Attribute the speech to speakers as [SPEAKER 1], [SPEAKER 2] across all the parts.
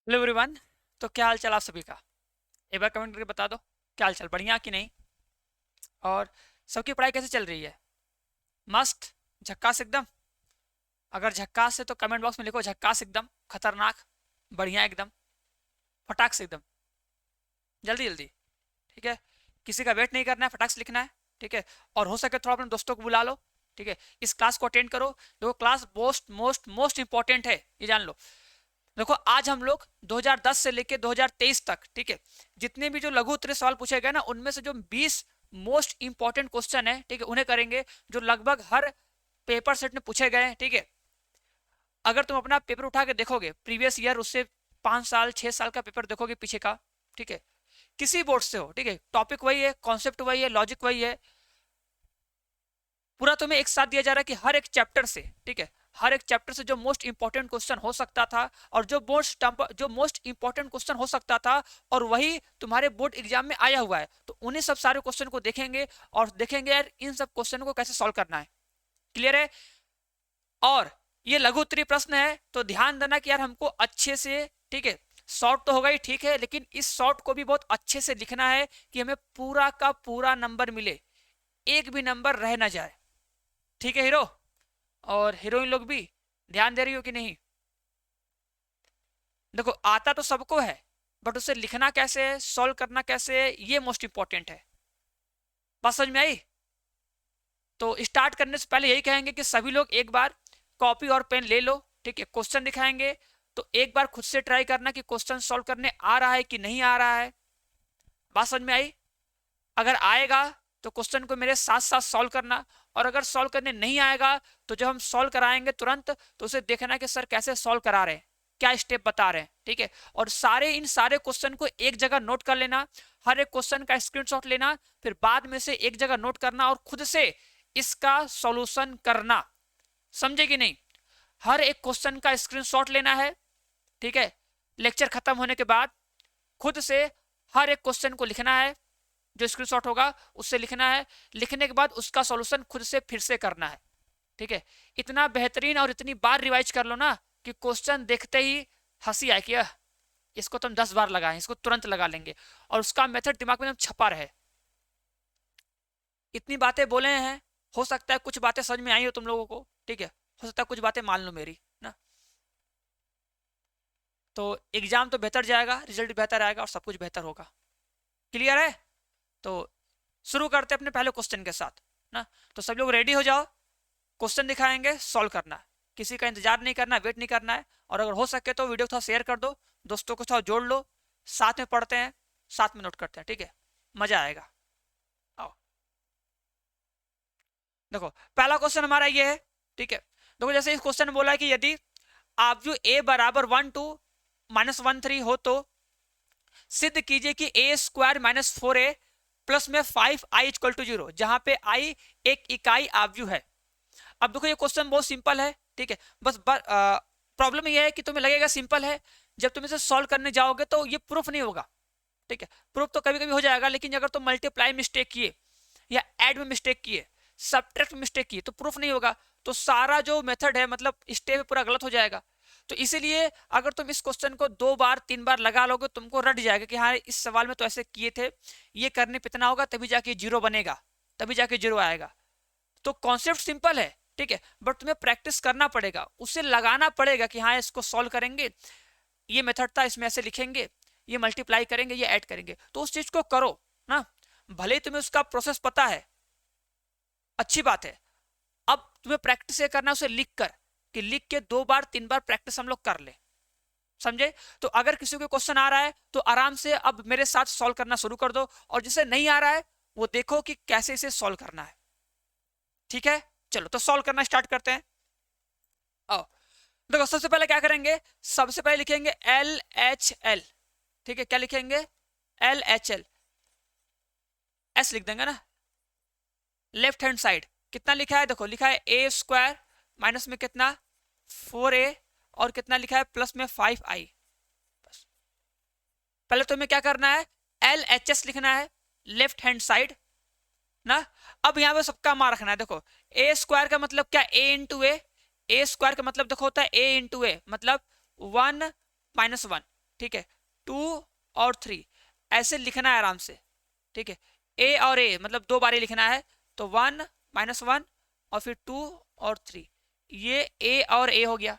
[SPEAKER 1] Hello everyone. तो क्या हाल चाल आप सभी का? एक बार कमेंट करके बता दो क्या हाल चाल, बढ़िया कि नहीं? और सबकी पढ़ाई कैसे चल रही है? मस्त, झक्कास एकदम। अगर झक्कास है तो कमेंट बॉक्स में लिखो झक्कास एकदम, खतरनाक, बढ़िया एकदम, फटाक से एकदम, जल्दी जल्दी। ठीक है, किसी का वेट नहीं करना है, फटाक से लिखना है। ठीक है, और हो सके थोड़ा अपने दोस्तों को बुला लो। ठीक है, इस क्लास को अटेंड करो। देखो class most most most important है, ये जान लो। देखो आज हम लोग 2010 से लेके 2023 तक, ठीक है, जितने भी जो लघु उत्तरीय सवाल पूछे गए ना, उनमें से जो 20 मोस्ट इंपॉर्टेंट क्वेश्चन है, ठीक है, उन्हें करेंगे, जो लगभग हर पेपर सेट में पूछे गए हैं। ठीक है, अगर तुम अपना पेपर उठा के देखोगे प्रीवियस ईयर, उससे 5 साल 6 साल का पेपर देखोगे पीछे का, ठीक है, किसी बोर्ड से हो, ठीक है, टॉपिक वही है, कॉन्सेप्ट वही है, लॉजिक वही है, पूरा तुम्हें एक साथ दिया जा रहा है कि हर एक चैप्टर से, ठीक है, हर एक चैप्टर से जो मोस्ट इंपॉर्टेंट क्वेश्चन हो सकता था, और जो मोस्ट इंपॉर्टेंट क्वेश्चन हो सकता था और वही तुम्हारे बोर्ड एग्जाम में आया हुआ है, तो उन्हीं सब सारे क्वेश्चन को देखेंगे और देखेंगे यार इन सब क्वेश्चन को कैसे सॉल्व करना है। क्लियर है? और ये लघु उत्तरीय प्रश्न है तो ध्यान देना कि यार हमको अच्छे से, ठीक है, शॉर्ट तो होगा ही, ठीक है, लेकिन इस शॉर्ट को भी बहुत अच्छे से लिखना है कि हमें पूरा का पूरा नंबर मिले, एक भी नंबर रह ना जाए। ठीक है हीरो और हीरोइन लोग भी, ध्यान दे रही हो कि नहीं? देखो आता तो सबको है, बट उसे लिखना कैसे है, सॉल्व करना कैसे है, ये मोस्ट इंपॉर्टेंट है। बात समझ में आई? तो स्टार्ट करने से पहले यही कहेंगे कि सभी लोग एक बार कॉपी और पेन ले लो। ठीक है, क्वेश्चन दिखाएंगे तो एक बार खुद से ट्राई करना कि क्वेश्चन सॉल्व करने आ रहा है कि नहीं आ रहा है। बात समझ में आई? अगर आएगा तो क्वेश्चन को मेरे साथ साथ सॉल्व करना, और अगर सॉल्व करने नहीं आएगा तो जब हम सॉल्व कराएंगे तुरंत, तो उसे देखना कि सर कैसे सॉल्व करा रहे हैं, क्या स्टेप बता रहे हैं। ठीक है, और इन सारे क्वेश्चन को एक जगह नोट कर लेना, हर एक क्वेश्चन का स्क्रीनशॉट लेना, फिर बाद में से एक जगह नोट करना और खुद से इसका सॉल्यूशन करना। समझे कि नहीं? हर एक क्वेश्चन का स्क्रीनशॉट लेना है, ठीक है, लेक्चर खत्म होने के बाद खुद से हर एक क्वेश्चन को लिखना है, जो स्क्रीनशॉट होगा उससे लिखना है, लिखने के बाद उसका सॉल्यूशन खुद से फिर से करना है। ठीक है, इतना बेहतरीन और इतनी बार रिवाइज कर लो ना कि क्वेश्चन देखते ही हंसी आए कि इसको तो हम 10 बार लगाएं, इसको तुरंत लगा लेंगे, और उसका मेथड दिमाग में छपा रहे। इतनी बातें बोले हैं, हो सकता है कुछ बातें समझ में आई हो तुम लोगों को, ठीक है, हो सकता है कुछ बातें मान लो मेरी ना, तो एग्जाम तो बेहतर जाएगा, रिजल्ट बेहतर आएगा और सब कुछ बेहतर होगा। क्लियर है? तो शुरू करते हैं अपने पहले क्वेश्चन के साथ ना। तो सब लोग रेडी हो जाओ, क्वेश्चन दिखाएंगे, सॉल्व करना है, किसी का इंतजार नहीं करना, वेट नहीं करना है, और अगर हो सके तो वीडियो थोड़ा शेयर कर दो, दोस्तों को थोड़ा जोड़ लो, साथ में पढ़ते हैं, साथ में नोट करते हैं, ठीक है, मजा आएगा। आओ देखो पहला क्वेश्चन हमारा ये है, ठीक है, देखो जैसे इस क्वेश्चन में बोला है कि यदि आव्यूह a बराबर 1 2 -1 3 हो तो सिद्ध कीजिए कि a स्क्वायर -4a प्लस में 5i इक्वल टू 0, जहां पे i एक इकाई आव्यूह है। अब देखो ये क्वेश्चन बहुत सिंपल है, ठीक है, बस प्रॉब्लम ये है कि तुम्हें लगेगा सिंपल है, जब तुम इसे सॉल्व करने जाओगे तो ये प्रूफ नहीं होगा। ठीक है, प्रूफ तो कभी कभी हो जाएगा, लेकिन अगर तुम मल्टीप्लाई मिस्टेक किए या ऐड में मिस्टेक किए, सब्ट्रैक्ट में मिस्टेक किए, तो प्रूफ नहीं होगा, तो सारा जो मेथड है मतलब स्टेप पूरा गलत हो जाएगा। तो इसीलिए अगर तुम इस क्वेश्चन को 2 बार 3 बार लगा लोगे, तुमको रट जाएगा कि हाँ इस सवाल में तो ऐसे किए थे, ये करने पे इतना होगा तभी जाके 0 बनेगा, तभी जाके 0 आएगा। तो कॉन्सेप्ट सिंपल है, ठीक है, बट तुम्हें प्रैक्टिस करना पड़ेगा, उसे लगाना पड़ेगा कि हाँ इसको सॉल्व करेंगे, ये मेथड था, इसमें ऐसे लिखेंगे, ये मल्टीप्लाई करेंगे, ये ऐड करेंगे, तो उस चीज को करो ना। भले ही तुम्हें उसका प्रोसेस पता है, अच्छी बात है, अब तुम्हें प्रैक्टिस ये करना उसे लिख कर, कि लिख के 2 बार 3 बार प्रैक्टिस हम लोग कर ले। समझे? तो अगर किसी को क्वेश्चन आ रहा है तो आराम से अब मेरे साथ सॉल्व करना शुरू कर दो, और जिसे नहीं आ रहा है वो देखो कि कैसे इसे सॉल्व करना है। ठीक है, चलो तो सॉल्व करना स्टार्ट करते हैं। आओ देखो सबसे पहले क्या करेंगे, सबसे पहले लिखेंगे LHL। ठीक है, क्या लिखेंगे? LHL, एस लिख देंगे ना। लेफ्ट हैंड साइड कितना लिखा है, देखो लिखा है a स्क्वायर माइनस में कितना 4a, और कितना लिखा है प्लस में 5i। बस पहले तुम्हें क्या करना है, LHS लिखना है लेफ्ट हैंड साइड ना। अब यहां पे सबका मान रखना है, देखो a स्क्वायर का मतलब क्या, a इंटू ए स्क्वायर का मतलब देखो होता है a इंटू ए, मतलब 1 -1, ठीक है, 2 और 3 ऐसे लिखना है आराम से, ठीक है। ए और ए मतलब दो बारी लिखना है, तो 1 -1 और फिर 2 और 3, ये ए और ए हो गया।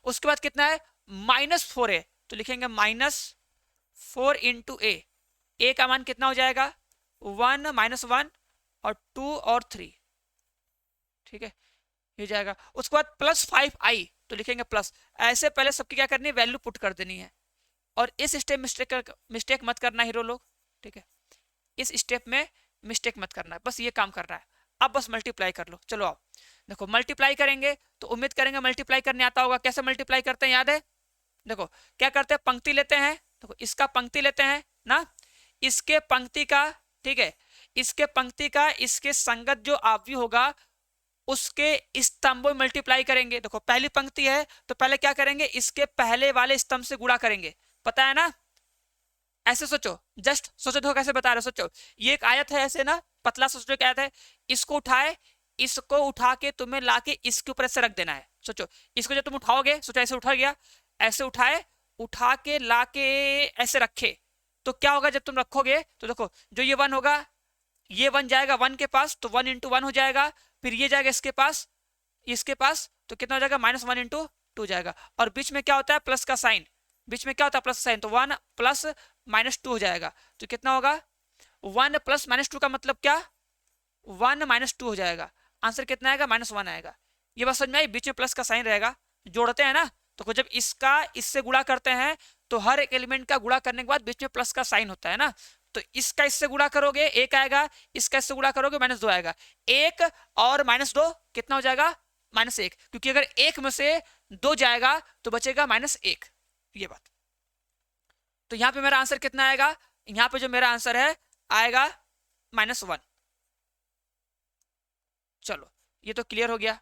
[SPEAKER 1] उसके बाद कितना है -4 है, तो लिखेंगे -4 इंटू ए का मान कितना हो जाएगा 1 -1 और 2 और 3, ठीक है, ये जाएगा। उसके बाद +5i, तो लिखेंगे प्लस। ऐसे पहले सबकी क्या करनी है वैल्यू पुट कर देनी है, और इस स्टेप मिस्टेक मत करना हीरो लोग, ठीक है, इस स्टेप में मिस्टेक मत करना है, बस ये काम करना है। अब बस मल्टीप्लाई कर लो। चलो आप देखो मल्टीप्लाई करेंगे तो उम्मीद करेंगे मल्टीप्लाई करने आता होगा। कैसे मल्टीप्लाई करते हैं याद है? देखो क्या करते हैं, पंक्ति लेते हैं, देखो इसका पंक्ति लेते हैं ना, इसके पंक्ति का, ठीक है, इसके पंक्ति का इसके संगत जो अवयव होगा उसके स्तंभ में मल्टीप्लाई करेंगे। देखो पहली पंक्ति है तो पहले क्या करेंगे, इसके पहले वाले स्तंभ से गुणा करेंगे, पता है ना। ऐसे सोचो, जस्ट सोचो, देखो कैसे बता रहे हो, सोचो ये एक आयत है ऐसे ना, पतला सा सोचो एक आयत है, इसको उठाए, इसको उठा के तुम्हें लाके इसके ऊपर ऐसे रख देना है। सोचो इसको जब तुम उठाओगे, सोचो ऐसे उठा गया, ऐसे उठाए, उठा के लाके ऐसे रखे, तो क्या होगा जब तुम रखोगे, तो देखो जो ये 1 होगा ये 1 जाएगा 1 के पास, तो 1 × 1 हो जाएगा, फिर ये जाएगा इसके पास, तो कितना हो जाएगा -1 × 2 जाएगा, और बीच में क्या होता है प्लस का साइन, बीच में क्या होता है प्लस साइन, तो 1 + -2 हो जाएगा, तो कितना होगा 1 + -2 का मतलब क्या 1 - 2 हो जाएगा, आंसर कितना आएगा -1 आएगा। ये बात समझ में आई, बीच में प्लस का साइन रहेगा, जोड़ते हैं ना, तो जब इसका इससे गुणा करते हैं तो हर एक एलिमेंट का गुणा करने के बाद बीच में प्लस का साइन होता है ना, तो इसका इससे गुणा करोगे 1 आएगा, इसका इससे गुणा करोगे -2 आएगा, 1 और -2 कितना हो जाएगा -1, क्योंकि अगर 1 में से 2 जाएगा तो बचेगा -1, ये बात। तो यहां पे मेरा आंसर कितना आएगा, यहां पे जो मेरा आंसर है आएगा -1। चलो ये तो क्लियर हो गया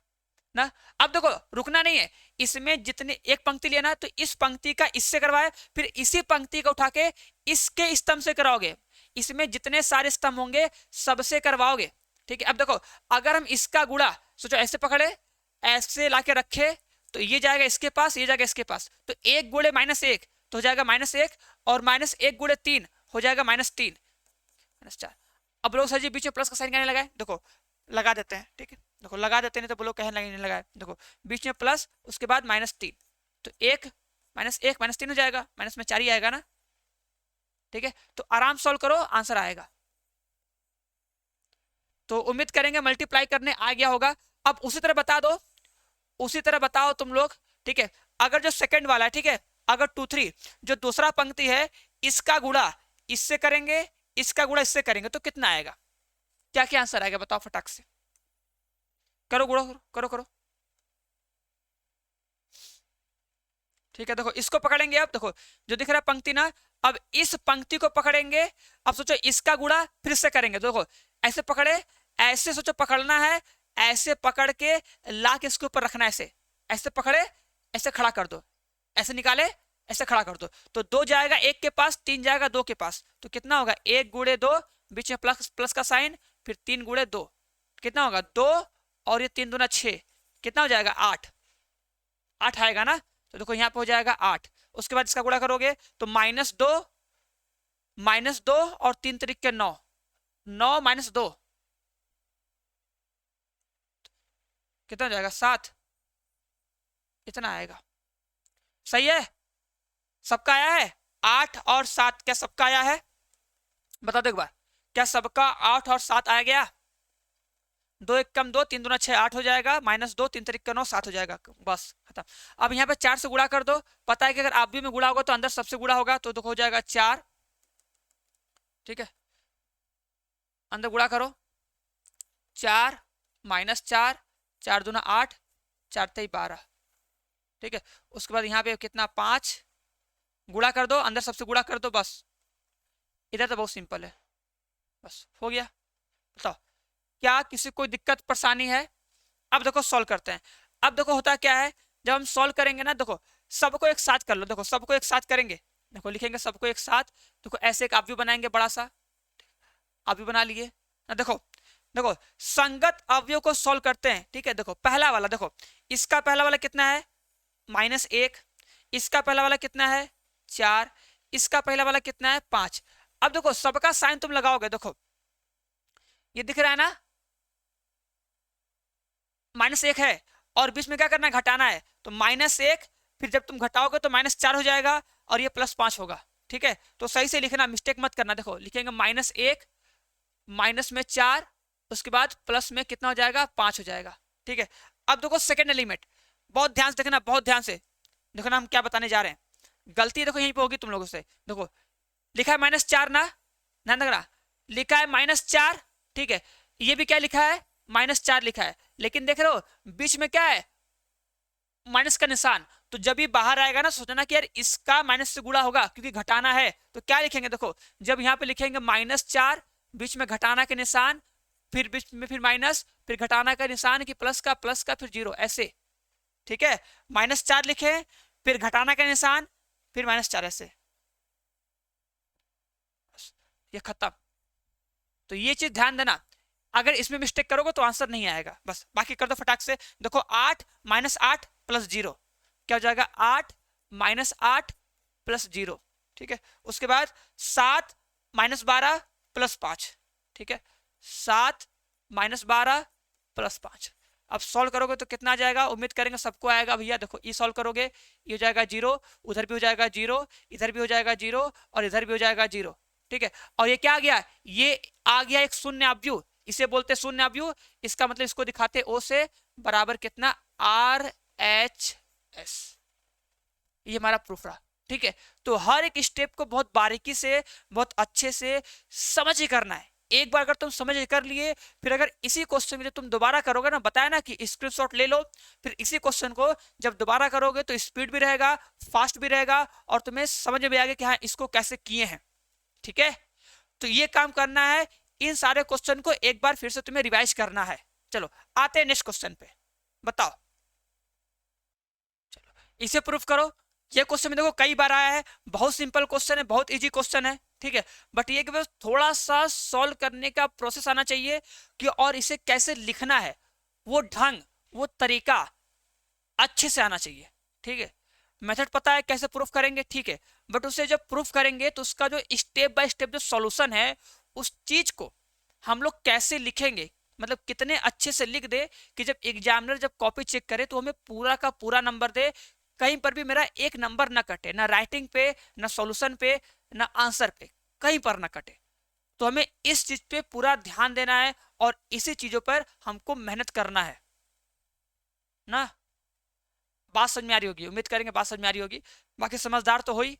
[SPEAKER 1] ना। अब देखो रुकना नहीं है, इसमें जितने एक पंक्ति लेना है तो इस पंक्ति का इससे करवाए, फिर इसी पंक्ति को उठा के इसके स्तंभ से कराओगे, इसमें जितने सारे स्तंभ होंगे सबसे करवाओगे, ठीक है। अब देखो अगर हम इसका गुणा सोचो ऐसे पकड़े, ऐसे लाके रखे, तो ये जाएगा इसके पास, ये जाएगा इसके पास, तो 1 × -1 तो हो जाएगा -1, और -1 × 3 हो जाएगा -3 -4। अब लोग सर जी बीच में प्लस का साइन कहने लगाए, देखो लगा देते हैं, ठीक है, देखो लगा देते नहीं तो बोलो कहने लगे नहीं लगाए, देखो बीच में प्लस उसके बाद -3, तो 1 -1 -3 हो जाएगा, माइनस में 4 ही आएगा ना, ठीक है। तो आराम सॉल्व करो आंसर आएगा। तो उम्मीद करेंगे मल्टीप्लाई करने आ गया होगा। अब उसी तरह बता दो, उसी तरह बताओ तुम लोग, ठीक है। अगर जो सेकंड वाला है, ठीक है, अगर 2 3 जो दूसरा पंक्ति है इसका गुणा इससे करेंगे, इसका गुणा इससे करेंगे, तो कितना आएगा, क्या क्या आंसर आएगा बताओ फटाक से, करो गुणा करो करो, ठीक है। देखो इसको पकड़ेंगे, अब देखो जो दिख रहा है पंक्ति ना, अब इस पंक्ति को पकड़ेंगे, अब सोचो इसका गुणा फिर से करेंगे, देखो ऐसे पकड़े, ऐसे सोचो पकड़ना है, ऐसे पकड़ के ला के इसके ऊपर रखना है, ऐसे ऐसे पकड़े, ऐसे खड़ा कर दो, ऐसे निकाले, ऐसे खड़ा कर दो, तो 2 जाएगा 1 के पास, 3 जाएगा 2 के पास, तो कितना होगा 1 × 2, बीच में प्लस का साइन, फिर 3 × 2 कितना होगा 2, और ये 3 दूना 6, कितना हो जाएगा 8 आएगा ना, तो देखो यहाँ पे हो जाएगा 8। उसके बाद इसका गुणा करोगे तो -2 और 3 × 3 = 9, 9 - 2 कितना हो जाएगा 7, इतना आएगा। सही है, सबका आया है 8 और 7, क्या सबका आया है बता दो एक बार, क्या सबका 8 और 7 आ गया? 2 1 कम 2, 3 दूना 6, 8 हो जाएगा, -2 3 3 9 7 हो जाएगा, बस खत्म। अब यहाँ पे 4 से गुणा कर दो, पता है कि अगर आप भी में गुणा होगा तो अंदर सबसे गुणा होगा, तो देखो हो जाएगा 4, ठीक है, अंदर गुणा करो 4 -4, 4 दूना 8, 4 3 12, ठीक है। उसके बाद यहाँ पे कितना 5, गुणा कर दो, अंदर सबसे गुणा कर दो, बस इधर तो बहुत सिंपल है, बस हो गया। बताओ क्या किसी कोई दिक्कत परेशानी है? अब देखो सॉल्व करते हैं। अब देखो होता क्या है, जब हम सॉल्व करेंगे ना, देखो सबको एक साथ कर लो, देखो सबको एक साथ करेंगे, देखो लिखेंगे सबको एक साथ, देखो ऐसे एक अवयव बनाएंगे, बड़ा सा अवयव बना लिए ना। देखो देखो संगत अवयव को सॉल्व करते हैं, ठीक है। देखो पहला वाला, देखो इसका पहला वाला कितना है -1, इसका पहला वाला कितना है 4, इसका पहला वाला कितना है 5। अब देखो सबका साइन तुम लगाओगे, देखो ये दिख रहा है ना, -1 है और बीच में क्या करना है, घटाना है, तो -1, फिर जब तुम घटाओगे तो -4 हो जाएगा और ये +5 होगा। ठीक है, तो सही से लिखना, मिस्टेक मत करना। देखो लिखेंगे -1 माइनस में 4, उसके बाद प्लस में कितना हो जाएगा 5 हो जाएगा। ठीक है, अब देखो सेकेंड एलिमेंट, बहुत ध्यान से देखना, बहुत ध्यान से देखो ना हम क्या बताने जा रहे हैं। गलती देखो यहीं पे होगी तुम लोगों से। देखो लिखा है -4 ना, ध्यान रखना, लिखा है -4। ठीक है, ये भी क्या लिखा है, -4 लिखा है, लेकिन देख रहे हो बीच में क्या है, माइनस का निशान। तो जब ये बाहर आएगा ना, सोचना कि यार इसका माइनस से गुणा होगा क्योंकि घटाना है, तो क्या लिखेंगे, देखो जब यहाँ पे लिखेंगे -4, बीच में घटाना के निशान, फिर बीच में फिर माइनस, फिर घटाना का निशान, कि प्लस का फिर 0 ऐसे। ठीक है, -4 लिखे, फिर घटाना का निशान, फिर -4 ऐसे, ये खत्म। तो ये चीज ध्यान देना, अगर इसमें मिस्टेक करोगे तो आंसर नहीं आएगा। बस बाकी कर दो फटाक से। देखो 8 -8 + 0 क्या हो जाएगा, 8 -8 + 0। ठीक है, उसके बाद 7 -12 + 5। ठीक है, 7 -12 + 5। अब सॉल्व करोगे तो कितना आ जाएगा, उम्मीद करेंगे सबको आएगा भैया। देखो ये सॉल्व करोगे, ये हो जाएगा 0, उधर भी हो जाएगा 0, इधर भी हो जाएगा 0 और इधर भी हो जाएगा 0। ठीक है, और ये क्या आ गया, ये आ गया एक शून्य अवयव, इसे बोलते शून्य अवयव। इसका मतलब इसको दिखाते O से बराबर कितना, RHS। ये हमारा प्रूफ रहा। ठीक है, तो हर एक स्टेप को बहुत बारीकी से, बहुत अच्छे से समझ ही करना है। एक बार अगर तुम समझ कर लिए, फिर अगर इसी क्वेश्चन में तुम दोबारा करोगे ना, बताया ना कि स्क्रीनशॉट ले लो, फिर इसी क्वेश्चन को जब दोबारा करोगे तो स्पीड भी रहेगा, फास्ट भी रहेगा, और तुम्हें समझ में आएगा कि हाँ इसको कैसे किए हैं। ठीक है, तो ये काम करना है, इन सारे क्वेश्चन को एक बार फिर से तुम्हें रिवाइज करना है। चलो आते हैं नेक्स्ट क्वेश्चन पे, बताओ। चलो इसे प्रूफ करो। ये क्वेश्चन में देखो कई बार आया है, बहुत सिंपल क्वेश्चन है, बहुत इजी क्वेश्चन है। ठीक है, बट ये कि बस थोड़ा सा सॉल्व करने का प्रोसेस आना चाहिए कि और इसे कैसे लिखना है, वो ढंग, वो तरीका अच्छे से आना चाहिए। ठीक है, मेथड पता है कैसे प्रूफ करेंगे, ठीक है, बट उसे जब प्रूफ करेंगे तो उसका जो स्टेप बाय स्टेप जो सॉल्यूशन है, उस चीज को हम लोग कैसे लिखेंगे, मतलब कितने अच्छे से लिख दे कि जब एग्जामिनर जब कॉपी चेक करे तो हमें पूरा का पूरा नंबर दे, कहीं पर भी मेरा एक नंबर ना कटे, ना राइटिंग पे, ना सॉल्यूशन पे, ना आंसर पे, कहीं पर ना कटे। तो हमें इस चीज पे पूरा ध्यान देना है और इसी चीजों पर हमको मेहनत करना है ना। बात समझ में आ रही होगी, उम्मीद करेंगे बात समझ में आ रही होगी, बाकी समझदार तो हो ही।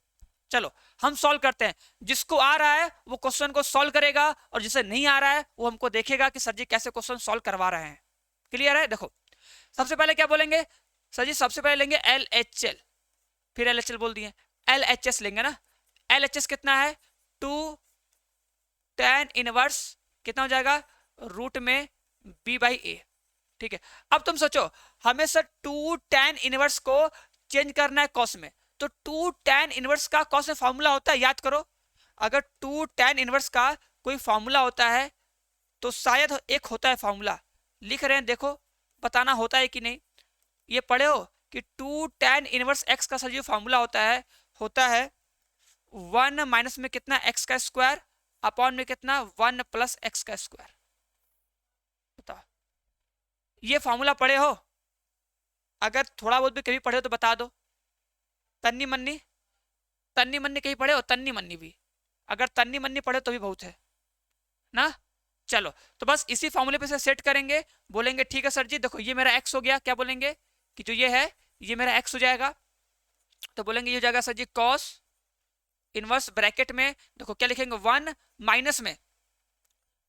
[SPEAKER 1] चलो हम सॉल्व करते हैं, जिसको आ रहा है वो क्वेश्चन को सॉल्व करेगा और जिसे नहीं आ रहा है वो हमको देखेगा कि सर जी कैसे क्वेश्चन सॉल्व करवा रहे हैं। क्लियर है? देखो सबसे पहले क्या बोलेंगे सर जी, सबसे पहले लेंगे LHL, फिर LHL बोल दिए, LHS लेंगे ना। LHS कितना है, 2 tan इनवर्स कितना हो जाएगा, रूट में B/A। ठीक है, अब तुम सोचो हमें सर 2 tan इनवर्स को चेंज करना है कॉस में, तो 2 tan इनवर्स का कॉस में फॉर्मूला होता है, याद करो। अगर 2 tan इनवर्स का कोई फॉर्मूला होता है तो शायद एक होता है फॉर्मूला, लिख रहे हैं देखो, बताना होता है कि नहीं। ये पढ़े हो कि 2 tan इनवर्स x का सर जो फॉर्मूला होता है 1 माइनस में कितना x का स्क्वायर अपॉन में कितना 1 + x का स्क्वायर। बताओ ये फॉर्मूला पढ़े हो? अगर थोड़ा बहुत भी कभी पढ़े हो तो बता दो। तन्नी मन्नी कहीं पढ़े हो? तन्नी मन्नी भी, अगर तन्नी मन्नी पढ़े तो भी बहुत है ना। चलो तो बस इसी फॉर्मूले पे से सेट करेंगे, बोलेंगे ठीक है सर जी देखो ये मेरा x हो गया, क्या बोलेंगे कि जो ये है ये मेरा x हो जाएगा, तो बोलेंगे ये हो जाएगा sir ji cos inverse bracket में देखो क्या लिखेंगे 1 माइनस में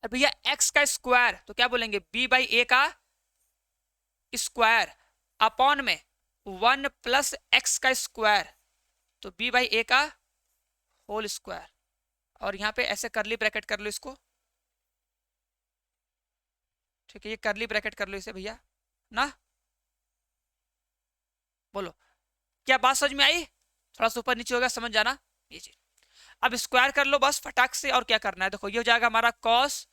[SPEAKER 1] अब भैया x का स्क्वायर, तो क्या बोलेंगे B/A का स्क्वायर अपॉन में 1 + x का स्क्वायर, तो B/A का होल स्क्वायर। और यहां पे ऐसे करली ब्रैकेट कर लो इसको, ठीक है, ये करली ब्रैकेट कर लो इसे भैया ना। बोलो क्या बात समझ में आई? थोड़ा सा ऊपर नीचे हो गया, समझ जाना ये चीज। अब स्क्वायर कर लो बस फटाक से, और क्या करना है देखो ये हो जाएगा हमारा cos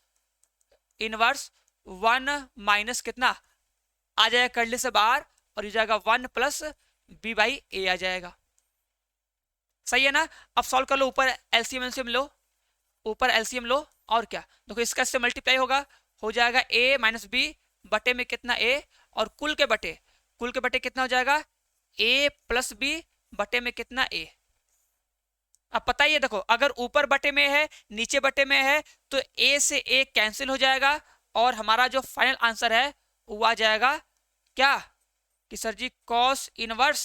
[SPEAKER 1] इनवर्स 1 माइनस कितना आ जाएगा करली से बाहर, और ये जाएगा 1 + B/A आ जाएगा। सही है ना। अब सॉल्व कर लो, ऊपर एलसीएम एलसीएम लो, ऊपर एलसीएम लो, और क्या देखो इसका इससे मल्टीप्लाई होगा, हो जाएगा a माइनस बी बटे में कितना a, और कुल के बटे कितना हो जाएगा a प्लस बी बटे में कितना a। अब पता ही है, देखो अगर ऊपर बटे में है नीचे बटे में है तो a से a कैंसिल हो जाएगा, और हमारा जो फाइनल आंसर है वो आ जाएगा क्या कि सर जी कॉस इनवर्स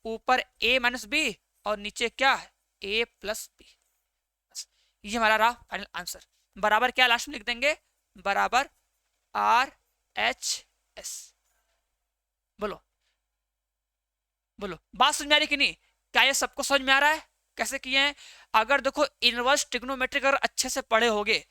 [SPEAKER 1] ऊपर a माइनस बी और नीचे क्या a प्लस बी। ये हमारा रहा फाइनल आंसर। बराबर क्या लास्ट में लिख देंगे, बराबर आर एच एस। बोलो बोलो, बात समझ में आ रही कि नहीं, क्या ये सबको समझ में आ रहा है कैसे किए हैं। अगर देखो इनवर्स ट्रिग्नोमेट्री अगर अच्छे से पढ़े होगे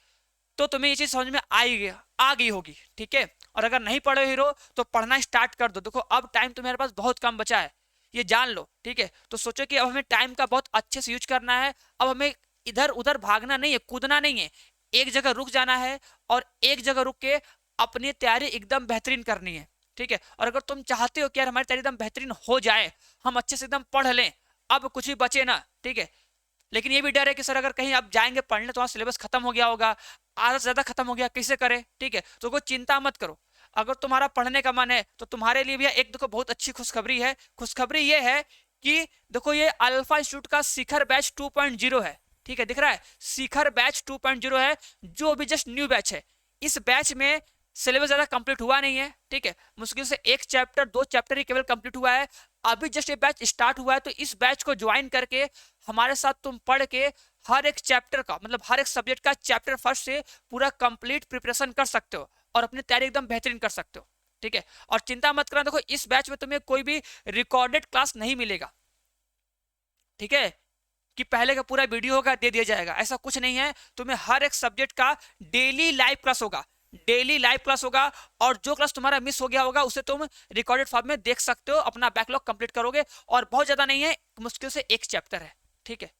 [SPEAKER 1] तो तुम्हें ये चीज समझ में आ गई होगी, ठीक है। और अगर नहीं पढ़े हीरो तो पढ़ना स्टार्ट कर दो। देखो अब टाइम तुम्हारे पास बहुत कम बचा है, ये जान लो, ठीक है। तो सोचो कि अब हमें टाइम का बहुत अच्छे से यूज करना है। अब हमें इधर उधर भागना नहीं है, कूदना नहीं है, एक जगह रुक जाना है और एक जगह रुक के अपनी तैयारी एकदम बेहतरीन करनी है, ठीक है। और अगर तुम चाहते हो कि यार हमारी तैयारी एकदम बेहतरीन हो जाए, हम अच्छे से एकदम पढ़ लें, अब कुछ भी बचे ना, ठीक है। लेकिन ये भी डर है कि सर अगर कहीं आप जाएंगे पढ़ने तो वहाँ सिलेबस खत्म हो गया होगा, आधा से ज्यादा खत्म हो गया, कैसे करें, ठीक है। तो कोई चिंता मत करो, अगर तुम्हारा पढ़ने का मन है तो तुम्हारे लिए भी एक देखो बहुत अच्छी खुशखबरी है। खुशखबरी ये है कि देखो ये अल्फा इंस्टीट्यूट का शिखर बैच 2.0 है, ठीक है, दिख रहा है शिखर बैच 2.0 है, जो अभी जस्ट न्यू बैच है। इस बैच में सिलेबस ज्यादा कंप्लीट हुआ नहीं है, ठीक है, मुश्किल से 1 चैप्टर 2 चैप्टर ही केवल कंप्लीट हुआ है, अभी जस्ट ये बैच स्टार्ट हुआ है। तो इस बैच को ज्वाइन करके हमारे साथ तुम पढ़ के हर एक चैप्टर का मतलब हर एक सब्जेक्ट का चैप्टर फर्स्ट से पूरा कंप्लीट प्रिपरेशन कर सकते हो और अपनी तैयारी एकदम बेहतरीन कर सकते हो, ठीक है। और चिंता मत करना, देखो इस बैच में तुम्हें कोई भी रिकॉर्डेड क्लास नहीं मिलेगा, ठीक है, कि पहले का पूरा वीडियो होगा दे दिया जाएगा, ऐसा कुछ नहीं है। तुम्हें हर एक सब्जेक्ट का डेली लाइव क्लास होगा, डेली लाइव क्लास होगा, और जो क्लास तुम्हारा मिस हो गया होगा उसे तुम रिकॉर्डेड फॉर्म में देख सकते हो, अपना बैकलॉग कंप्लीट करोगे। और बहुत ज्यादा नहीं है, मुश्किल से 1 चैप्टर है, ठीक है,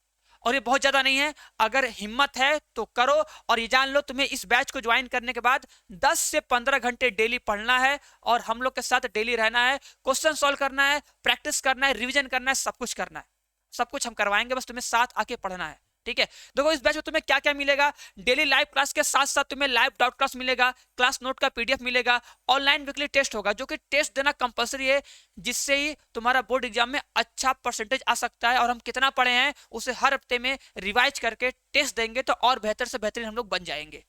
[SPEAKER 1] और ये बहुत ज्यादा नहीं है। अगर हिम्मत है तो करो, और ये जान लो तुम्हें इस बैच को ज्वाइन करने के बाद 10 से 15 घंटे डेली पढ़ना है और हम लोग के साथ डेली रहना है, क्वेश्चन सॉल्व करना है, प्रैक्टिस करना है, रिविजन करना है, सब कुछ करना है, सब कुछ हम करवाएंगे, बस तुम्हें साथ आके पढ़ना है, ठीक है। देखो इस बैच में तुम्हें क्या क्या मिलेगा, डेली लाइव क्लास के साथ साथ तुम्हें लाइव डाउट क्लास मिलेगा, क्लास नोट का पीडीएफ मिलेगा, ऑनलाइन वीकली टेस्ट होगा जो कि टेस्ट देना कंपलसरी है, जिससे ही तुम्हारा बोर्ड एग्जाम में अच्छा परसेंटेज आ सकता है। और हम कितना पढ़े हैं उसे हर हफ्ते में रिवाइज करके टेस्ट देंगे तो और बेहतर से बेहतरीन हम लोग बन जाएंगे,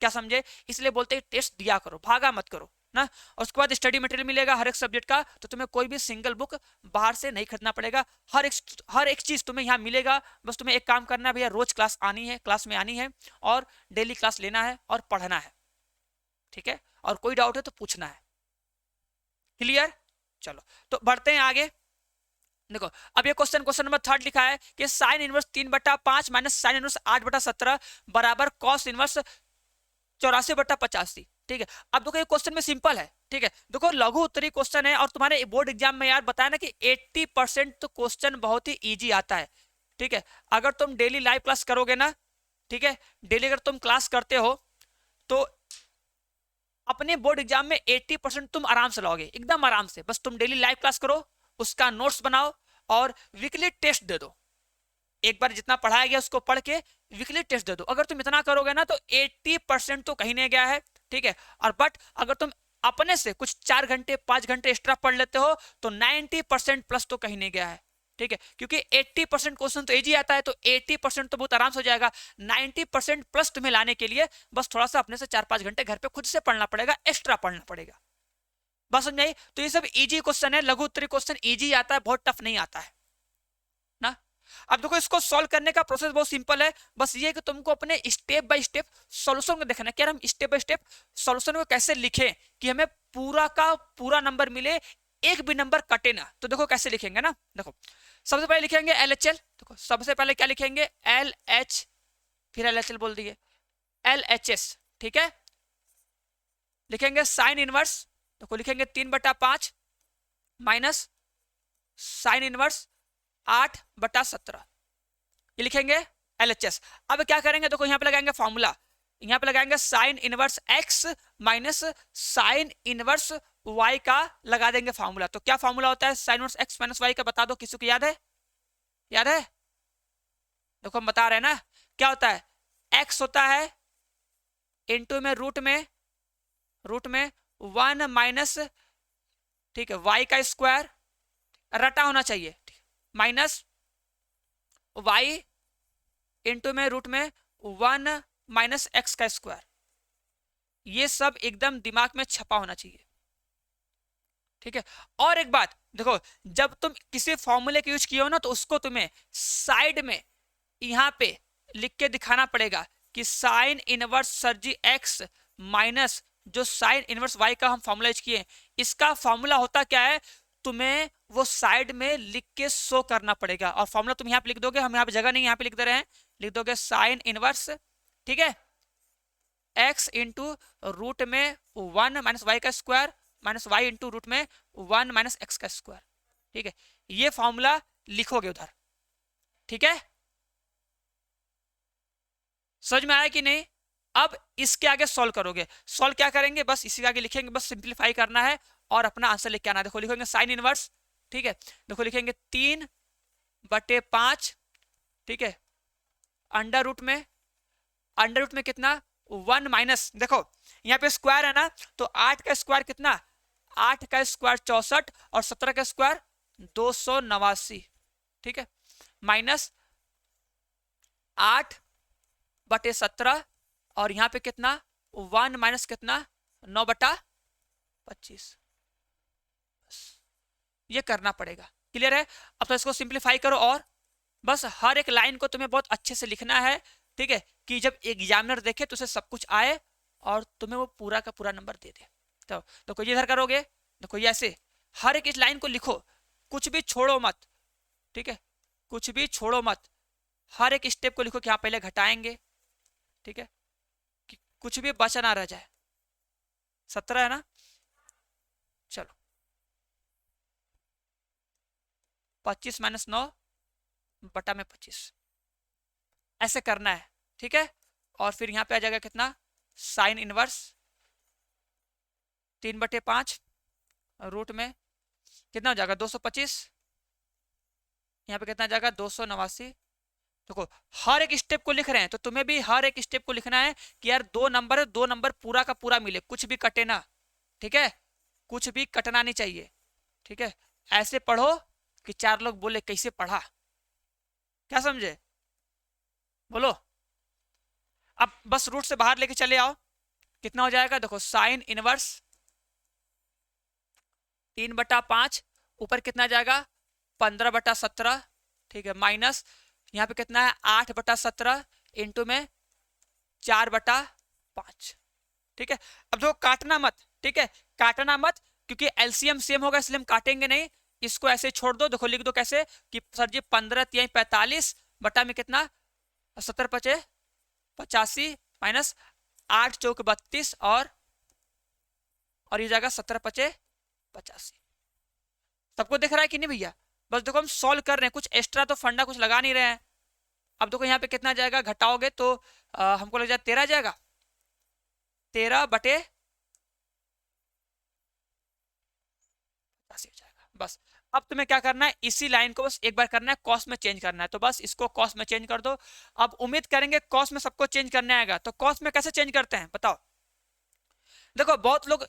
[SPEAKER 1] क्या समझे। इसलिए बोलते हैं टेस्ट दिया करो, भागा मत करो ना। और उसके बाद स्टडी मटेरियल मिलेगा हर एक सब्जेक्ट का, तो तुम्हें कोई भी सिंगल बुक बाहर से नहीं खरीदना पड़ेगा, हर एक चीज तुम्हें यहाँ मिलेगा। बस तुम्हें एक काम करना है भैया, रोज क्लास आनी है, क्लास में आनी है और डेली क्लास लेना है और पढ़ना है, ठीक है। और कोई डाउट है तो पूछना है, क्लियर। चलो तो बढ़ते हैं आगे। देखो अब ये क्वेश्चन नंबर 3 लिखा है कि sine inverse 3/5 minus sine inverse 8/17 बराबर कॉस इनवर्स 84/85, ठीक है। अब देखो ये क्वेश्चन में सिंपल है, ठीक है। देखो लघु उत्तरी क्वेश्चन है और तुम्हारे बोर्ड एग्जाम में यार बताया ना कि 80% तो क्वेश्चन बहुत ही इजी आता है, ठीक है। अगर तुम डेली लाइव क्लास करोगे ना, ठीक है, डेली अगर तुम क्लास करते हो तो अपने बोर्ड एग्जाम में 80% तुम आराम से लाओगे, एकदम आराम से। बस तुम डेली लाइव क्लास करो, उसका नोट्स बनाओ और वीकली टेस्ट दे दो, एक बार जितना पढ़ाया गया उसको पढ़ के वीकली टेस्ट दे दो। अगर तुम इतना करोगे ना तो 80% तो कहीं नहीं गया है, ठीक है। और बट अगर तुम अपने से कुछ 4 घंटे 5 घंटे एक्स्ट्रा पढ़ लेते हो तो 90% प्लस तो कहीं नहीं गया है, ठीक है। क्योंकि 80% क्वेश्चन तो इजी आता है, तो 80% तो बहुत आराम से हो जाएगा। 90% प्लस तुम्हें लाने के लिए बस थोड़ा सा अपने से 4-5 घंटे घर पे खुद से पढ़ना पड़ेगा, एक्स्ट्रा पढ़ना पड़ेगा, बस समझ आई। तो ये सब इजी क्वेश्चन है, लघु उत्तरी क्वेश्चन इजी आता है, बहुत टफ नहीं आता है ना। अब देखो इसको सॉल्व करने का प्रोसेस बहुत सिंपल है, बस ये कि तुमको अपने स्टेप बाय स्टेप सॉल्यूशन को देखना है कि हम स्टेप बाय स्टेप सॉल्यूशन को कैसे लिखें कि हमें पूरा का पूरा नंबर मिले, एक भी नंबर कटे ना। तो देखो कैसे लिखेंगे ना, देखो सबसे पहले लिखेंगे LHL। देखो सबसे पहले क्या लिखेंगे, LH, फिर LHL बोल दिए, LHS, ठीक है। लिखेंगे साइन इनवर्स, देखो लिखेंगे 3/5 माइनस साइन इनवर्स 8/17, ये लिखेंगे LHS। अब क्या करेंगे, देखो यहाँ पे लगाएंगे फॉर्मूला, यहाँ पे लगाएंगे sine inverse x minus sine inverse y का लगा देंगे फॉर्मूला। तो क्या फॉर्मूला होता है sine inverse x minus y का, बता दो, किसी को याद है, याद है, देखो हम बता रहे हैं ना क्या होता है, x होता है इनटू में रूट में 1 माइनस, ठीक है, y का स्क्वायर रटा होना चाहिए, माइनस y इनटू में रूट में 1 माइनस x का स्क्वायर। ये सब एकदम दिमाग में छपा होना चाहिए, ठीक है। और एक बात देखो, जब तुम किसी फॉर्मूले का यूज किए हो ना तो उसको तुम्हें साइड में यहां पे लिख के दिखाना पड़ेगा कि साइन इनवर्स सर जी एक्स माइनस जो साइन इनवर्स वाई का हम फॉर्मूला यूज किए, इसका फॉर्मूला होता क्या है, तुम्हें वो साइड में लिख के शो करना पड़ेगा। और फॉर्मूला तुम यहाँ पे लिख दोगे, हम यहाँ पे जगह नहीं यहाँ पे लिख दे रहे हैं, लिख दोगे साइन इनवर्स, ठीक है, एक्स इंटू रूट में 1 माइनस वाई का square minus Y into root में 1 माइनस एक्स का स्क्वायर, ठीक है। ये फॉर्मूला लिखोगे उधर, ठीक है, समझ में आया कि नहीं। अब इसके आगे सॉल्व करोगे, सॉल्व क्या करेंगे, बस इसी के आगे लिखेंगे, बस सिंप्लीफाई करना है और अपना आंसर लिख के आना। देखो लिखेंगे साइन इनवर्स, ठीक है, देखो लिखेंगे 3/5, ठीक है, अंडर रूट में कितना 1 माइनस, देखो यहाँ पे स्क्वायर है ना, तो 8 का स्क्वायर कितना, 8 का स्क्वायर 64 और 17 का स्क्वायर 289, ठीक है, माइनस 8/17 और यहाँ पे कितना 1 माइनस कितना 9/25, ये करना पड़ेगा, क्लियर है। अब तो इसको सिंप्लीफाई करो और बस हर एक लाइन को तुम्हें बहुत अच्छे से लिखना है, ठीक है, कि जब एग्जामिनर देखे तो उसे सब कुछ आए और तुम्हें वो पूरा का पूरा नंबर दे दे। तो कोई इधर करोगे, देखो ये ऐसे हर एक इस लाइन को लिखो, कुछ भी छोड़ो मत, ठीक है, कुछ भी छोड़ो मत, हर एक स्टेप को लिखो कि हाँ पहले घटाएंगे, ठीक है, कि कुछ भी बचा ना रह जाए। 17 है ना, चलो 25 माइनस 9/25 ऐसे करना है, ठीक है। और फिर यहाँ पे आ जाएगा कितना साइन इनवर्स 3/5 रूट में कितना हो जाएगा 225, यहाँ पे कितना आ जाएगा 289। देखो हर एक स्टेप को लिख रहे हैं तो तुम्हें भी हर एक स्टेप को लिखना है कि यार 2 नंबर है, 2 नंबर पूरा का पूरा मिले, कुछ भी कटे ना, ठीक है, कुछ भी कटना नहीं चाहिए, ठीक है। ऐसे पढ़ो कि 4 लोग बोले कैसे पढ़ा, क्या समझे, बोलो। अब बस रूट से बाहर लेके चले आओ, कितना हो जाएगा, देखो साइन इनवर्स 3/5 ऊपर कितना जाएगा 15/17, ठीक है, माइनस यहाँ पे कितना है 8/17 इंटू में 4/5, ठीक है। अब देखो काटना मत, ठीक है, काटना मत, क्योंकि एलसीएम सेम होगा इसलिए हम काटेंगे नहीं, इसको ऐसे छोड़ दो। देखो लिख दो कैसे कि सर जी 15×45 बटा में कितना 17×5 माइनस 8×4 और ये जाएगा 17×85। सबको दिख रहा है कि नहीं भैया, बस देखो हम सॉल्व कर रहे हैं, कुछ एक्स्ट्रा तो फंडा कुछ लगा नहीं रहे हैं। अब देखो यहाँ पे कितना जाएगा, घटाओगे तो हमको लग जाए 13 जाएगा, 13/85 जाएगा। बस अब तुम्हें क्या करना है, इसी लाइन को बस एक बार करना है, कॉस में चेंज करना है, तो बस इसको कॉस में चेंज कर दो। अब उम्मीद करेंगे कॉस में सबको चेंज करने आएगा, तो कॉस में कैसे चेंज करते हैं बताओ। देखो बहुत लोग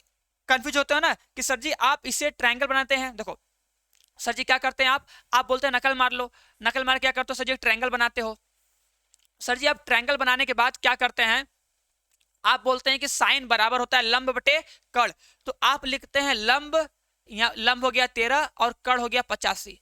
[SPEAKER 1] कंफ्यूज होते हैं ना कि सर जी आप इसे ट्रायंगल बनाते हैं, देखो सर जी क्या करते हैं, आप बोलते हैं नकल मार लो, नकल मार क्या करते हो सर जी ट्रायंगल बनाते हो। सर जी आप ट्रायंगल बनाने के बाद क्या करते हैं, आप बोलते हैं कि साइन बराबर होता है लंब बटे कड़, तो आप लिखते हैं लंब, यहाँ लंब हो गया 13 और कड़ हो गया 85,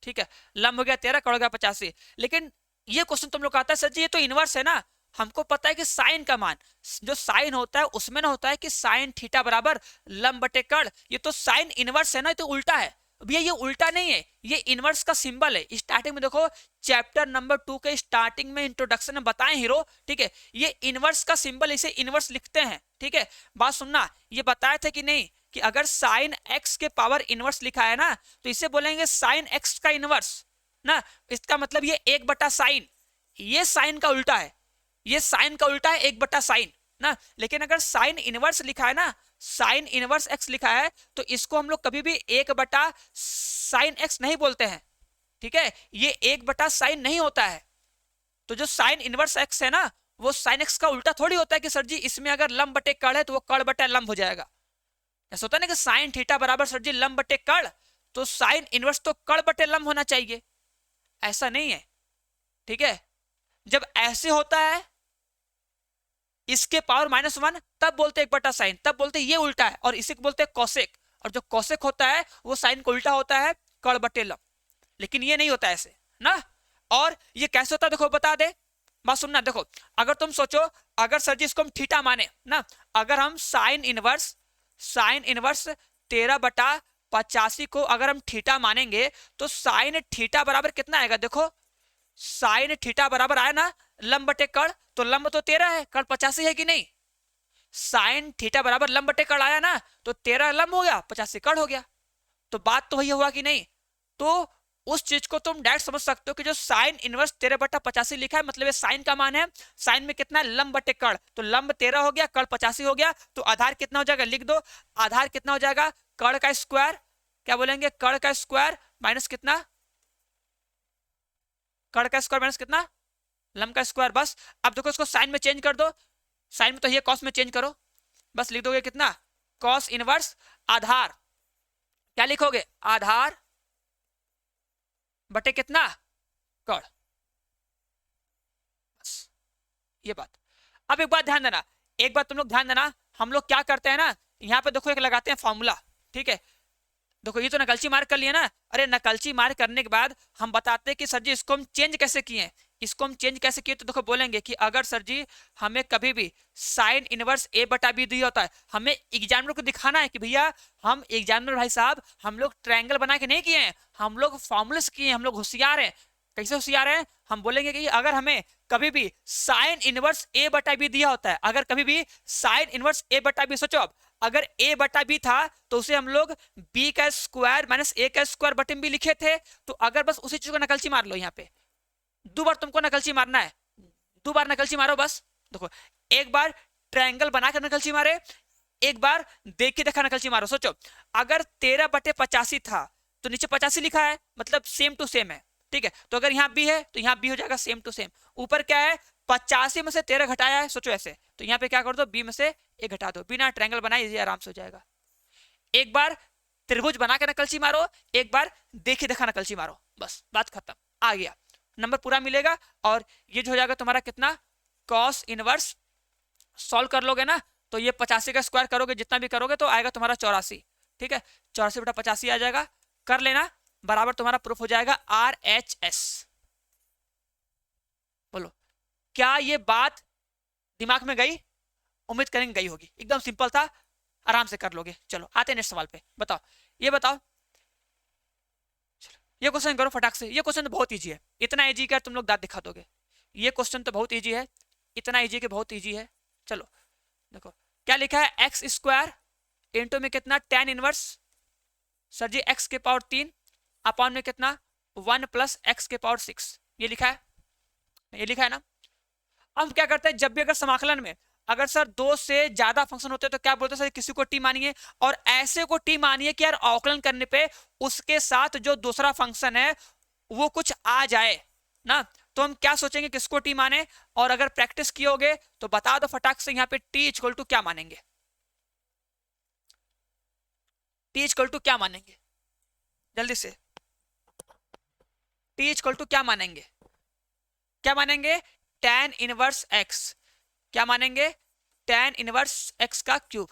[SPEAKER 1] ठीक है, लंब हो गया 13 कड़ हो गया 85। लेकिन ये क्वेश्चन तुम लोग आता है सर जी ये तो इनवर्स है ना, हमको पता है कि साइन का मान जो साइन होता है उसमें ना होता है कि साइन थीटा बराबर लंब बटे कड़, ये तो साइन इनवर्स है ना, ये तो उल्टा है भैया, ये उल्टा नहीं है, ये इनवर्स का सिंबल है। स्टार्टिंग में देखो चैप्टर नंबर 2 के स्टार्टिंग में इंट्रोडक्शन में बताएं हीरो, ठीक है, ये इनवर्स का सिंबल, इसे इनवर्स लिखते हैं, ठीक है। बात सुनना, ये बताया था कि नहीं कि अगर साइन एक्स के पावर इनवर्स लिखा है ना तो इसे बोलेंगे साइन एक्स का इनवर्स ना, इसका मतलब ये 1/साइन, ये साइन का उल्टा है, ये साइन का उल्टा है 1/साइन ना। लेकिन अगर साइन इनवर्स लिखा है ना, साइन इनवर्स एक्स लिखा है तो इसको हम लोग कभी भी 1/साइन एक्स नहीं बोलते हैं, ठीक है, ये 1/साइन नहीं होता है, तो जो साइन इनवर्स एक्स है ना, वो साइन एक्स का उल्टा थोड़ी होता है कि सर जी इसमें अगर लंब बटे कड़ है तो वो कड़ बटे लंब हो जाएगा। ऐसा होता है ना कि साइन थीटा बराबर सर जी लंब बटे कड़, तो साइन इनवर्स तो कड़ बटे लंब होना चाहिए, ऐसा नहीं है। ठीक है, जब ऐसे होता है इसके पावर -1 तब बोलते एक बटा साइन, तब बोलते ये उल्टा है, और इसी को बोलते कौशिक। और जो कौशिक होता है वो साइन को उल्टा होता है, कड़ बटे लंब। लेकिन ये नहीं होता ऐसे ना। और ये कैसे होता है देखो, बता दे, बात सुनना। देखो अगर तुम सोचो, अगर सर जी इसको हम थीटा माने ना, अगर हम साइन इनवर्स 13/85 को अगर हम थीटा मानेंगे तो साइन थीटा बराबर कितना आएगा? देखो साइन थीटा बराबर आया ना लंब बटे कड़, तो लंब तो 13 है, कड़ 85 है कि नहीं? साइन थीटा बराबर लंब बटे कड़ आया ना, तो 13 लंब हो गया, 85 कड़ हो गया। तो बात तो वही हुआ कि नहीं? तो उस चीज को तुम डायरेक्ट समझ सकते हो कि जो साइन इनवर्स 13/85 लिखा है, मतलब साइन का मान है, साइन में कितना है? लंब बटे कड़, तो लंब 13 हो गया, कड़ 85 हो गया, तो आधार कितना हो जाएगा? लिख दो, आधार कितना हो जाएगा? कड़ का स्क्वायर, क्या बोलेंगे? कड़ का स्क्वायर माइनस कितना? कड़ का स्क्वायर माइनस कितना? लंब का स्क्वायर। बस अब देखो इसको साइन में चेंज कर दो, साइन में तो ये कॉस में चेंज करो, बस लिख दोगे कितना? कॉस इनवर्स आधार, क्या लिखोगे? आधार बटे कितना? कड़। बस ये बात। अब एक बात ध्यान देना, एक बात तुम लोग ध्यान देना, हम लोग क्या करते हैं ना, यहाँ पे देखो एक लगाते हैं फॉर्मूला। ठीक है, देखो ये तो नकलची मार्क कर लिया ना, अरे नकलची मार्क करने के बाद हम बताते हैं कि सर जी इसको हम चेंज कैसे किए, इसको हम चेंज कैसे किए। तो देखो बोलेंगे कि अगर सर जी हमें कभी भी साइन इनवर्स a बटा बी दिया होता है, हमें एग्जामिनर को दिखाना है कि भैया हम एग्जामिनर भाई साहब हम लोग ट्रायंगल बना के नहीं किए हैं, हम लोग फॉर्मूले से किए हैं, हम लोग होशियार हैं। कैसे होशियार हैं? हम बोलेंगे कि अगर हमें कभी भी साइन इनवर्स a बटा बी दिया होता है, अगर कभी भी साइन इनवर्स a बटा बी, सोचो अब अगर a बटा बी था तो उसे हम लोग b का स्क्वायर माइनस a का स्क्वायर बटे में भी लिखे थे। तो अगर बस उसी चीज को नकलची मार लो, यहाँ पे दो बार तुमको नकलची मारना है, दो बार नकलची मारो बस। देखो एक बार ट्रायंगल बनाकर नकलची मारे, एक बार देख के देखा नकलची मारो। सोचो अगर 13/85 था तो नीचे 85 लिखा है, मतलब सेम टू सेम है। ठीक है, तो अगर यहाँ b है तो यहाँ b हो जाएगा सेम टू सेम। ऊपर क्या है? 85 में से 13 घटाया है, सोचो ऐसे, तो यहाँ पे क्या कर दो? b में से a घटा दो, बिना ट्रायंगल बनाए ये आराम से हो जाएगा। एक बार त्रिभुज बना के नकलची मारो, एक बार देखे देखा नकलची मारो, बस बात खत्म, आ गया नंबर पूरा मिलेगा। और ये जो हो जाएगा तुम्हारा कितना? कॉस इनवर्स, सॉल्व कर लोगे ना तो ये 85 का स्क्वायर करोगे, जितना भी करोगे तो आएगा तुम्हारा 84। ठीक है, 84/85 आ जाएगा, कर लेना, बराबर तुम्हारा प्रूफ हो जाएगा RHS। बोलो क्या ये बात दिमाग में गई? उम्मीद करेंगे गई होगी, एकदम सिंपल था, आराम से कर लोगे। चलो आते हैं नेक्स्ट सवाल पे, बताओ, ये बताओ, ये क्वेश्चन करो फटाक से। ये क्वेश्चन तो बहुत इजी है, इतना इजी कर तुम लोग दांत दिखा दोगे। ये क्वेश्चन तो बहुत इजी है, इतना इजी कि बहुत इजी है। चलो देखो क्या लिखा है? एक्स स्क्वायर इंटू में कितना? tan इनवर्स सर जी x के पावर 3 अपॉन में कितना? 1 प्लस x के पावर 6, ये लिखा है, ये लिखा है ना। अब क्या करते हैं, जब भी अगर समाकलन में अगर सर दो से ज्यादा फंक्शन होते हैं तो क्या बोलते हैं? सर किसी को टी मानिए, और ऐसे को टी मानिए कि यार अवकलन करने पे उसके साथ जो दूसरा फंक्शन है वो कुछ आ जाए ना। तो हम क्या सोचेंगे, किसको टी माने? और अगर प्रैक्टिस किए होगे तो बता दो फटाक से, यहाँ पे टी इक्वल टू क्या मानेंगे? टी इक्वल टू क्या मानेंगे? जल्दी से, टी इक्वल टू क्या मानेंगे? क्या मानेंगे? tan इनवर्स x, क्या मानेंगे? tan इनवर्स x का क्यूब।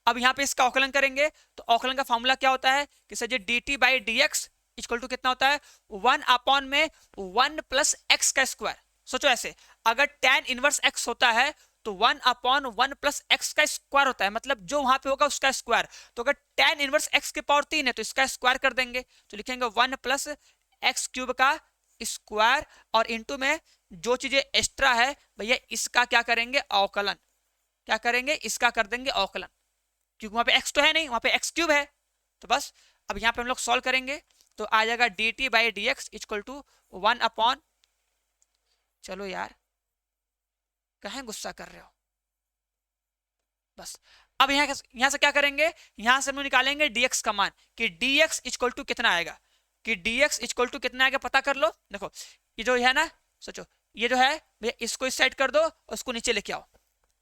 [SPEAKER 1] अब यहाँ पे इसका अवकलन करेंगे तो अवकलन का फॉर्मूला क्या होता है कि sir ji dt by D X equal to कितना होता है? 1 अपॉन में 1 प्लस एक्स का स्क्वायर। सोचो ऐसे, अगर tan इनवर्स x होता है तो 1 अपॉन 1 प्लस एक्स का स्क्वायर होता है, मतलब जो वहां पे होगा उसका स्क्वायर। तो अगर tan इनवर्स x के पावर 3 है तो इसका स्क्वायर कर देंगे, तो लिखेंगे 1 प्लस एक्स क्यूब का स्क्वायर, और इंटू में जो चीजें एक्स्ट्रा है भैया इसका क्या करेंगे? अवकलन। क्या करेंगे? इसका कर देंगे अवकलन, क्योंकि वहां पे x तो है नहीं, वहां पे एक्स क्यूब है। तो बस अब यहाँ पे हम लोग सॉल्व करेंगे तो आ जाएगा dt by D X equal to 1 upon, चलो यार कहें गुस्सा कर रहे हो, बस अब यहाँ से क्या करेंगे? यहाँ से हम निकालेंगे dx का मान कि dx इक्वल टू कितना आएगा, कि dx इक्वल टू कितना आएगा पता कर लो। देखो ये जो है ना, सोचो ये जो है भैया इसको इस साइड कर दो, उसको नीचे लेके आओ,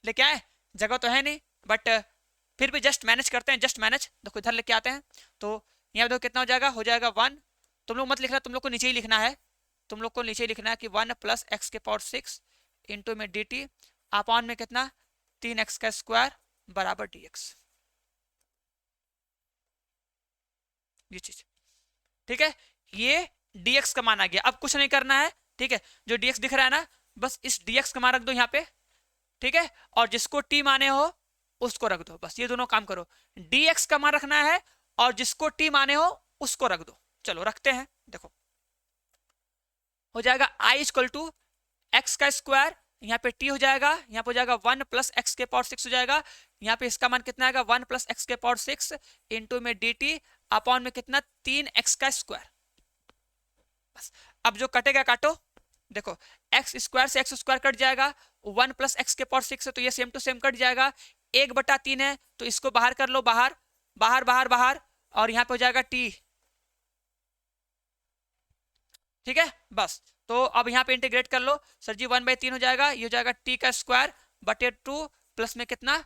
[SPEAKER 1] लेके आए, जगह तो है नहीं बट फिर भी जस्ट मैनेज करते हैं, जस्ट मैनेज। देखो इधर लेके आते हैं, तो यहाँ देखो कितना हो जाएगा 1। तुम लोग मत लिखना, तुम लोग को नीचे ही लिखना है, तुम लोग को नीचे ही लिखना है कि 1 प्लस एक्स के पावर 6 इंटू में डी टी अपॉन में कितना 3x का स्क्वायर बराबर dx, ये चीज ठीक है। ये dx का मान आ गया, अब कुछ नहीं करना है, ठीक है। जो dx दिख रहा है ना, बस इस dx का मान रख दो यहाँ पे, ठीक है, और जिसको t माने हो उसको रख दो, बस ये दोनों काम करो। dx का मान रखना है और जिसको t माने हो उसको रख दो। चलो रखते हैं, देखो हो जाएगा i इक्वल टू एक्स का स्क्वायर, यहाँ पे t हो जाएगा, यहाँ पे हो जाएगा 1 प्लस एक्स के पावर 6 हो जाएगा, यहाँ पे इसका मान कितना आएगा 1 प्लस एक्स के पावर 6 इंटू में डी टी अपॉन में कितना 3x का स्क्वायर। बस अब जो कटेगा काटो, देखो एक्स स्क्वायर से एक्स स्क्वायर कट जाएगा, 1 प्लस एक्स के पावर 6 है तो ये सेम टू सेम कट जाएगा, 1/3 है तो इसको बाहर कर लो, बाहर बाहर बाहर बाहर, और यहाँ पे हो जाएगा t, ठीक है। बस तो अब यहाँ पे इंटीग्रेट कर लो सर जी, 1/3 हो जाएगा, ये हो जाएगा t का स्क्वायर बटे 2 प्लस में कितना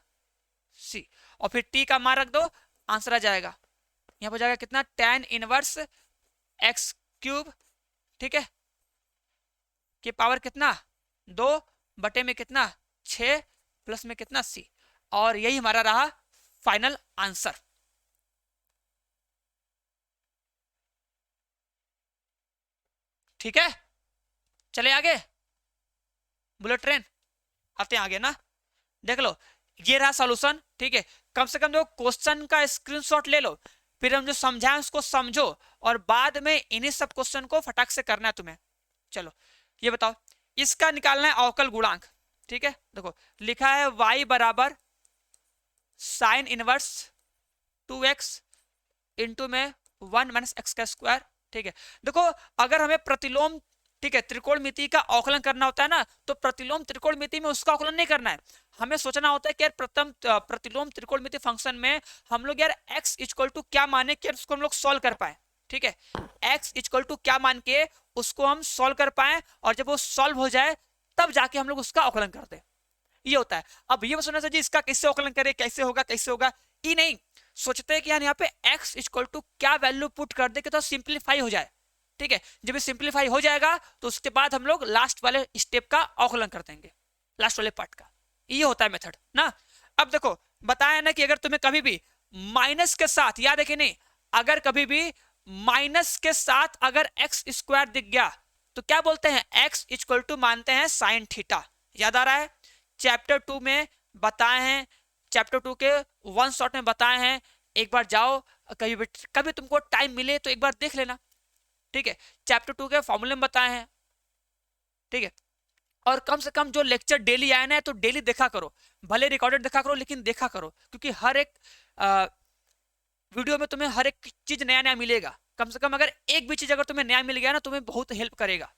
[SPEAKER 1] c, और फिर t का मान रख दो, आंसर आ जाएगा, यहाँ पे हो जाएगा कितना tan इनवर्स x क्यूब, ठीक है, के पावर कितना 2 बटे में कितना 6 प्लस में कितना c, और यही हमारा रहा फाइनल आंसर। ठीक है, चले आगे, बुलेट ट्रेन आते हैं आगे ना, देख लो ये रहा सॉल्यूशन, ठीक है। कम से कम जो क्वेश्चन का स्क्रीनशॉट ले लो, फिर हम जो समझाएं उसको समझो, और बाद में इन्हीं सब क्वेश्चन को फटाक से करना है तुम्हें। चलो ये बताओ, इसका निकालना है अवकल गुणांक, ठीक है। देखो लिखा है y बराबर साइन इनवर्स 2x इंटू में 1 माइनस एक्स का स्क्वायर, ठीक है। देखो अगर हमें प्रतिलोम, ठीक है, त्रिकोणमिति का अवकलन करना होता है ना, तो प्रतिलोम त्रिकोणमिति में उसका अवकलन नहीं करना है, हमें सोचना होता है कि यार प्रथम प्रतिलोम त्रिकोणमिति फंक्शन में हम लोग यार x इक्वल टू क्या माने कि उसको हम लोग सॉल्व कर पाए, ठीक है। x इक्वल टू क्या मान के उसको हम सॉल्व कर पाए, और जब वो सॉल्व हो जाए तब जाके हम लोग उसका अवकलन करते हैं, ये होता है। अब ये सोचना चाहिए इसका कैसे अवकलन करें, कैसे होगा कैसे होगा, ये नहीं सोचते हैं कि यार यहाँ पे x इक्वल टू क्या वैल्यू पुट कर दे कि तो सिंप्लीफाई हो जाए, ठीक है। जब ये सिंप्लीफाई हो जाएगा तो उसके बाद हम लोग लास्ट वाले स्टेप का अवकलन कर देंगे, लास्ट वाले पार्ट का, ये होता है मेथड ना। अब देखो बताया ना कि अगर तुम्हें कभी भी माइनस के साथ, याद है कि नहीं, अगर कभी भी माइनस के साथ अगर एक्स स्क्वायर दिख गया तो क्या बोलते हैं, एक्स इक्वल टू मानते हैं साइन थीटा, याद आ रहा है, चैप्टर 2 में बताए हैं, चैप्टर 2 के 1 शॉट में बताए हैं, एक बार जाओ, कभी तुमको टाइम मिले तो एक बार देख लेना, ठीक है। चैप्टर 2 के फॉर्मूले में बताए हैं, ठीक है। और कम से कम जो लेक्चर डेली आए ना, तो डेली देखा करो, भले रिकॉर्डेड देखा करो लेकिन देखा करो, क्योंकि हर एक वीडियो में तुम्हें हर एक चीज नया नया मिलेगा। कम से कम अगर एक भी चीज अगर तुम्हें नया मिल गया ना, तुम्हें बहुत हेल्प करेगा,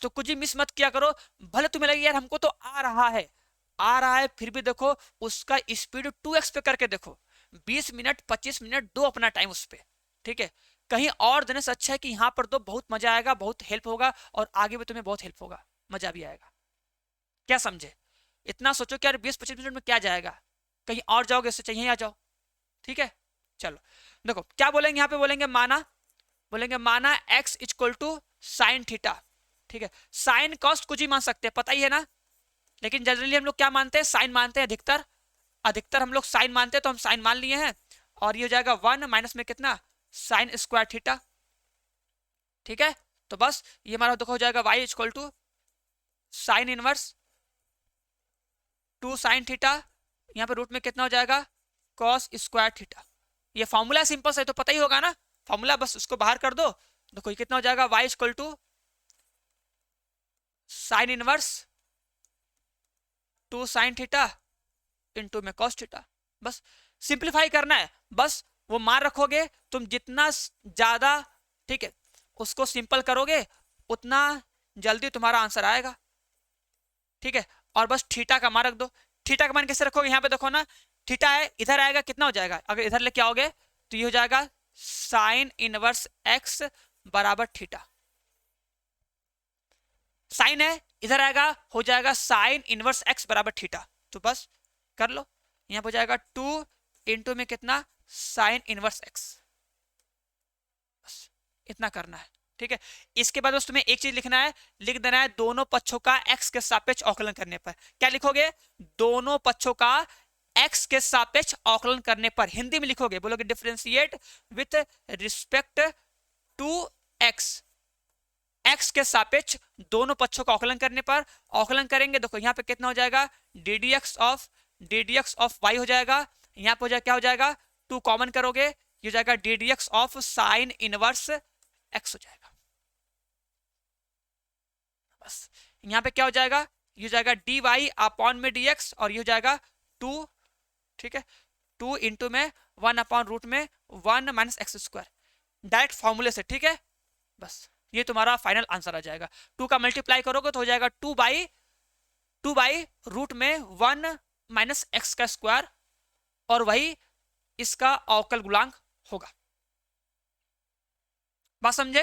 [SPEAKER 1] तो कुछ भी मिस मत किया करो। भले तुम्हें लगे यार हमको तो आ रहा है, फिर भी देखो उसका स्पीड 2x पे करके देखो, 20 मिनट 25 मिनट दो अपना टाइम उस पर, ठीक है। कहीं और देने से अच्छा है कि यहाँ पर दो, बहुत मजा आएगा, बहुत हेल्प होगा, और आगे भी तुम्हें बहुत हेल्प होगा, मजा भी आएगा, क्या समझे। इतना सोचो कि यार 20-25 मिनट में क्या जाएगा, कहीं और जाओगे इससे चाहिए आ जाओ, ठीक है। चलो देखो क्या बोलेंगे, यहाँ पे बोलेंगे माना x equal to sine theta, ठीक है। साइन कॉस्ट कुछ ही मान सकते हैं, पता ही है ना, लेकिन जनरली हम लोग क्या मानते हैं, साइन मानते हैं, अधिकतर हम लोग साइन मानते हैं, तो हम साइन मान लिए हैं, और ये हो जाएगा 1 माइनस में कितना साइन स्क्वायर थीटा, ठीक है। तो बस ये हमारा देखो हो जाएगा y equal to sine inverse 2 sine theta, यहाँ पे रूट में कितना हो जाएगा कॉस स्क्वायर थीटा। ये फॉर्मूला सिंपल है तो पता ही होगा ना, फॉर्मूला बस उसको बाहर कर दो, देखो ये कितना हो जाएगा y equal to sine inverse 2 sine theta into में कॉस थीटा। बस सिंप्लीफाई करना है, बस वो मान रखोगे, तुम जितना ज्यादा, ठीक है, उसको सिंपल करोगे उतना जल्दी तुम्हारा आंसर आएगा, ठीक है। और बस थीटा का मान रख दो। थीटा का मान कैसे रखोगे, यहाँ पे देखो ना, थीटा है, इधर आएगा कितना हो जाएगा, अगर इधर लेके आओगे तो ये हो जाएगा साइन इनवर्स एक्स बराबर थीटा, साइन है इधर आएगा हो जाएगा साइन इनवर्स एक्स बराबर थीटा, तो बस कर लो, यहाँ पे हो जाएगा 2 इंटू में कितना साइन इनवर्स एक्स, बस इतना करना है। ठीक है, इसके बाद बस तुम्हें एक चीज लिखना है, लिख देना है दोनों पक्षों का एक्स के सापेक्ष अवकलन करने पर। क्या लिखोगे? दोनों पक्षों का एक्स के सापेक्ष अवकलन करने पर। हिंदी में लिखोगे, बोलोगे differentiate with respect to X, X के सापेक्ष दोनों पक्षों का अवकलन करने पर। अवकलन करेंगे, देखो यहाँ पे कितना हो जाएगा D D X of Y हो जाएगा, यहाँ पे हो जाएगा क्या हो जाएगा 2 कॉमन करोगे, ये हो जाएगा D D X of sine inverse x हो जाएगा। बस यहाँ पे क्या हो जाएगा, ये हो जाएगा डी वाई अपॉन में डी एक्स, और ये हो जाएगा 2, ठीक है 2 इंटू में 1 अपॉन रूट में 1 माइनस एक्स स्क्वायर, डायरेक्ट फॉर्मूले से। ठीक है, बस ये तुम्हारा फाइनल आंसर आ जाएगा। 2 का मल्टीप्लाई करोगे तो हो जाएगा 2 बाई रूट में 1 माइनस एक्स का स्क्वायर, और वही इसका अवकल गुणांक होगा। बात समझे?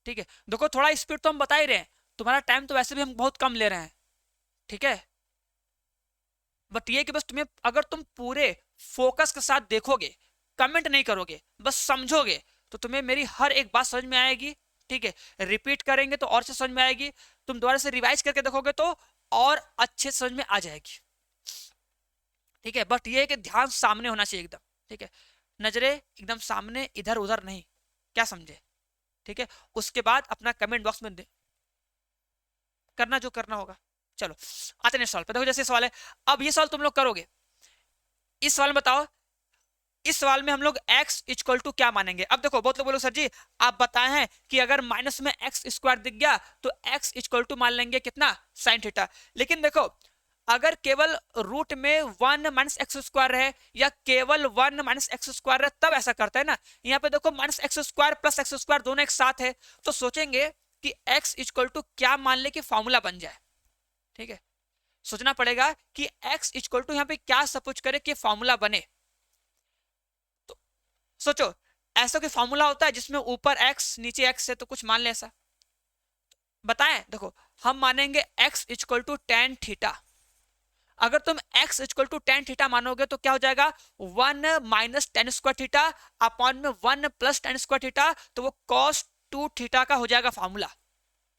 [SPEAKER 1] ठीक है, देखो थोड़ा स्पीड तो हम बता ही रहे हैं, तुम्हारा टाइम तो वैसे भी हम बहुत कम ले रहे हैं। ठीक है, बट ये कि बस तुम्हें, अगर तुम पूरे फोकस के साथ देखोगे, कमेंट नहीं करोगे, बस समझोगे, तो तुम्हें मेरी हर एक बात समझ में आएगी। ठीक है, रिपीट करेंगे तो और से समझ में आएगी, तुम दोबारा से रिवाइज करके देखोगे तो और अच्छे समझ में आ जाएगी। ठीक है, बट ये कि ध्यान सामने होना चाहिए एकदम। ठीक है, नजरें एकदम सामने, इधर उधर नहीं। क्या समझे? ठीक है, उसके बाद अपना कमेंट बॉक्स में करना जो करना होगा। चलो आते हैं सवाल पे। देखो जैसे सवाल है, अब ये सवाल तुम लोग करोगे, इस सवाल में बताओ, इस सवाल में हम लोग x इक्वल टू क्या मानेंगे। अब देखो बहुत लोग बोलो सर जी आप बताए हैं कि अगर माइनस में एक्स स्क्वायर दिख गया तो x इक्वल टू मान लेंगे कितना साइन थीटा। लेकिन देखो अगर केवल रूट में 1 माइनस एक्स स्क्वायर है या केवल 1 माइनस एक्स स्क्वायर है तब ऐसा करता है ना। यहाँ पे देखो minus X square plus x square दोनों एक साथ है, तो सोचेंगे कि x इक्वल टू क्या मान ले कि फॉर्मूला बन जाए। ठीक है, सोचना पड़ेगा कि x इक्वल टू यहाँ पे क्या सपोज करे कि फॉर्मूला बने। तो सोचो ऐसा कोई फॉर्मूला होता है जिसमें ऊपर x नीचे x है, तो कुछ मान ले ऐसा बताएं। देखो हम मानेंगे x equal to tan theta. अगर तुम x equal to tan theta मानोगे तो क्या हो जाएगा 1 minus tan square theta upon में 1 प्लस टेन स्क्वायर थीटा, तो वो cos 2 थीटा का हो जाएगा फॉर्मूला।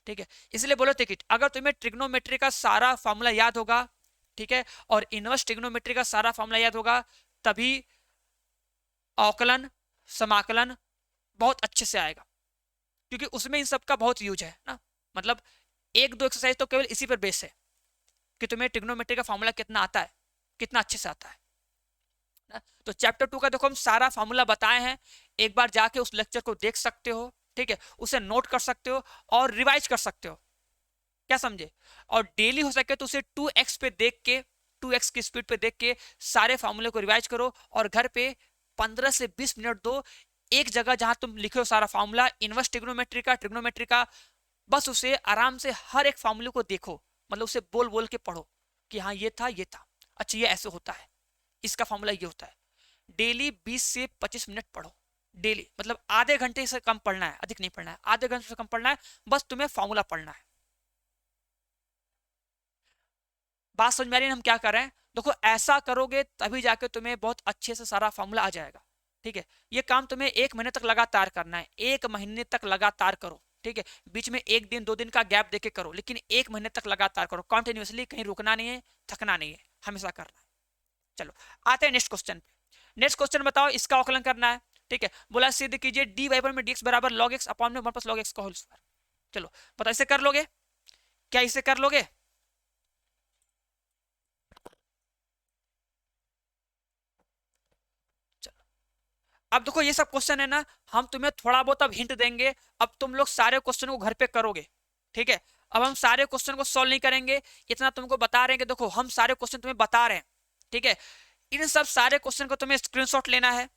[SPEAKER 1] ठीक है, इसलिए बोलो टिकट, अगर तुम्हें ट्रिग्नोमेट्री का सारा फॉर्मूला याद होगा, ठीक है, और इनवर्स ट्रिग्नोमेट्री का सारा फॉर्मूला याद होगा, तभी अवकलन समाकलन बहुत अच्छे से आएगा, क्योंकि उसमें इन सब का बहुत यूज है ना। मतलब 1-2 एक्सरसाइज तो केवल इसी पर बेस है कि तुम्हें ट्रिग्नोमेट्री का फॉर्मूला कितना आता है, कितना अच्छे से आता है ना? तो चैप्टर 2 का देखो हम सारा फॉर्मूला बताए हैं, एक बार जाके उस लेक्चर को देख सकते हो। ठीक है, उसे नोट कर सकते हो और रिवाइज कर सकते हो। क्या समझे? और डेली हो सके तो उसे 2x पे देख के, 2x की स्पीड पे देख के सारे फॉर्मूले को रिवाइज करो, और घर पे 15 से 20 मिनट दो एक जगह जहां तुम लिखे हो सारा फॉर्मूला इनवर्स ट्रिग्नोमेट्री का, बस उसे आराम से हर एक फॉर्मूले को देखो, मतलब उसे बोल बोल के पढ़ो कि हाँ ये था, अच्छा ये ऐसे होता है, इसका फॉर्मूला ये होता है। डेली 20 से 25 मिनट पढ़ो डेली, मतलब आधे घंटे से कम पढ़ना है, अधिक नहीं पढ़ना है, आधे घंटे से कम पढ़ना है, बस तुम्हें फॉर्मूला पढ़ना है। बात समझ में आ रही है हम क्या कर रहे हैं? देखो ऐसा करोगे तभी जाके तुम्हें बहुत अच्छे से सारा फॉर्मूला आ जाएगा। ठीक है, ये काम तुम्हें 1 महीने तक लगातार करना है, 1 महीने तक लगातार करो। ठीक है, बीच में 1 दिन 2 दिन का गैप देके करो, लेकिन 1 महीने तक लगातार करो कॉन्टिन्यूसली, कहीं रुकना नहीं है, थकना नहीं है, हमेशा करना है। चलो आते हैं नेक्स्ट क्वेश्चन पे। नेक्स्ट क्वेश्चन बताओ, इसका अवकलन करना है। ठीक है, बोला सिद्ध कीजिए डी वाई में dx बराबर log x अपॉन में 1 प्लस log x का होल स्क्वायर। चलो बताओ इसे कर लोगे क्या? इसे कर लोगे? चलो अब देखो ये सब क्वेश्चन है ना, हम तुम्हें थोड़ा बहुत अब हिंट देंगे, अब तुम लोग सारे क्वेश्चन को घर पे करोगे। ठीक है, अब हम सारे क्वेश्चन को सॉल्व नहीं करेंगे, इतना तुमको बता रहे हैं कि देखो हम सारे क्वेश्चन तुम्हें बता रहे हैं। ठीक है, इन सब सारे क्वेश्चन को तुम्हें स्क्रीनशॉट लेना है।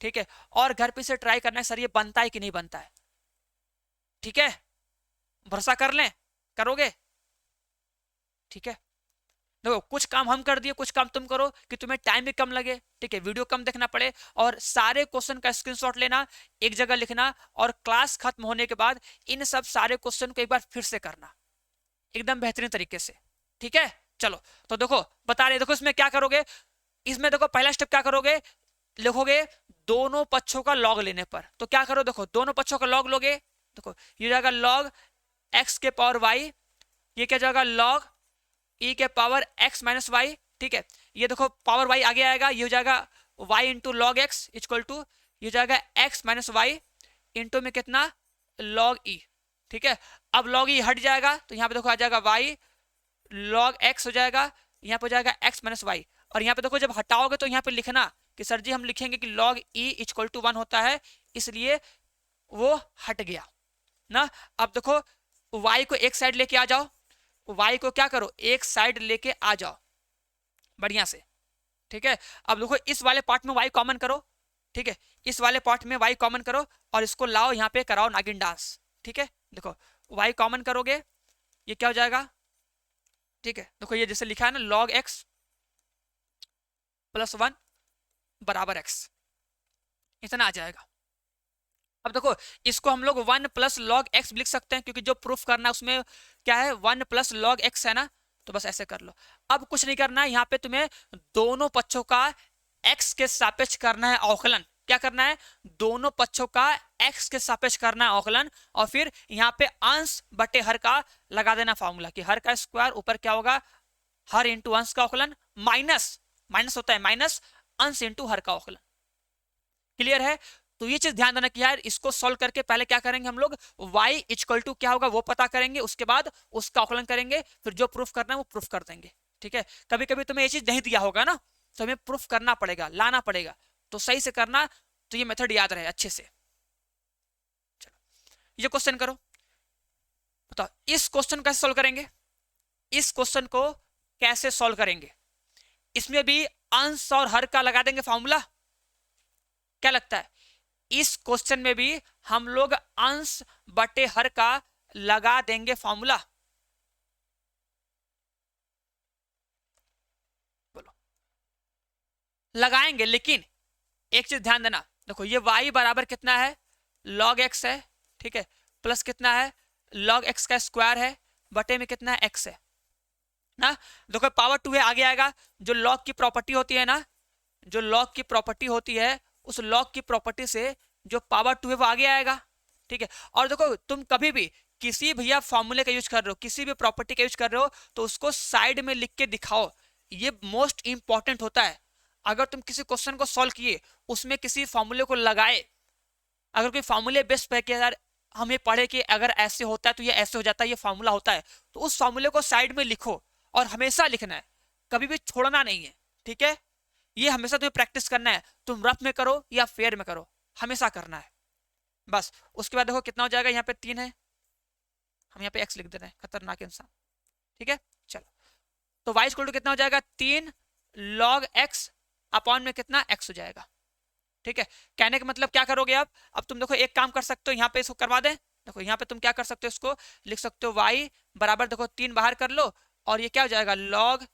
[SPEAKER 1] ठीक है, और घर पे से ट्राई करना है सर ये बनता है कि नहीं बनता है। ठीक है, भरोसा कर लें, करोगे? ठीक है, देखो कुछ काम हम कर दिए, कुछ काम तुम करो कि तुम्हें टाइम भी कम लगे। ठीक है, वीडियो कम देखना पड़े, और सारे क्वेश्चन का स्क्रीनशॉट लेना, एक जगह लिखना, और क्लास खत्म होने के बाद इन सब सारे क्वेश्चन को एक बार फिर से करना। एकदम बेहतरीन तरीके से। ठीक है, चलो तो देखो बता रहे, देखो इसमें क्या करोगे, इसमें देखो पहला स्टेप क्या करोगे, लिखोगे दोनों पक्षों का लॉग लेने पर। तो क्या करो, देखो दोनों पक्षों का लॉग लोगे, देखो ये जाएगा लॉग x के पावर y, ये क्या जाएगा लॉग e के पावर x माइनस वाई। ठीक है, ये देखो पावर y आगे आएगा, ये हो जाएगा y into log X equal to ये जाएगा x माइनस वाई इंटू में कितना लॉग e। ठीक है, अब लॉग e हट जाएगा तो यहाँ पे देखो आ जाएगा y लॉग x हो जाएगा, यहाँ पे हो जाएगा x माइनस वाई। और यहाँ पे देखो जब हटाओगे तो यहाँ पे लिखना कि सर जी हम लिखेंगे कि लॉग e इक्वल टू 1 होता है, इसलिए वो हट गया ना। अब देखो y को एक साइड लेके आ जाओ, y को क्या करो एक साइड लेके आ जाओ बढ़िया से। ठीक है, अब देखो इस वाले पार्ट में y कॉमन करो। ठीक है, इस वाले पार्ट में y कॉमन करो और इसको लाओ यहाँ पे कराओ नागिन डांस। ठीक है, देखो y कॉमन करोगे ये क्या हो जाएगा। ठीक है, देखो ये जैसे लिखा है ना लॉग x प्लस 1 बराबर x, इतना आ जाएगा। अब देखो इसको हम लोग 1 प्लस लॉग एक्स लिख सकते हैं, क्योंकि जो प्रूफ करना है उसमें क्या है 1 प्लस लॉग एक्स है ना, तो बस ऐसे कर लो। अब कुछ नहीं करना है, यहाँ पे तुम्हें दोनों पक्षों का x के सापेक्ष करना है अवकलन। क्या करना है, दोनों पक्षों का x के सापेक्ष करना है अवकलन, और फिर यहाँ पे अंश बटे हर का लगा देना फॉर्मूला कि हर का स्क्वायर ऊपर क्या होगा हर इंटू अंश का अवकलन माइनस माइनस होता है माइनस अंश इंटू हर का अवकलन। क्लियर है, तो ये चीज ध्यान देना कि यार इसको सॉल्व करके पहले क्या करेंगे हम लोग y इक्वल टू क्या होगा वो पता करेंगे, उसके बाद उसका आकलन करेंगे, फिर जो प्रूफ करना है वो प्रूफ कर देंगे। ठीक है, कभी कभी तुम्हें ये चीज नहीं दिया होगा ना तो हमें प्रूफ करना पड़ेगा, लाना पड़ेगा, तो सही से करना, तो ये मेथड याद रहे अच्छे से। चलो ये क्वेश्चन करो, बताओ इस क्वेश्चन कैसे सॉल्व करेंगे, इस क्वेश्चन को कैसे सॉल्व करेंगे। इसमें भी अंश और हर का लगा देंगे फॉर्मूला, क्या लगता है इस क्वेश्चन में भी हम लोग अंश बटे हर का लगा देंगे फॉर्मूला। बोलो लगाएंगे, लेकिन एक चीज ध्यान देना, देखो ये y बराबर कितना है log x है। ठीक है, प्लस कितना है log x का स्क्वायर है बटे में कितना है x है ना। देखो पावर 2 है आगे आएगा, जो log की प्रॉपर्टी होती है ना, जो log की प्रॉपर्टी होती है उस log की प्रॉपर्टी से जो पावर 2 है वो आगे आएगा। ठीक है, और देखो तुम कभी भी किसी भैया फॉर्मूले का यूज कर रहे हो, किसी भी प्रॉपर्टी का यूज कर रहे हो तो उसको साइड में लिख के दिखाओ, ये मोस्ट इंपॉर्टेंट होता है। अगर तुम किसी क्वेश्चन को सॉल्व किए उसमें किसी फॉर्मूले को लगाए, अगर कोई फॉर्मूले बेस्ड पे कि यार हमें पढ़े कि अगर ऐसे होता है तो ये ऐसे हो जाता है, ये फॉर्मूला होता है, तो उस फॉर्मूले को साइड में लिखो और हमेशा लिखना है, कभी भी छोड़ना नहीं है। ठीक है, ये हमेशा तुम्हें प्रैक्टिस करना है, तुम रफ में करो या फेयर में करो, हमेशा करना है बस। उसके बाद देखो कितना हो जाएगा, यहाँ पे 3 है, हम यहाँ पे x लिख दे रहे हैं, खतरनाक इंसान। ठीक है, चलो तो y इक्वल टू कितना हो जाएगा 3 log x अपॉन में कितना x हो जाएगा। ठीक है, कहने का मतलब क्या करोगे अब तुम देखो एक काम कर सकते हो, यहाँ पे इसको करवा दें, देखो यहाँ पे तुम क्या कर सकते हो, इसको लिख सकते हो y बराबर देखो 3 बाहर कर लो और ये क्या हो जाएगा log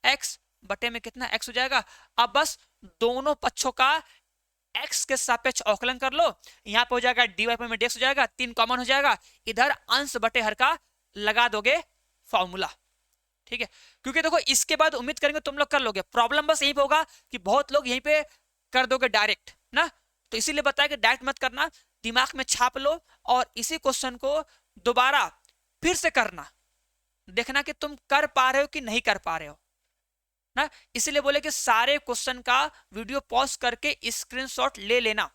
[SPEAKER 1] x बटे में कितना x हो जाएगा। अब बस दोनों पक्षों का x के सापेक्ष अवकलन कर लो, यहाँ पे हो जाएगा dy पर में dx हो जाएगा, 3 कॉमन हो जाएगा, इधर अंश बटे हर का लगा दोगे फॉर्मूला। ठीक है, क्योंकि देखो इसके बाद उम्मीद करेंगे तुम लोग कर लोगे, प्रॉब्लम बस यही पे होगा कि बहुत लोग यहीं पे कर दोगे डायरेक्ट ना, तो इसीलिए बताया कि डायरेक्ट मत करना, दिमाग में छाप लो और इसी क्वेश्चन को दोबारा फिर से करना, देखना कि तुम कर पा रहे हो कि नहीं कर पा रहे हो ना। इसीलिए बोले कि सारे क्वेश्चन का वीडियो पॉज करके स्क्रीनशॉट ले लेना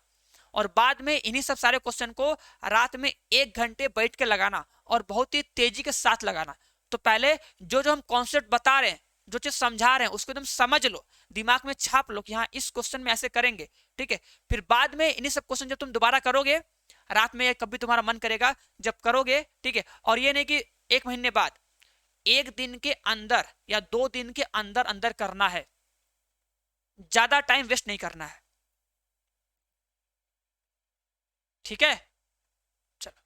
[SPEAKER 1] और बाद में इन्हीं सब सारे क्वेश्चन को रात में 1 घंटे बैठ के लगाना और बहुत ही तेजी के साथ लगाना। तो पहले जो जो हम कॉन्सेप्ट बता रहे हैं, जो चीज समझा रहे हैं उसको एकदम समझ लो, दिमाग में छाप लो कि हाँ इस क्वेश्चन में ऐसे करेंगे। ठीक है, फिर बाद में इन्हीं सब क्वेश्चन जब तुम दोबारा करोगे रात में, कभी तुम्हारा मन करेगा जब करोगे, ठीक है, और ये नहीं कि 1 महीने बाद, 1 दिन के अंदर या 2 दिन के अंदर अंदर करना है, ज्यादा टाइम वेस्ट नहीं करना है। ठीक है, चलो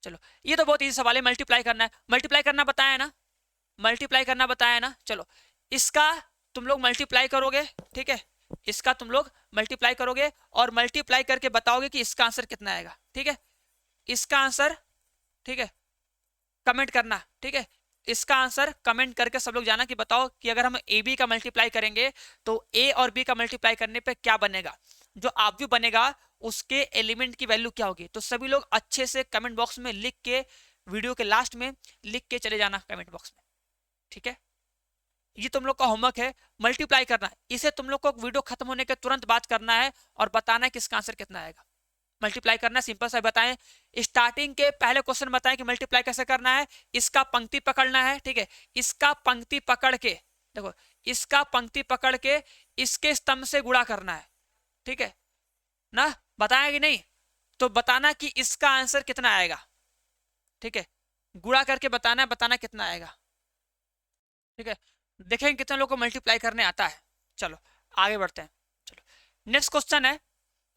[SPEAKER 1] चलो ये तो बहुत इजी सवाल है, मल्टीप्लाई करना है, मल्टीप्लाई करना बताया ना, मल्टीप्लाई करना बताया ना। चलो इसका तुम लोग मल्टीप्लाई करोगे, ठीक है, इसका तुम लोग मल्टीप्लाई करोगे और मल्टीप्लाई करके बताओगे कि इसका आंसर कितना आएगा। ठीक है, इसका आंसर, ठीक है, कमेंट करना, ठीक है। इसका आंसर कमेंट करके सब लोग जाना कि बताओ कि अगर हम ए बी का मल्टीप्लाई करेंगे तो ए और बी का मल्टीप्लाई करने पे क्या बनेगा, जो ऑब्जेक्ट बनेगा उसके एलिमेंट की वैल्यू क्या होगी। तो सभी लोग अच्छे से कमेंट बॉक्स में लिख के, वीडियो के लास्ट में लिख के चले जाना कमेंट बॉक्स में, ठीक है। ये तुम लोग का होमवर्क है, मल्टीप्लाई करना है। इसे तुम लोग को वीडियो खत्म होने के तुरंत बात करना है और बताना है कि इसका आंसर कितना आएगा। मल्टीप्लाई करना सिंपल सा बताएं, स्टार्टिंग के पहले क्वेश्चन बताएं कि मल्टीप्लाई कैसे करना है। इसका पंक्ति पकड़ना है, ठीक है। इसका पंक्ति पकड़ के देखो, इसका पंक्ति पकड़ के इसके स्तंभ से गुणा करना है, ठीक है ना। बताया कि नहीं, तो बताना कि इसका आंसर कितना आएगा, ठीक है। गुणा करके बताना है, बताना कितना आएगा, ठीक है। देखेंगे कितने लोगों को मल्टीप्लाई करने आता है। चलो आगे बढ़ते हैं। चलो नेक्स्ट क्वेश्चन है,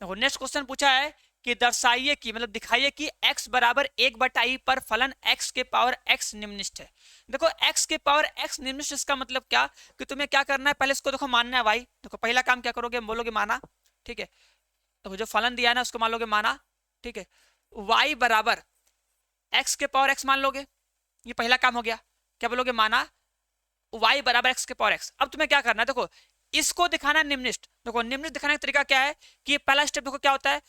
[SPEAKER 1] देखो नेक्स्ट क्वेश्चन पूछा है कि दर्शाइए कि मतलब दिखाइए कि x बराबर 1/e पर फलन x के पावर x निम्नलिखित है। देखो x के पावर x निम्नलिखित, इसका मतलब क्या कि तुम्हें क्या करना है, पहले इसको देखो मानना है y। देखो पहला काम क्या करोगे, बोलोगे माना, ठीक है। देखो जो फलन दिया है ना उसको मान लोगे माना, ठीक है। y बराबर x के पावर x मान लोगे, ये पहला काम हो गया। क्या बोलोगे, माना y बराबर x के पावर x। अब तुम्हें क्या करना है, देखो इसको दिखाना निम्नलिखित। देखो निम्नलिखित दिखाने का तरीका क्या है कि पहला स्टेप देखो क्या होता है,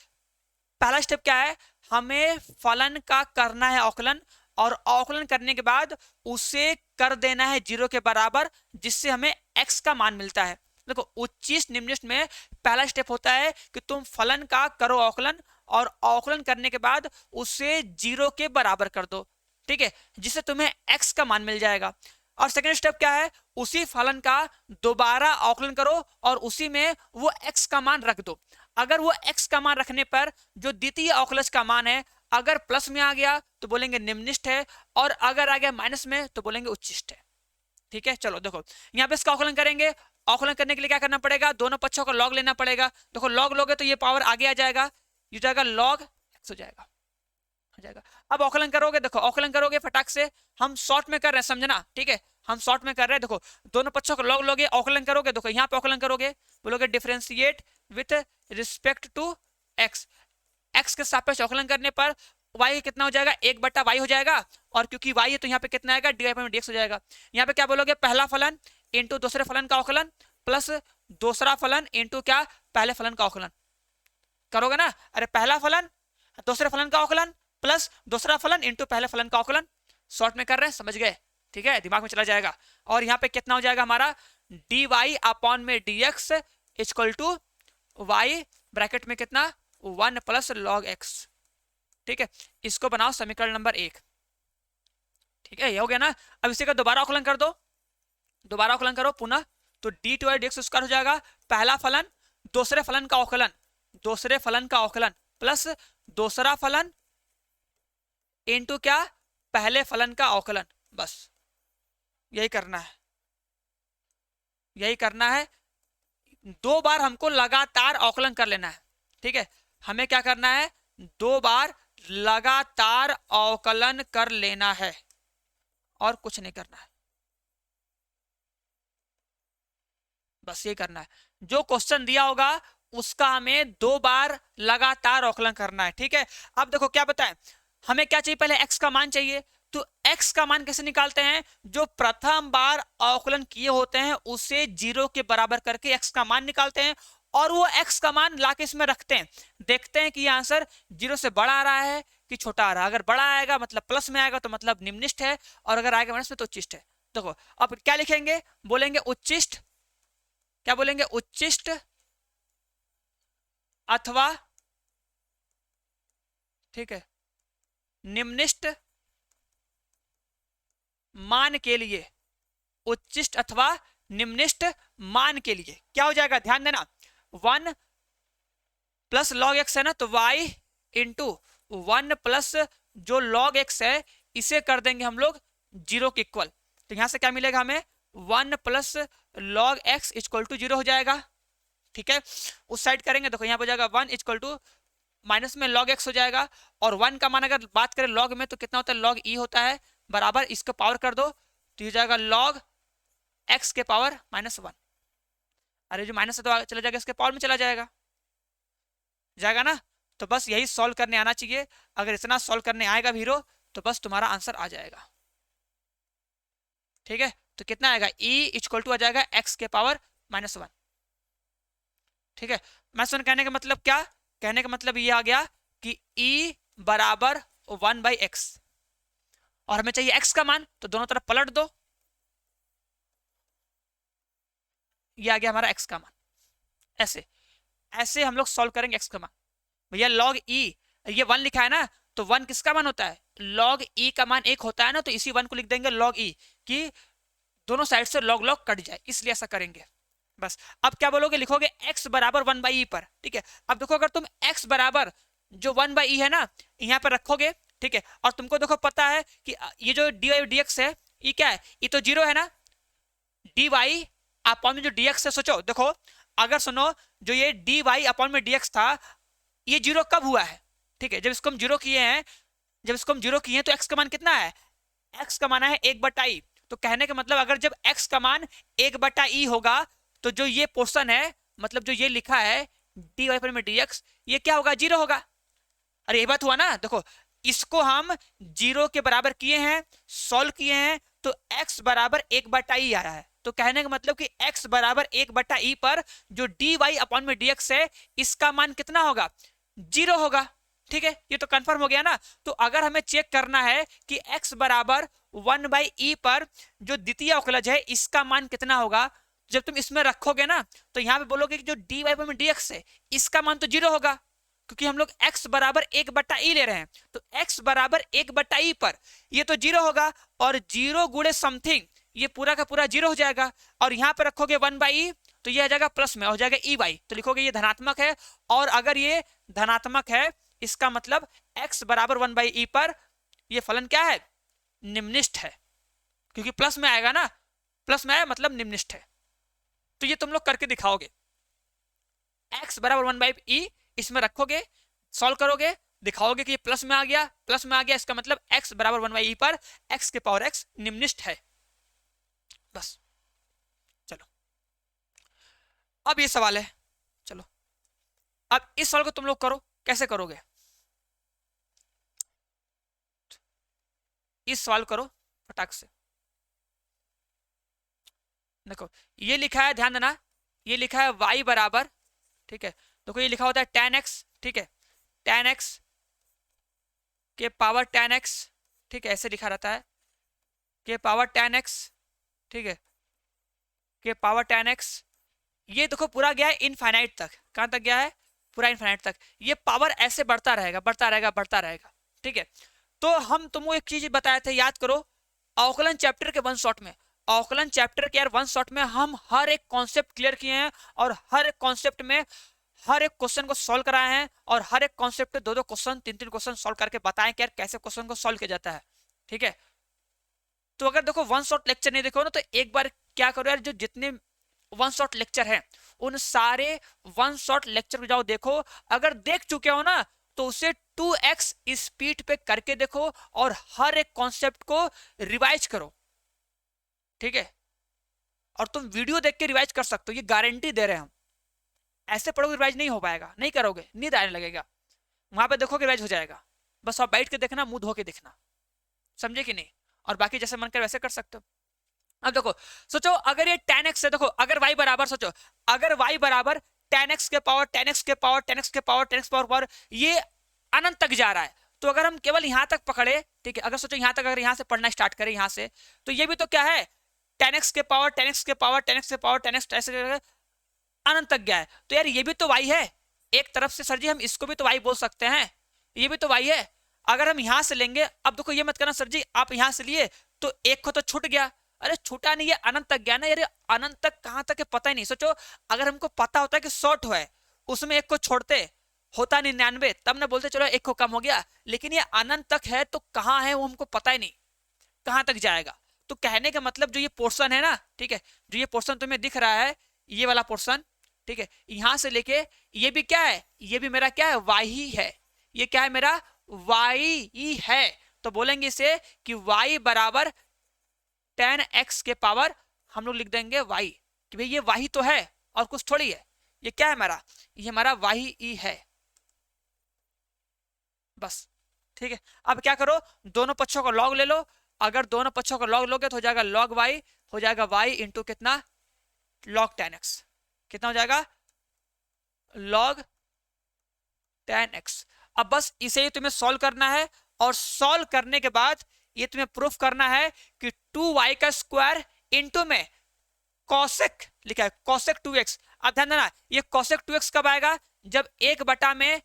[SPEAKER 1] पहला स्टेप क्या है, हमें फलन का करना है अवकलन, और अवकलन करने के बाद उसे कर देना है 0 के बराबर, जिससे हमें x का मान मिलता है। देखो उच्चिष्ट निम्नलिखित में पहला स्टेप होता है कि तुम फलन का करो अवकलन, और अवकलन करने के बाद उसे 0 के बराबर कर दो, ठीक है, जिससे तुम्हें x का मान मिल जाएगा। और सेकंड स्टेप क्या है, उसी फलन का दोबारा अवकलन करो और उसी में वो x का मान रख दो। अगर वो x का मान रखने पर जो द्वितीय अवकलज का मान है अगर प्लस में आ गया तो बोलेंगे निम्नलिखित है, और अगर आ गया माइनस में तो बोलेंगे उच्चिष्ट है, ठीक है। चलो देखो यहाँ पे इसका अवकलन करेंगे। अवकलन करने के लिए क्या करना पड़ेगा, दोनों पक्षों का लॉग लेना पड़ेगा। देखो लॉग लोगे तो ये पावर आगे आ जाएगा, ये जाएगा log x हो जाएगा, हो जाएगा। अब अवकलन करोगे, देखो अवकलन करोगे फटाक से, हम शॉर्ट में कर रहे हैं समझना, ठीक है, हम शॉर्ट में कर रहे हैं। देखो दोनों पक्षों को लॉग लोगे, अवकलन करोगे, देखो यहाँ पे अवकलन करोगे, बोलोगे differentiate with respect to x। x के सापेक्ष अवकलन करने पर y कितना हो जाएगा, 1/y हो जाएगा, और क्योंकि y है तो यहाँ पे कितना आएगा, dy/dx हो जाएगा। यहाँ पे क्या बोलोगे, पहला फलन इंटू दूसरे फलन का अवकलन प्लस दूसरा फलन इंटू क्या, पहले फलन का अवकलन करोगे ना। अरे पहला फलन दूसरे फलन का अवकलन प्लस दूसरा फलन इंटू पहले फलन का अवकलन, शॉर्ट में कर रहे हैं, समझ गए, ठीक है, दिमाग में चला जाएगा। और यहाँ पे कितना हो जाएगा हमारा, dy/dx equal to y bracket में कितना, 1 + log x, ठीक है। इसको बनाओ समीकरण नंबर 1, ठीक है, ये हो गया ना। अब इसी का दोबारा अवकलन कर दो, दोबारा अवकलन करो पुनः, तो d/dx² हो जाएगा पहला फलन दूसरे फलन का अवकलन, दूसरे फलन का अवकलन प्लस दूसरा फलन इंटू क्या, पहले फलन का अवकलन। बस यही करना है, यही करना है। 2 बार हमको लगातार अवकलन कर लेना है, ठीक है। हमें क्या करना है, 2 बार लगातार अवकलन कर लेना है और कुछ नहीं करना है, बस ये करना है। जो क्वेश्चन दिया होगा उसका हमें 2 बार लगातार अवकलन करना है, ठीक है। अब देखो क्या बताएं, हमें क्या चाहिए, पहले x का मान चाहिए। तो x का मान कैसे निकालते हैं, जो प्रथम बार अवकलन किए होते हैं उसे 0 के बराबर करके x का मान निकालते हैं, और वो x का मान लाके इसमें रखते हैं, देखते हैं कि ये आंसर 0 से बड़ा आ रहा है कि छोटा आ रहा है। अगर बड़ा आएगा मतलब प्लस में आएगा तो मतलब निम्नलिखित है, और अगर आएगा माइनस में तो उच्चिष्ट है। देखो अब क्या लिखेंगे, बोलेंगे उच्चिष्ट, क्या बोलेंगे, उच्चिष्ट अथवा, ठीक है, निम्नलिखित मान के लिए, उच्चिष्ट अथवा निम्नलिखित मान के लिए क्या हो जाएगा, ध्यान देना, 1 + log x है ना, तो y इंटू 1 प्लस जो log x है इसे कर देंगे हम लोग 0 के इक्वल। तो यहां से क्या मिलेगा हमें, 1 + log x इक्वल टू 0 हो जाएगा, ठीक है। उस साइड करेंगे, देखो यहाँ पे हो जाएगा 1 इक्वल टू माइनस में log x हो जाएगा, और 1 का मान अगर बात करें log में तो कितना होता है, log e होता है, बराबर इसको पावर कर दो तो ये जाएगा log x के पावर -1। अरे जो माइनस है तो चला जाएगा, इसके पावर में चला जाएगा, जाएगा ना। तो बस यही सॉल्व करने आना चाहिए। अगर इतना सॉल्व करने आएगा हीरो तो बस तुम्हारा आंसर आ जाएगा। ठीक है, तो कितना आएगा, e इक्वल टू आ जाएगा x के पावर -1। ठीक है, -1 कहने का मतलब क्या, कहने का मतलब ये आ गया कि e बराबर 1/x, और हमें चाहिए x का मान, तो दोनों तरफ पलट दो, ये आ गया हमारा x का मान। ऐसे ऐसे हम लोग सॉल्व करेंगे x का मान। भैया log e, ये 1 लिखा है ना, तो 1 किसका मान होता है, log e का मान 1 होता है ना, तो इसी 1 को लिख देंगे log e, कि दोनों साइड से log log कट जाए, इसलिए ऐसा करेंगे। बस अब क्या बोलोगे, लिखोगे x बराबर 1/e पर। ठीक है, अब देखो अगर तुम x बराबर जो 1/e है ना यहाँ पर रखोगे, ठीक है, और तुमको देखो पता है कि ये जो dy dx है ये क्या है, ये तो 0 है ना, dy अपॉन में जो dx है, सोचो देखो, अगर सुनो जो ये dy अपॉन में dx था, ये 0 कब हुआ है, ठीक है, जब इसको हम 0 किए हैं, जब इसको हम 0 किए हैं तो x का मान कितना है, x का मान है 1/e। तो कहने का मतलब अगर जब x का मान 1/e होगा, तो जो ये पोर्शन है, मतलब जो ये लिखा है dy पर में dx, ये क्या होगा, 0 होगा। अरे ये बात हुआ ना, देखो इसको हम 0 के बराबर किए हैं, सॉल्व किए हैं, तो x बराबर 1/e आया है। तो कहने का मतलब कि x बराबर 1/e पर जो dy अपॉन में dx है, इसका मान कितना होगा, 0 होगा। ठीक है, ये तो कंफर्म हो गया ना। तो अगर हमें चेक करना है कि x बराबर 1/e पर जो द्वितीय अवकलज है इसका मान कितना होगा, जब तुम इसमें रखोगे ना, तो यहाँ पे बोलोगे कि जो dy पर में dx है इसका मान तो 0 होगा, क्योंकि हम लोग x बराबर 1/e ले रहे हैं। तो x बराबर 1/e पर ये तो 0 होगा, और 0 गुणे समथिंग ये पूरा का पूरा 0 हो जाएगा, और यहाँ पे रखोगे 1/e, तो ये आ जाएगा प्लस में, हो जाएगा e/, तो लिखोगे ये धनात्मक है। और अगर ये धनात्मक है, इसका मतलब x बराबर 1/e पर ये फलन क्या है, निम्निष्ठ है, क्योंकि प्लस में आएगा ना, प्लस में आया मतलब निम्निष्ठ है। तो ये तुम लोग करके दिखाओगे, x बराबर 1/e इसमें रखोगे, सॉल्व करोगे, दिखाओगे कि ये प्लस में आ गया, प्लस में आ गया, इसका मतलब x बराबर 1/e पर x के पावर x निम्निष्ठ है। बस चलो, अब ये सवाल है, चलो अब इस सवाल को तुम लोग करो, कैसे करोगे, इस सवाल करो फटाक से। देखो ये लिखा है, ध्यान देना, ये लिखा है y बराबर, ठीक है, देखो ये लिखा होता है tan x, ठीक है, tan x के पावर tan x, ठीक है, ऐसे लिखा रहता है, के पावर tan x, ठीक है, के पावर tan x, ये देखो पूरा गया है इनफाइनाइट तक, कहां तक गया है, पूरा इनफाइनाइट तक, ये पावर ऐसे बढ़ता रहेगा, बढ़ता रहेगा, बढ़ता रहेगा। ठीक है, तो हम तुमको एक चीज बताए थे, याद करो, अवकलन चैप्टर के 1 शॉट में, अवकलन चैप्टर के यार 1 शॉट में हम हर एक कॉन्सेप्ट क्लियर किए हैं, और हर एक कॉन्सेप्ट में हर एक क्वेश्चन को सॉल्व कराए हैं, और हर एक कॉन्सेप्ट पे 2-2 क्वेश्चन, 3-3 क्वेश्चन सॉल्व करके बताएं कि यार कैसे क्वेश्चन को सॉल्व किया जाता है। ठीक है, तो अगर देखो 1 शॉट लेक्चर नहीं देखो ना, तो एक बार क्या करो यार, जो जितने 1 शॉट लेक्चर है उन सारे 1 शॉट लेक्चर को जाओ देखो, अगर देख चुके हो ना तो उसे 2x स्पीड पे करके देखो, और हर एक कॉन्सेप्ट को रिवाइज करो। ठीक है, और तुम वीडियो देख के रिवाइज कर सकते हो, ये गारंटी दे रहे हैं हम, ऐसे पढ़ोगे रिवाइज नहीं हो पाएगा, नहीं करोगे नींद आने लगेगा, वहां पे देखोगे रिवाइज हो जाएगा, बस आप बैठ के देखना, मुंह धो के देखना, समझे कि नहीं, और बाकी जैसे मन कर वैसे कर सकते हो। अब देखो सोचो, अगर ये tan x है, देखो अगर y बराबर, सोचो अगर y बराबर tan x के पावर tan x के पावर tan x के पावर tan x पावर ये अनंत तक जा रहा है, तो अगर हम केवल यहां तक पकड़े, ठीक है, अगर सोचो यहां तक, अगर यहां से पढ़ना स्टार्ट करें यहां से, तो ये भी तो क्या है, tan x के पावर tan x के पावर tan x के पावर tan x ऐसे अनंत तक गया है, तो यार ये भी तो y है एक तरफ से, सर जी हम इसको भी तो y बोल सकते हैं, ये भी तो y है। अगर हम यहां से लेंगे, अब देखो ये मत करना सर जी आप यहां से लिए तो एक को तो छूट गया, अरे छूटा नहीं है, अनंत तक गया ना यार, अनंत तक कहां तक है पता ही नहीं। सोचो अगर हमको पता होता है कि 100 है, उसमें एक को छोड़ते होता 99, तब ना बोलते चलो एक को कम हो गया, लेकिन ये अनंत तक है तो कहां है वो हमको पता ही नहीं, कहां तक जाएगा। तो कहने का मतलब जो ये पोर्शन है ना, ठीक है, जो ये पोर्शन तुम्हें दिख रहा है, ये वाला पोर्शन, ठीक है, यहां से लेके ये भी क्या है, ये भी मेरा क्या है, y ही है, ये क्या है मेरा y ही है। तो बोलेंगे इसे कि y बराबर tan x के पावर, हम लोग लिख देंगे y, कि भाई ये y तो है और कुछ थोड़ी है, ये क्या है हमारा, ये हमारा y ही है, बस ठीक है, अब क्या करो, दोनों पक्षों का लॉग ले लो। अगर दोनों पक्षों का लॉग लोगे तो हो जाएगा लॉग वाई, हो जाएगा वाई इंटू कितना, लॉग 10x। कितना हो जाएगा, लॉग 10x। अब बस इसे ही तुम्हें सॉल्व करना है, और सॉल्व करने के बाद ये तुम्हें प्रूफ करना है कि 2y का स्क्वायर इंटू में कॉसेक लिखा है, कॉसेक 2x। अब ध्यान देना, ये कॉसेक 2x कब आएगा, जब 1 बटा में,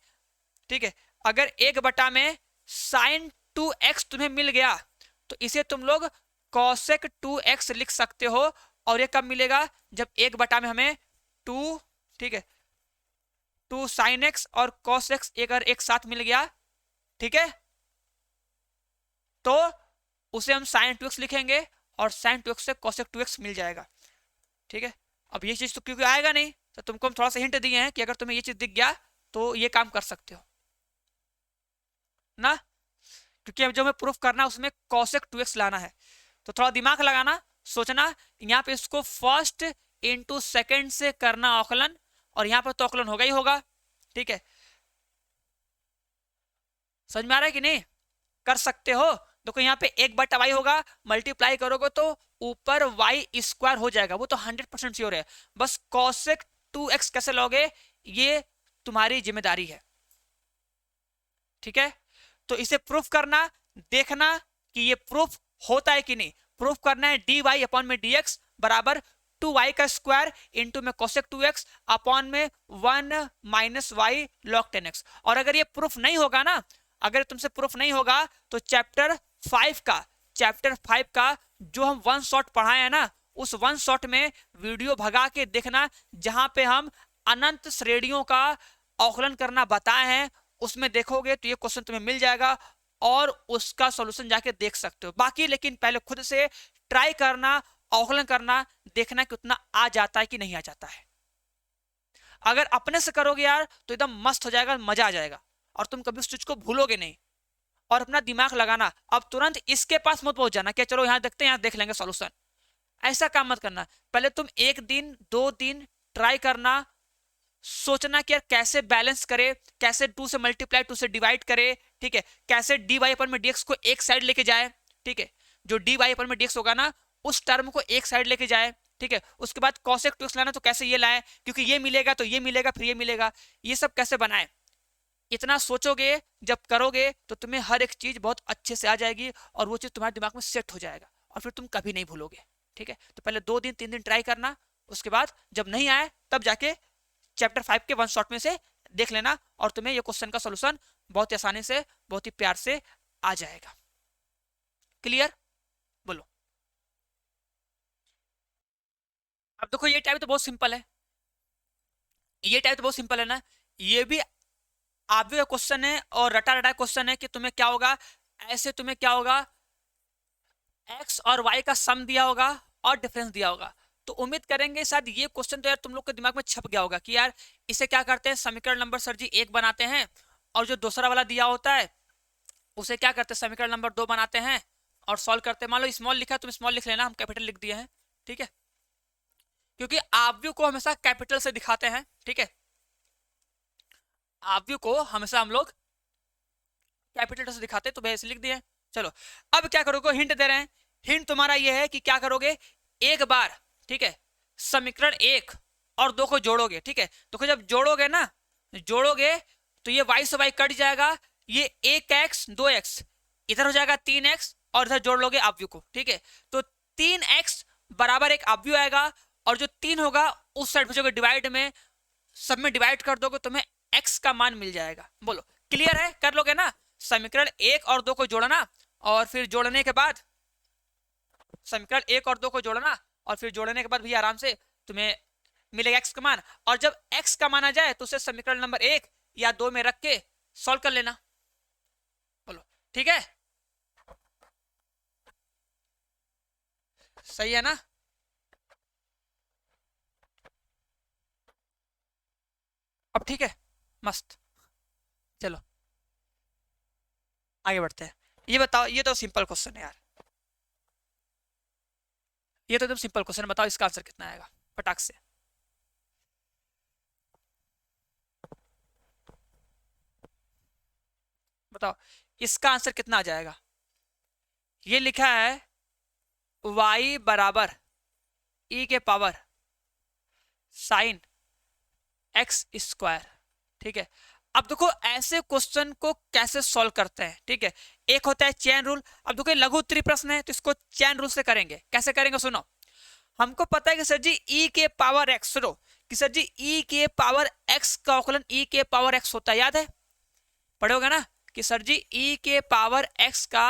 [SPEAKER 1] ठीक है, अगर 1 बटा में साइन 2x तुम्हें मिल गया तो इसे तुम लोग कॉसेक 2x लिख सकते हो। और ये कब मिलेगा, जब 1 बटा में हमें 2, ठीक है, 2 साइन एक्स और कॉस एक्स अगर एक साथ मिल गया, ठीक है, तो उसे हम साइन 2x लिखेंगे और साइन 2x से कॉसेक 2x मिल जाएगा। ठीक है, अब ये चीज तो क्योंकि आएगा नहीं, तो तुमको हम थोड़ा सा हिंट दिए हैं कि अगर तुम्हें ये चीज दिख गया तो ये काम कर सकते हो ना, क्योंकि अब जो हमें प्रूफ करना है उसमें कॉसेक 2x लाना है। तो थोड़ा दिमाग लगाना, सोचना, यहाँ पे इसको फर्स्ट इंटू सेकेंड से करना औकलन, और यहाँ पर तो औकलन होगा ही होगा। ठीक है, समझ में आ रहा है कि नहीं, कर सकते हो। देखो यहाँ पे 1/y होगा, मल्टीप्लाई करोगे तो ऊपर वाई स्क्वायर हो जाएगा, वो तो 100% श्योर है। बस कॉसेक 2x कैसे लोगे ये तुम्हारी जिम्मेदारी है। ठीक है, तो इसे प्रूफ करना, देखना कि ये प्रूफ होता है कि नहीं। प्रूफ करना है dy अपॉन में dx बराबर 2y का स्क्वायर इंटू में कोसेक 2x अपॉन में 1 माइनस वाई लॉग 10x। और अगर ये प्रूफ नहीं होगा ना, अगर तुमसे प्रूफ नहीं होगा तो चैप्टर 5 का जो हम 1 शॉट पढ़ाए हैं ना, उस 1 शॉट में वीडियो भगा के देखना, जहां पे हम अनंत श्रेणियों का औकलन करना बताए हैं, उसमें देखोगे तो ये क्वेश्चन तुम्हें मिल जाएगा और उसका सॉल्यूशन जाके देख सकते हो। बाकी लेकिन पहले खुद से ट्राई करना, औकलन करना, देखना कि उतना आ जाता है कि नहीं आ जाता है। अगर अपने से करोगे यार तो एकदम मस्त हो जाएगा, मजा आ जाएगा, और तुम कभी उस चीज को भूलोगे नहीं। और अपना दिमाग लगाना, अब तुरंत इसके पास मत पहुंच जाना कि चलो यहां देखते हैं, यहां देख लेंगे सॉल्यूशन। ऐसा काम मत करना, पहले तुम 1 दिन 2 दिन ट्राई करना, सोचना कि यार कैसे बैलेंस करे, कैसे 2 से मल्टीप्लाई 2 से डिवाइड करे, ठीक है, कैसे dy अपन में dx को एक साइड लेके जाए, ठीक है, जो dy अपन में dx होगा ना उस टर्म को एक साइड लेके जाए, ठीक है। उसके बाद cosec 2x लाना तो कैसे ये लाए, क्योंकि ये मिलेगा तो ये मिलेगा फिर ये मिलेगा, ये सब कैसे बनाए। इतना सोचोगे, जब करोगे तो तुम्हें हर एक चीज बहुत अच्छे से आ जाएगी और वो चीज तुम्हारे दिमाग में सेट हो जाएगा और फिर तुम कभी नहीं भूलोगे। ठीक है, तो पहले 2 दिन 3 दिन ट्राई करना, उसके बाद जब नहीं आए तब जाके चैप्टर 5 के 1 शॉट में से देख लेना और तुम्हें ये क्वेश्चन का सॉल्यूशन बहुत ही आसानी से, बहुत ही प्यार से आ जाएगा। क्लियर, बोलो। अब देखो ये टाइप तो बहुत सिंपल है, ये टाइप तो बहुत सिंपल है ना, ये भी आप भी क्वेश्चन है और रटा रटा क्वेश्चन है कि तुम्हें क्या होगा, ऐसे तुम्हें क्या होगा, एक्स और वाई का सम दिया होगा और डिफरेंस दिया होगा। तो उम्मीद करेंगे शायद ये क्वेश्चन तो यार तुम लोग के दिमाग में छप गया होगा कि यार इसे क्या करते हैं, समीकरण नंबर सर जी 1 बनाते हैं और जो दूसरा वाला दिया होता है उसे क्या करते हैं, समीकरण नंबर 2 बनाते हैं और सॉल्व करते हैं। मान लो स्मॉल लिखा, तुम स्मॉल लिख लेना, हम कैपिटल लिख दिए हैं। ठीक है, क्योंकि आव्यू को हमेशा कैपिटल से दिखाते हैं। ठीक है, आव्यू को हमेशा हम लोग कैपिटल से दिखाते हैं, तो वैसे लिख दिए। चलो अब क्या करोगे, हिंट दे रहे हैं। हिंट तुम्हारा ये है कि क्या करोगे, एक बार, ठीक है, समीकरण 1 और 2 को जोड़ोगे। ठीक है, तो जब जोड़ोगे ना, जोड़ोगे तो ये y से y कट जाएगा, ये 1x 2x इधर हो जाएगा 3x और इधर जोड़ लोगे आव्यू को। ठीक है, तो 3x बराबर एक आव्यू आएगा और जो 3 होगा उस साइड भेजोगे डिवाइड में, सब में डिवाइड कर दोगे तुम्हें x का मान मिल जाएगा। बोलो क्लियर है, कर लोगे ना। समीकरण 1 और 2 को जोड़ना और फिर जोड़ने के बाद समीकरण 1 और 2 को जोड़ना और फिर जोड़ने के बाद भी आराम से तुम्हें मिलेगा x का मान, और जब x का मान आ जाए तो उसे समीकरण नंबर 1 या 2 में रख के सॉल्व कर लेना। बोलो ठीक है, सही है ना। अब ठीक है, मस्त, चलो आगे बढ़ते हैं। ये बताओ, ये तो सिंपल क्वेश्चन है यार, ये तो एकदम सिंपल क्वेश्चन, बताओ इसका आंसर कितना आएगा फटाक से। बताओ इसका आंसर कितना आ जाएगा? ये लिखा है y बराबर e के पावर साइन एक्स स्क्वायर। ठीक है, अब देखो ऐसे क्वेश्चन को कैसे सॉल्व करते हैं। ठीक है, एक होता है चेन रूल। अब देखो लघु उत्तरीय प्रश्न है तो इसको चेन रूल से करेंगे। कैसे करेंगे सुनो, हमको पता है कि सर जी e के पावर x, सुनो कि सर जी e के पावर x का अवकलन e के पावर x होता है, याद है पढ़ोगे ना कि सर जी e के पावर x का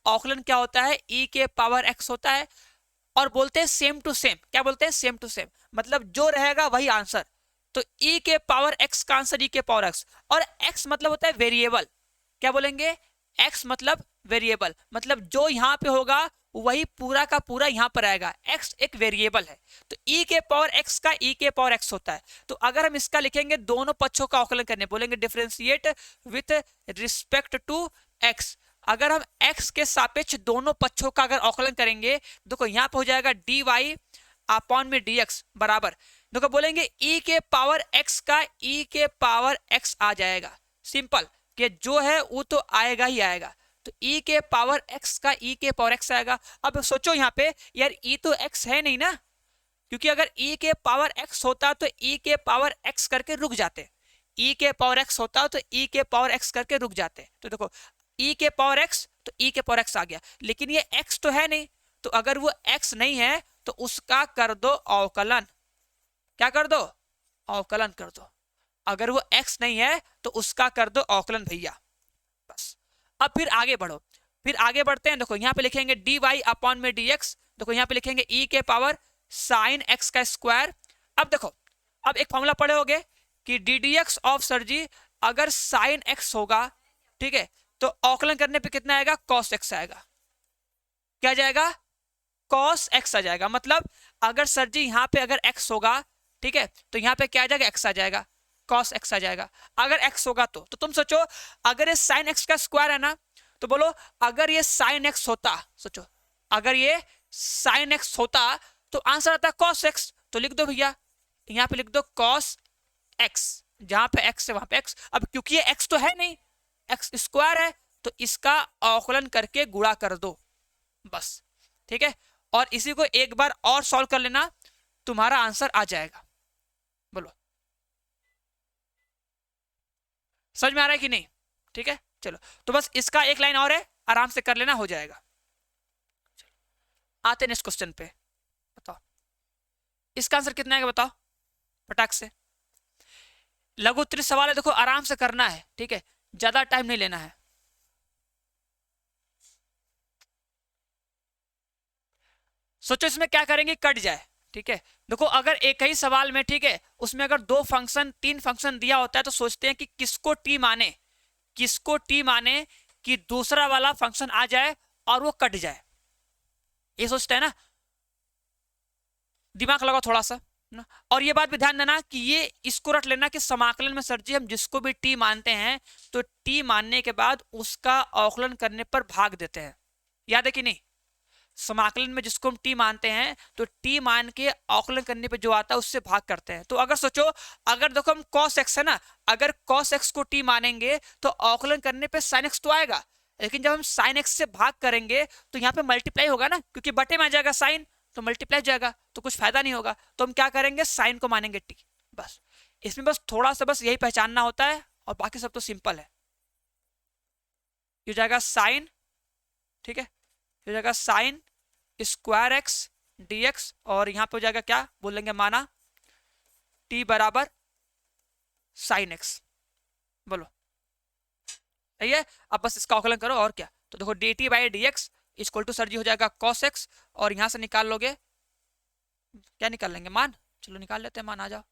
[SPEAKER 1] अवकलन क्या होता है, e के पावर x होता है। और बोलते हैं सेम टू सेम। क्या बोलते हैं? सेम टू सेम, मतलब जो रहेगा वही आंसर। तो e के पावर x का आंसर e के पावर x, और x मतलब होता है वेरिएबल। क्या बोलेंगे? x मतलब वेरिएबल, मतलब जो यहां पे होगा वही पूरा का पूरा यहां पर आएगा। x एक वेरिएबल है, तो e के पावर x का e के पावर x होता है। तो अगर हम इसका लिखेंगे दोनों पक्षों का अवकलन करने, बोलेंगे differentiate with respect to x। अगर हम x के सापेक्ष दोनों पक्षों का अगर अवकलन करेंगे, देखो यहाँ पे हो जाएगा dy अपॉन में dx बराबर, देखो बोलेंगे e के पावर x का e के पावर x आ जाएगा। सिंपल, कि जो है वो तो आएगा ही आएगा। तो e के पावर x का e के पावर x आएगा। अब सोचो यहाँ पे यार e तो x है नहीं ना, क्योंकि अगर e के पावर x होता तो e के पावर x करके रुक जाते। e के पावर x होता तो e के पावर x करके रुक जाते। तो देखो e के पावर x तो e के पावर x आ गया, लेकिन ये x तो है नहीं। तो अगर वो x नहीं है तो उसका कर दो अवकलन। क्या कर दो? अवकलन कर दो। अगर वो x नहीं है तो उसका कर दो अवकलन भैया, बस। अब फिर आगे बढ़ो, फिर आगे बढ़ते हैं। देखो यहाँ पे लिखेंगे dy अपॉन में dx, देखो यहाँ पे लिखेंगे e के पावर साइन x का स्क्वायर। अब देखो, अब एक फॉर्मूला पढ़े होगे कि ddx ऑफ सर जी अगर साइन x होगा, ठीक है, तो अवकलन करने पे कितना आएगा? cos x आएगा। क्या जाएगा? cos x आ जाएगा। मतलब अगर सर जी यहाँ पे अगर x होगा, ठीक है, तो यहाँ पे क्या आ जाएगा? x आ जाएगा, cos x आ जाएगा। अगर x होगा तो तुम सोचो, अगर ये sin x का स्क्वायर है ना, तो बोलो अगर ये sin x होता, सोचो अगर ये sin x होता तो आंसर आता cos x। तो लिख दो भैया, यहाँ पे लिख दो cos x, जहां पे x है वहां पे x। अब क्योंकि ये x तो है नहीं, x स्क्वायर है, तो इसका अवकलन करके गुणा कर दो, बस। ठीक है, और इसी को एक बार और सॉल्व कर लेना, तुम्हारा आंसर आ जाएगा। बोलो समझ में आ रहा है कि नहीं? ठीक है, चलो तो बस इसका एक लाइन और है, आराम से कर लेना, हो जाएगा। आते नेक्स्ट क्वेश्चन पे, बताओ इसका आंसर कितना है बताओ फटाक से। लघु उत्तरीय सवाल है, देखो आराम से करना है, ठीक है, ज्यादा टाइम नहीं लेना है। सोचो इसमें क्या करेंगे, कट जाए। ठीक है, देखो अगर एक ही सवाल में, ठीक है, उसमें अगर 2 फंक्शन 3 फंक्शन दिया होता है तो सोचते हैं कि किसको टी माने, किसको टी माने कि दूसरा वाला फंक्शन आ जाए और वो कट जाए, ये सोचते हैं ना। दिमाग लगाओ थोड़ा सा ना। और ये बात भी ध्यान देना कि ये इसको रट लेना कि समाकलन में सर जी हम जिसको भी टी मानते हैं तो टी मानने के बाद उसका अवकलन करने पर भाग देते हैं, याद है कि नहीं? समाकलन में जिसको हम टी मानते हैं तो टी मान के अवकलन करने पे जो आता है उससे भाग करते हैं। तो अगर सोचो, अगर देखो हम cos x है ना, अगर cos x को टी मानेंगे तो अवकलन करने पे sin x तो आएगा, लेकिन जब हम sin x से भाग करेंगे तो यहाँ पे मल्टीप्लाई होगा ना, क्योंकि बटे में आ जाएगा साइन, तो मल्टीप्लाई जाएगा, तो कुछ फायदा नहीं होगा। तो हम क्या करेंगे, साइन को मानेंगे टी, बस। इसमें बस थोड़ा सा बस यही पहचानना होता है, और बाकी सब तो सिंपल है। ये जाएगा साइन, ठीक है, ये जाएगा साइन स्क्वायर एक्स dx, और यहां पे हो जाएगा क्या बोलेंगे, माना t बराबर साइन एक्स। बोलो सही है? अब बस इसका अवकलन करो, और क्या। तो देखो dt by dx equal to sir ji हो जाएगा cos x, और यहां से निकाल लोगे, क्या निकाल लेंगे, मान। चलो निकाल लेते हैं मान, आ जाओ।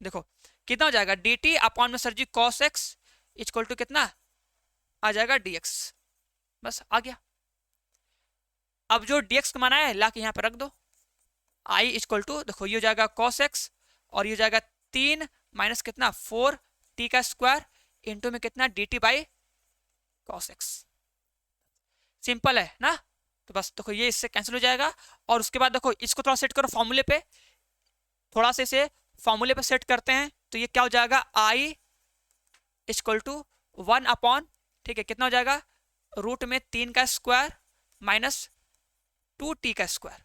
[SPEAKER 1] देखो कितना हो जाएगा, dt अपॉन में sir ji cos x equal to कितना आ जाएगा dx, बस आ गया। अब जो dx माना है ला के यहाँ पे रख दो, i इक्वल टू, देखो ये हो जाएगा cos x, और ये हो जाएगा 3 माइनस कितना 4 t का स्क्वायर इंटू में कितना dt by cos x। Simple है ना। तो बस देखो ये इससे कैंसिल हो जाएगा, और उसके बाद देखो इसको थोड़ा सेट करो फॉर्मूले पे, थोड़ा से इसे फॉर्मूले पे सेट करते हैं। तो ये क्या हो जाएगा, i इक्वल टू 1 अपॉन ठीक है, कितना हो जाएगा, रूट में 3 का स्क्वायर माइनस 2t का स्क्वायर।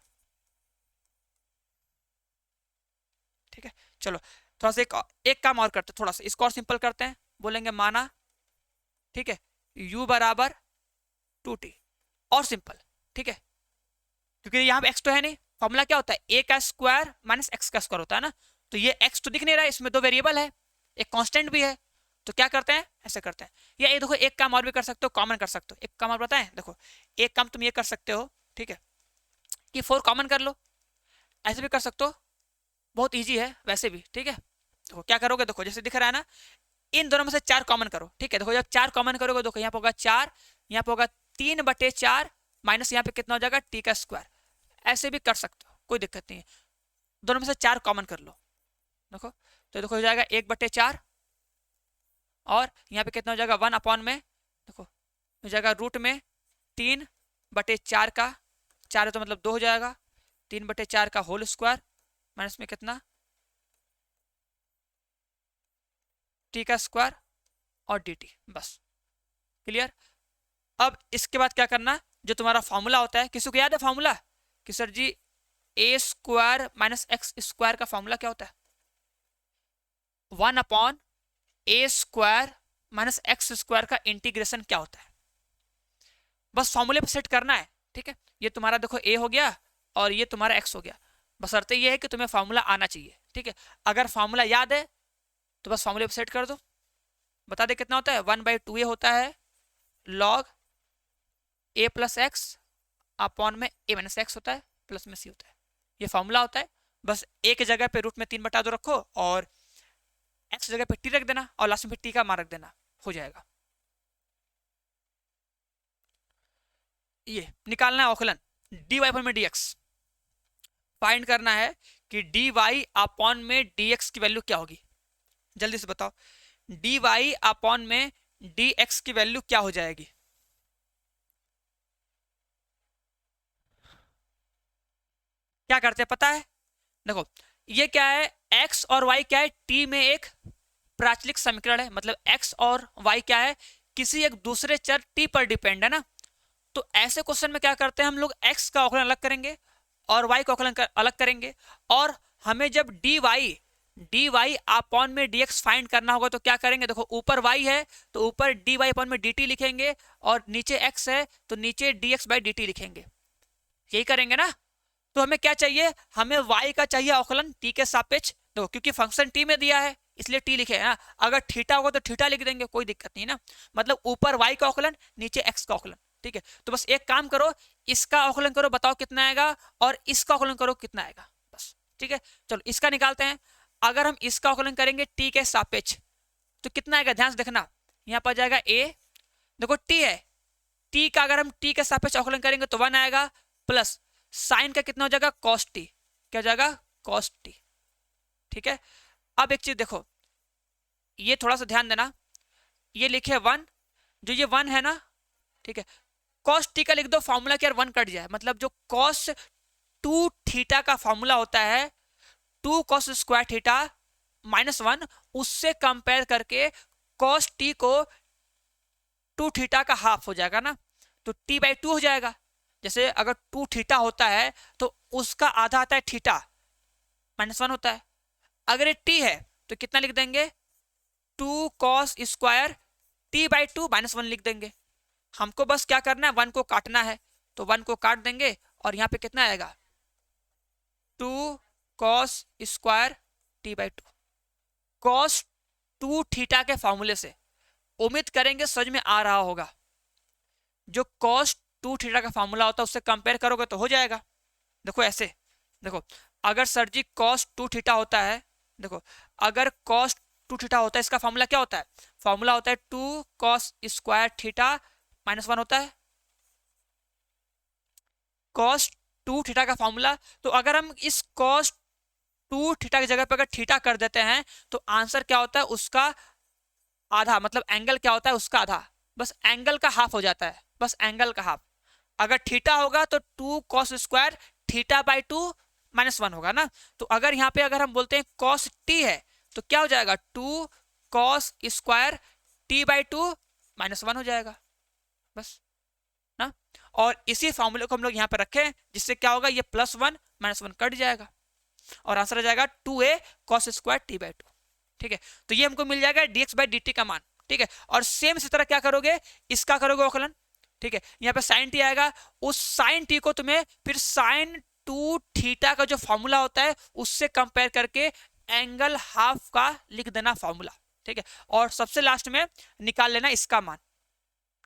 [SPEAKER 1] ठीक है, चलो थोड़ा सा एक काम और करते हैं, थोड़ा सा इसको और सिंपल करते हैं। बोलेंगे माना, ठीक है, u बराबर 2t, और सिंपल। ठीक है, क्योंकि यहाँ पे x तो है नहीं, फॉर्मूला क्या होता है, a का स्क्वायर माइनस x का स्क्वायर होता है ना, तो ये x तो दिख नहीं रहा है, इसमें दो वेरिएबल है, एक कांस्टेंट भी है, तो क्या करते हैं, ऐसे करते हैं। या ये देखो, एक काम और भी कर सकते हो, कॉमन कर सकते हो। एक काम और बताएं, देखो एक काम तुम ये कर सकते हो, ठीक है, कि 4 कॉमन कर लो, ऐसे भी कर सकते हो, बहुत ईजी है वैसे भी। ठीक है, देखो क्या करोगे, देखो जैसे दिख रहा है ना, इन दोनों में से 4 कॉमन करो। ठीक है, देखो जब 4 कॉमन करोगे, देखो यहाँ पे होगा 4, यहाँ पे होगा 3/4 माइनस यहाँ पे कितना हो जाएगा, t का स्क्वायर। ऐसे भी कर सकते हो, कोई दिक्कत नहीं है, दोनों में से 4 कॉमन कर लो। देखो तो देखो हो जाएगा 1/4, और यहाँ पे कितना हो जाएगा, 1 अपॉन में, देखो हो जाएगा रूट में 3/4 का, 4 है तो मतलब 2 हो जाएगा, 3/4 का होल स्क्वायर माइनस में कितना, t का स्क्वायर और dt। बस क्लियर। अब इसके बाद क्या करना, जो तुम्हारा फॉर्मूला होता है, किसी को याद है फॉर्मूला कि sir ji a square minus X square का फॉर्मूला क्या होता है, 1 upon a square minus X square का इंटीग्रेशन क्या होता है, बस फॉर्मूले पे सेट करना है। ठीक है, ये तुम्हारा देखो a हो गया और ये तुम्हारा x हो गया, बशर्ते ये है कि तुम्हें फॉर्मूला आना चाहिए। ठीक है, अगर फॉर्मूला याद है तो बस फॉर्मूले पे सेट कर दो, बता दे कितना होता है, 1/2a होता है log a plus x upon में a माइनस एक्स होता है प्लस में c होता है, ये फॉर्मूला होता है। बस एक जगह पे रूट में 3/2 रखो और x जगह पे t रख देना और लास्ट में t का मान रख देना, हो जाएगा। ये निकालना है औखलन, dy अपॉन में dx फाइंड करना है कि dy अपॉन में dx की वैल्यू क्या होगी, जल्दी से बताओ, dy अपॉन में dx की वैल्यू क्या हो जाएगी। क्या करते हैं पता है, देखो ये क्या है, x और y क्या है, t में एक प्राचलिक समीकरण है, मतलब x और y क्या है, किसी एक दूसरे चर t पर डिपेंड है ना। तो ऐसे क्वेश्चन में क्या करते हैं हम लोग, x का औकलन अलग करेंगे और y का औकलन अलग करेंगे, और हमें जब dy अपॉन में dx फाइंड करना होगा तो क्या करेंगे, देखो ऊपर y है तो ऊपर dy अपॉन में dt लिखेंगे, और नीचे x है तो नीचे dx बाई dt लिखेंगे, यही करेंगे ना। तो हमें क्या चाहिए, हमें y का चाहिए औकलन t के सापेक्ष, देखो क्योंकि फंक्शन t में दिया है इसलिए t लिखे हैं, अगर थीटा होगा तो थीटा लिख देंगे, कोई दिक्कत नहीं ना, मतलब ऊपर y का औकलन नीचे x का औकलन। ठीक है, तो बस एक काम करो, इसका औकलन करो बताओ कितना आएगा, और इसका औकलन करो कितना आएगा, बस। ठीक है, चलो इसका निकालते हैं। अगर हम इसका औकलन करेंगे t के सापेक्ष तो कितना आएगा, ध्यान से देखना, यहाँ पर जाएगा a, देखो t है, t का अगर हम t के सापेक्ष औकलन करेंगे तो 1 आएगा, प्लस साइन का कितना हो जाएगा, cos t, क्या हो जाएगा, cos t। ठीक है, अब एक चीज देखो, ये थोड़ा सा ध्यान देना, ये लिखे 1, जो ये 1 है ना, ठीक है, cos t का लिख दो फॉर्मूला कि यार 1 कट जाए, मतलब जो cos 2 थीटा का फॉर्मूला होता है 2 cos स्क्वायर थीटा माइनस 1, उससे कंपेयर करके cos t को 2 थीटा का हाफ हो जाएगा ना, तो t/2 हो जाएगा। जैसे अगर 2 थीटा होता है तो उसका आधा आता है थीटा, -1 होता है। अगर ये t है तो कितना लिख देंगे, 2 cos स्क्वायर t/2 -1 लिख देंगे। हमको बस क्या करना है, 1 को काटना है, तो 1 को काट देंगे और यहाँ पे कितना आएगा, 2 cos square t/2, cos 2 theta के फॉर्मूले से, उम्मीद करेंगे समझ में आ रहा होगा, जो cos 2 थीटा का फॉर्मूला होता है उससे कंपेयर करोगे तो हो जाएगा। देखो ऐसे, देखो अगर सर जी cos 2 थीटा होता है, देखो अगर cos 2 थीटा होता है, इसका फॉर्मूला क्या होता है, फॉर्मूला होता है 2 cos स्क्वायर थीटा -1 होता है, cos 2 थीटा का फॉर्मूला। तो अगर हम इस cos 2 थीटा की जगह पर अगर थीटा कर देते हैं तो आंसर क्या होता है, उसका आधा, मतलब एंगल क्या होता है, उसका आधा, बस एंगल का हाफ हो जाता है, बस एंगल का हाफ। अगर थीटा होगा तो 2 cos स्क्वायर थीटा/2 -1 होगा ना। तो अगर यहाँ पे अगर हम बोलते हैं cos t है तो क्या हो जाएगा, 2 cos स्क्वायर t/2 -1 हो जाएगा बस ना। और इसी फॉर्मूले को हम लोग यहाँ पे रखें, जिससे क्या होगा, ये +1 -1 कट जाएगा और आंसर आ जाएगा 2a cos स्क्वायर t/2। ठीक है, तो ये हमको मिल जाएगा dx/dt का मान। ठीक है, और सेम इसी तरह क्या करोगे, इसका करोगे अवकलन। ठीक है, यहाँ पे sin t आएगा, उस sin t को तुम्हें फिर sin 2 थीटा का जो फॉर्मूला होता है उससे कंपेयर करके एंगल हाफ का लिख देना फॉर्मूला। ठीक है, और सबसे लास्ट में निकाल लेना इसका मान।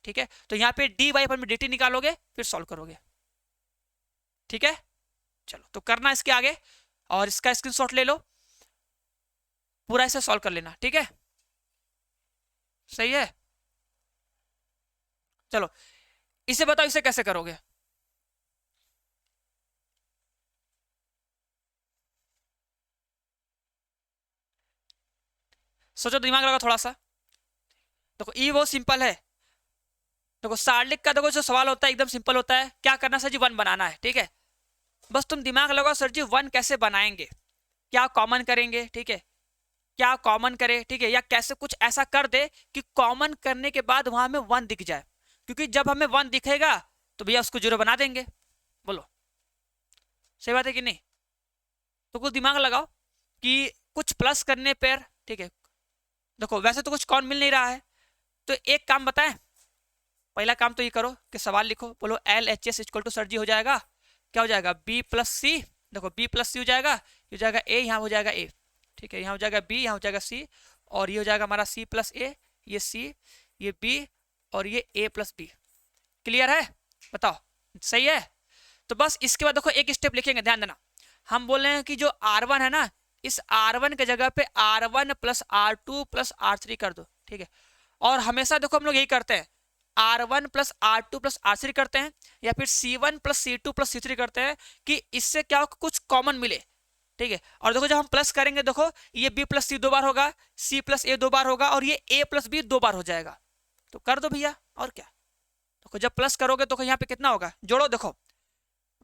[SPEAKER 1] ठीक है, तो यहाँ पे dy/dt निकालोगे फिर सॉल्व करोगे। ठीक है, चलो तो करना इसके आगे, और इसका स्क्रीनशॉट ले लो, पूरा इसे सॉल्व कर लेना। ठीक है, सही है। चलो इसे बताओ, इसे कैसे करोगे। सोचो, दिमाग लगा थोड़ा सा। देखो ये बहुत सिंपल है। देखो सार्लिक का देखो जो सवाल होता है एकदम सिंपल होता है, क्या करना सर जी, 1 बनाना है। ठीक है, बस तुम दिमाग लगाओ सर जी 1 कैसे बनाएंगे, क्या कॉमन करेंगे। ठीक है, क्या कॉमन करे, ठीक है, या कैसे कुछ ऐसा कर दे कि कॉमन करने के बाद वहां हमें 1 दिख जाए, क्योंकि जब हमें 1 दिखेगा तो भैया उसको 0 बना देंगे। बोलो सही बात है कि नहीं। तो कुछ दिमाग लगाओ कि कुछ प्लस करने पर, ठीक है, देखो वैसे तो कुछ कौन मिल नहीं रहा है, तो एक काम बताएं, पहला काम तो ये करो कि सवाल लिखो, बोलो LHS equal to sir ji हो जाएगा, क्या हो जाएगा, B+C। देखो B+C हो जाएगा, ये हो जाएगा A, यहाँ हो जाएगा A। ठीक है, यहाँ हो जाएगा B, यहाँ हो जाएगा C, और ये हो जाएगा हमारा C+A, ये C, ये B, और ये A+B। क्लियर है, बताओ सही है। तो बस इसके बाद देखो एक स्टेप लिखेंगे, ध्यान देना, हम बोल रहे हैं कि जो R1 है ना, इस R1 के जगह पे R1 + R2 + R3 कर दो। ठीक है, और हमेशा देखो हम लोग यही करते हैं, R1 + R2 + R3 करते हैं, या फिर C1 + C2 + C3 करते हैं, कि इससे क्या हो, कुछ कॉमन मिले। ठीक है, और देखो जब हम प्लस करेंगे, देखो ये B+C 2 बार होगा, C+A 2 बार होगा, और ये A+B 2 बार हो जाएगा। तो कर दो भैया, और क्या। देखो जब प्लस करोगे तो यहाँ पे कितना होगा, जोड़ो, देखो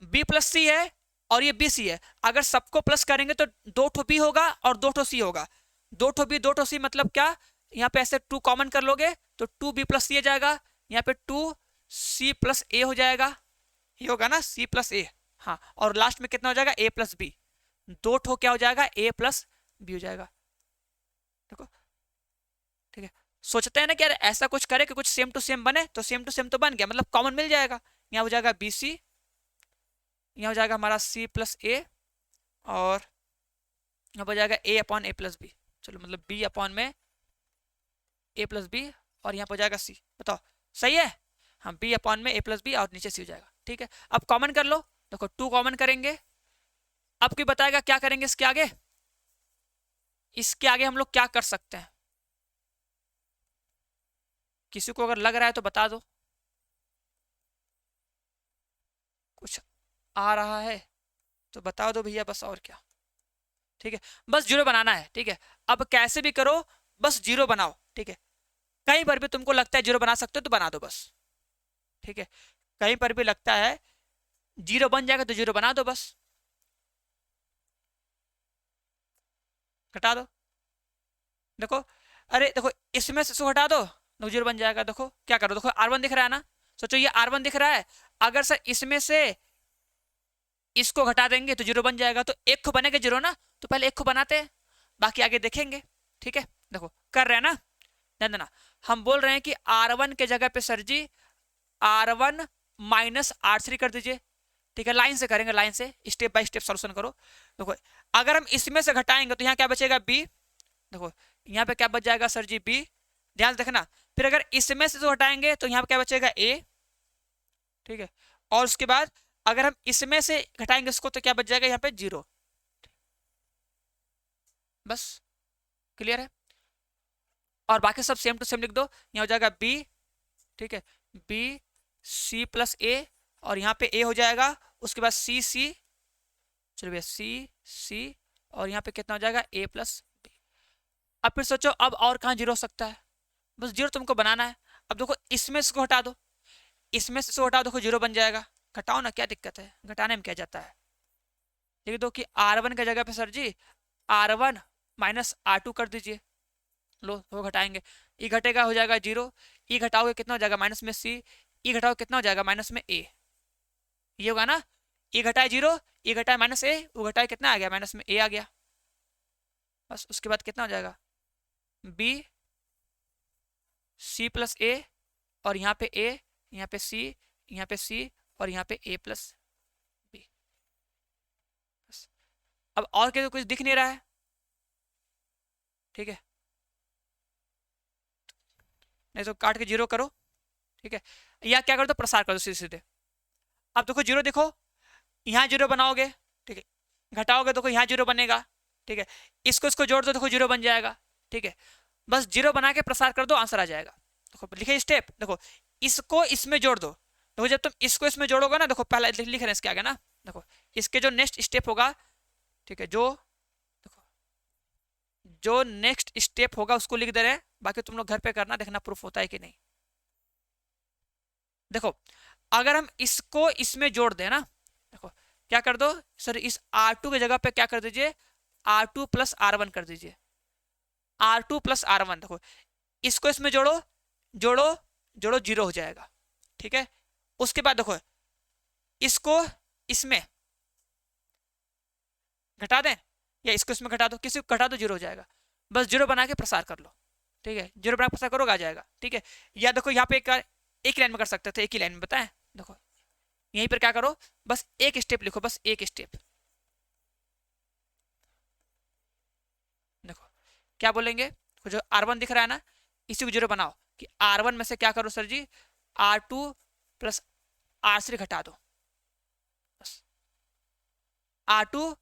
[SPEAKER 1] B+C है और ये BC है, अगर सबको प्लस करेंगे तो 2 ठो B होगा और 2 ठो C होगा। 2 ठो B 2 ठो C मतलब क्या, यहाँ पे ऐसे 2 कॉमन कर लोगे तो 2B+C आ जाएगा, यहाँ पे 2C+A हो जाएगा, ये होगा ना C+A। हाँ, और लास्ट में कितना हो जाएगा, A+B। 2 ठो क्या हो जाएगा, A+B हो जाएगा। देखो ठीक है, सोचते हैं ना कि यार ऐसा कुछ करे कि कुछ सेम टू सेम बने, तो सेम टू सेम तो बन गया, मतलब कॉमन मिल जाएगा। यहाँ हो जाएगा BC, यहाँ हो जाएगा हमारा C+A, और यहाँ हो जाएगा A/A+B। चलो मतलब B/में A+B, और यहाँ पर हो जाएगा C। बताओ सही है, हाँ B/में A+B, और नीचे C हो जाएगा। ठीक है, अब कॉमन कर लो, देखो 2 कॉमन करेंगे। अब कोई बताएगा क्या करेंगे इसके आगे, इसके आगे हम लोग क्या कर सकते हैं, किसी को अगर लग रहा है तो बता दो, कुछ आ रहा है तो बता दो भैया, बस और क्या। ठीक है, बस 0 बनाना है। ठीक है, अब कैसे भी करो बस 0 बनाओ। ठीक है, कहीं पर भी तुमको लगता है 0 बना सकते हो तो बना दो बस। ठीक है, कहीं पर भी लगता है 0 बन जाएगा तो 0 बना दो बस, घटा दो। देखो, अरे देखो इसमें से हटा दो, 0 बन जाएगा। देखो क्या करो, देखो R1 दिख रहा है ना, सोचो ये R1 दिख रहा है, अगर सर इसमें से इसको घटा देंगे तो 0 बन जाएगा, तो एक को बनेगा 0 ना, तो पहले एक को बनाते हैं, बाकी आगे देखेंगे। ठीक है, देखो कर रहे हैं ना, ध्यान देना, हम बोल रहे हैं कि R1 के जगह पे सर जी R1 - R3 कर दीजिए। ठीक है, लाइन से करेंगे, लाइन से स्टेप बाय स्टेप सॉल्यूशन करो। देखो अगर हम इसमें से घटाएंगे तो यहाँ क्या बचेगा, B। देखो यहाँ पे क्या बच जाएगा सर जी, B। ध्यान से देखना, फिर अगर इसमें से तो हटाएंगे तो यहाँ पे क्या बचेगा, A। ठीक है, और उसके बाद अगर हम इसमें से घटाएंगे इसको तो क्या बच जाएगा, यहाँ पे 0। बस क्लियर है, और बाकी सब सेम टू सेम लिख दो, यहाँ हो जाएगा B। ठीक है, B+C+A, और यहाँ पे A हो जाएगा, उसके बाद C। चलो भैया C, और यहाँ पे कितना हो जाएगा, A+B। अब फिर सोचो अब और कहाँ 0 हो सकता है, बस 0 तुमको बनाना है। अब देखो इसमें से हटा दो, इसमें से हटाओ, देखो 0 बन जाएगा। घटाओ ना, क्या दिक्कत है, घटाने में क्या जाता है। लिख दो कि R1 की जगह पे सर जी R1 - R2 कर दीजिए। लो वो घटाएंगे, ये घटेगा, हो जाएगा 0, ई घटाओगे कितना हो जाएगा माइनस में सी, ई घटाओगे कितना हो जाएगा माइनस में ए, ये होगा ना, ई घटाए 0, ई घटाए माइनस ए, वो घटाए कितना आ गया माइनस में ए आ गया। बस उसके बाद कितना हो जाएगा बी सी प्लस ए, और यहाँ पे ए, यहाँ पे सी, यहाँ पे सी, और यहाँ पे ए प्लस बी। अब और क्या, तो कुछ दिख नहीं रहा है, ठीक है, नहीं तो काट के 0 करो, ठीक है, या क्या कर दो प्रसार कर दो सीधे सीधे। अब देखो 0 देखो, यहाँ 0 बनाओगे, ठीक है, घटाओगे देखो यहाँ 0 बनेगा, ठीक है, इसको जोड़ दो देखो 0 बन जाएगा, ठीक है, बस 0 बना के प्रसार कर दो, आंसर आ जाएगा। देखो लिखे स्टेप, देखो इसको इसमें जोड़ दो, देखो जब तुम इसको इसमें जोड़ोगे ना, देखो पहला लिख रहे हैं इसके आगे ना, देखो इसके जो नेक्स्ट स्टेप होगा, ठीक है, जो नेक्स्ट स्टेप होगा उसको लिख दे रहे हैं, बाकी तुम लोग घर पे करना, देखना प्रूफ होता है कि नहीं। देखो अगर हम इसको इसमें जोड़ दें ना, देखो क्या कर दो सर, इस R2 की जगह पे क्या कर दीजिए, R2 प्लस R1 कर दीजिए, R2 प्लस R1। देखो इसको इसमें जोड़ो जोड़ो जोड़ो 0 हो जाएगा, ठीक है। उसके बाद देखो इसको इसमें घटा दें, या इसको इसमें घटा दो, किसी को घटा दो 0 हो जाएगा, बस 0 बना के प्रसार कर लो, ठीक है, 0 बना के प्रसार करोगे आ जाएगा, ठीक है। या देखो यहाँ पे एक लाइन में कर सकते थे, एक ही लाइन में बताएं, देखो यहीं पर क्या करो, बस एक स्टेप लिखो, बस एक स्टेप, देखो क्या बोलेंगे, जो R1 दिख रहा है ना, इसी को 0 बनाओ, कि R1 में से क्या करो सर जी, R2 प्लस R3 घटा दो, बस R2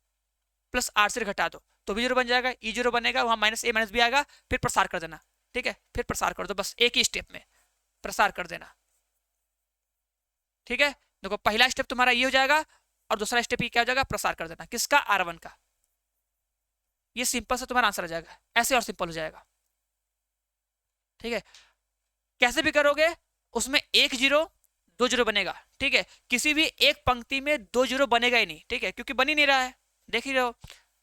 [SPEAKER 1] प्लस R3 घटा दो, तो भी 0 बन जाएगा, ई 0 बनेगा, वहां माइनस ए माइनस बी आएगा, फिर प्रसार कर देना, ठीक है, फिर प्रसार कर दो, बस एक ही स्टेप में प्रसार कर देना, ठीक है। देखो पहला स्टेप तुम्हारा ये हो जाएगा, और दूसरा स्टेप ये क्या हो जाएगा, प्रसार कर देना, किसका, R1 का। ये सिंपल से तुम्हारा आंसर आ जाएगा, ऐसे और सिंपल हो जाएगा, ठीक है। कैसे भी करोगे उसमें 1 0 2 0 बनेगा, ठीक है, किसी भी एक पंक्ति में 2 0 बनेगा ही नहीं, ठीक है, क्योंकि बन ही नहीं रहा है, देख ही रहे हो,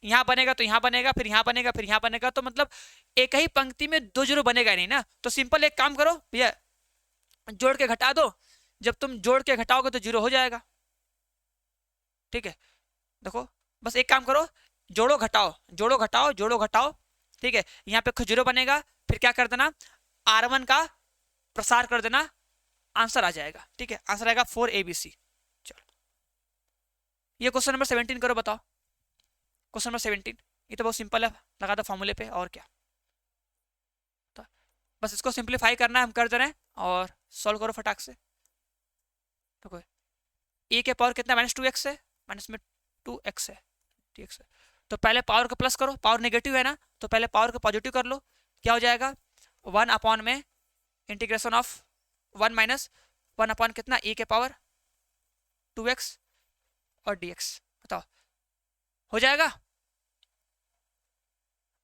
[SPEAKER 1] यहाँ बनेगा तो यहाँ बनेगा, फिर यहाँ बनेगा, फिर यहाँ बनेगा, तो मतलब एक ही पंक्ति में 2 0 बनेगा ही नहीं ना। तो सिंपल एक काम करो भैया, जोड़ के घटा दो, जब तुम जोड़ के घटाओगे तो 0 हो जाएगा, ठीक है। देखो बस एक काम करो, जोड़ो घटाओ जोड़ो घटाओ जोड़ो घटाओ, ठीक है, यहाँ पे 0 बनेगा, फिर क्या कर देना, R1 का प्रसार कर देना, आंसर आ जाएगा, ठीक है, आंसर आएगा 4ABC। चलो ये क्वेश्चन नंबर 17 करो, बताओ क्वेश्चन नंबर 17, ये तो बहुत सिंपल है, लगा दो फॉर्मूले पे, और क्या, तो बस इसको सिंप्लीफाई करना है, हम कर दे रहे हैं, और सॉल्व करो फटाक से। देखो ए के पावर कितना, -2x है, माइनस में 2x है, dx है, तो पहले पावर को प्लस करो, पावर नेगेटिव है ना, तो पहले पावर को पॉजिटिव कर लो, क्या हो जाएगा 1 अपॉन में इंटीग्रेशन ऑफ 1 माइनस 1 अपॉन कितना, ए के पावर 2x और dx, बताओ हो जाएगा।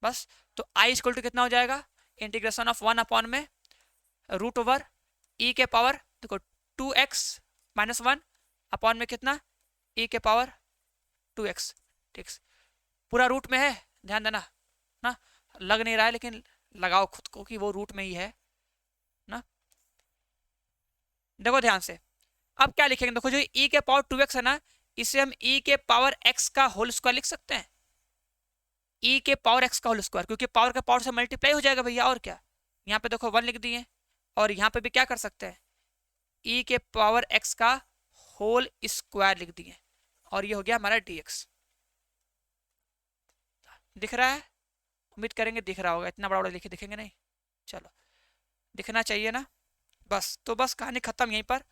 [SPEAKER 1] बस तो i इक्वल टू कितना हो जाएगा, इंटीग्रेशन ऑफ 1 अपॉन में रूट ओवर e के पावर, देखो 2x माइनस 1 अपॉन में कितना, e के पावर 2x, ठीक, पूरा रूट में है, ध्यान देना ना, लग नहीं रहा है लेकिन लगाओ खुद को कि वो रूट में ही है ना। देखो ध्यान से, अब क्या लिखेंगे, देखो जो e के पावर 2x है ना, इसे हम e के पावर x का होल स्क्वायर लिख सकते हैं, e के पावर x का होल स्क्वायर, क्योंकि पावर का पावर से मल्टीप्लाई हो जाएगा भैया, और क्या, यहाँ पे देखो 1 लिख दिए, और यहाँ पे भी क्या कर सकते हैं, e के पावर x का होल स्क्वायर लिख दिए, और ये हो गया हमारा dx। दिख रहा है, उम्मीद करेंगे दिख रहा होगा, इतना बड़ा बड़ा लिखे दिखेंगे नहीं, चलो दिखना चाहिए ना, बस तो बस कहानी खत्म यहीं पर।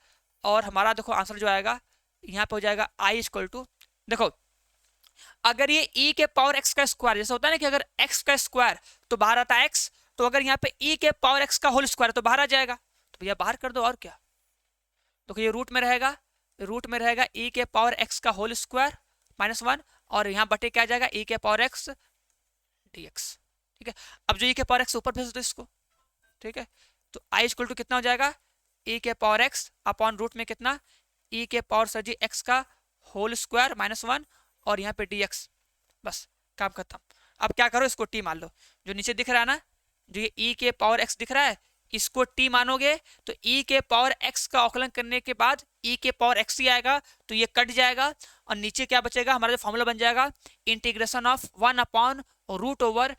[SPEAKER 1] और हमारा देखो आंसर जो आएगा यहाँ पे हो जाएगा i इक्वल टू, देखो अगर ये e के पावर x का स्क्वायर, जैसे होता है ना कि अगर x का स्क्वायर तो बाहर आता है x, तो अगर यहाँ पे e के पावर x का होल स्क्वायर तो बाहर आ जाएगा, तो भैया बाहर कर दो, और क्या, तो ये रूट में रहेगा, e के पावर x का होल स्क्वायर -1, और यहाँ बटे क्या आ जाएगा, e के पावर x dx, ठीक है। अब जो e के पावर x ऊपर भेज दो इसको, ठीक है, तो i इक्वल टू कितना हो जाएगा, e के पावर x अपॉन रूट में कितना, e के पावर सर जी x का होल स्क्वायर -1, और यहाँ पे dx, बस काम खत्म। अब क्या करो, इसको t मान लो, जो नीचे दिख रहा है ना, जो ये e के पावर x दिख रहा है, इसको t मानोगे तो e के पावर x का अवकलन करने के बाद e के पावर x ही आएगा, तो ये कट जाएगा और नीचे क्या बचेगा, हमारा जो फॉर्मूला बन जाएगा इंटीग्रेशन ऑफ 1/√ओवर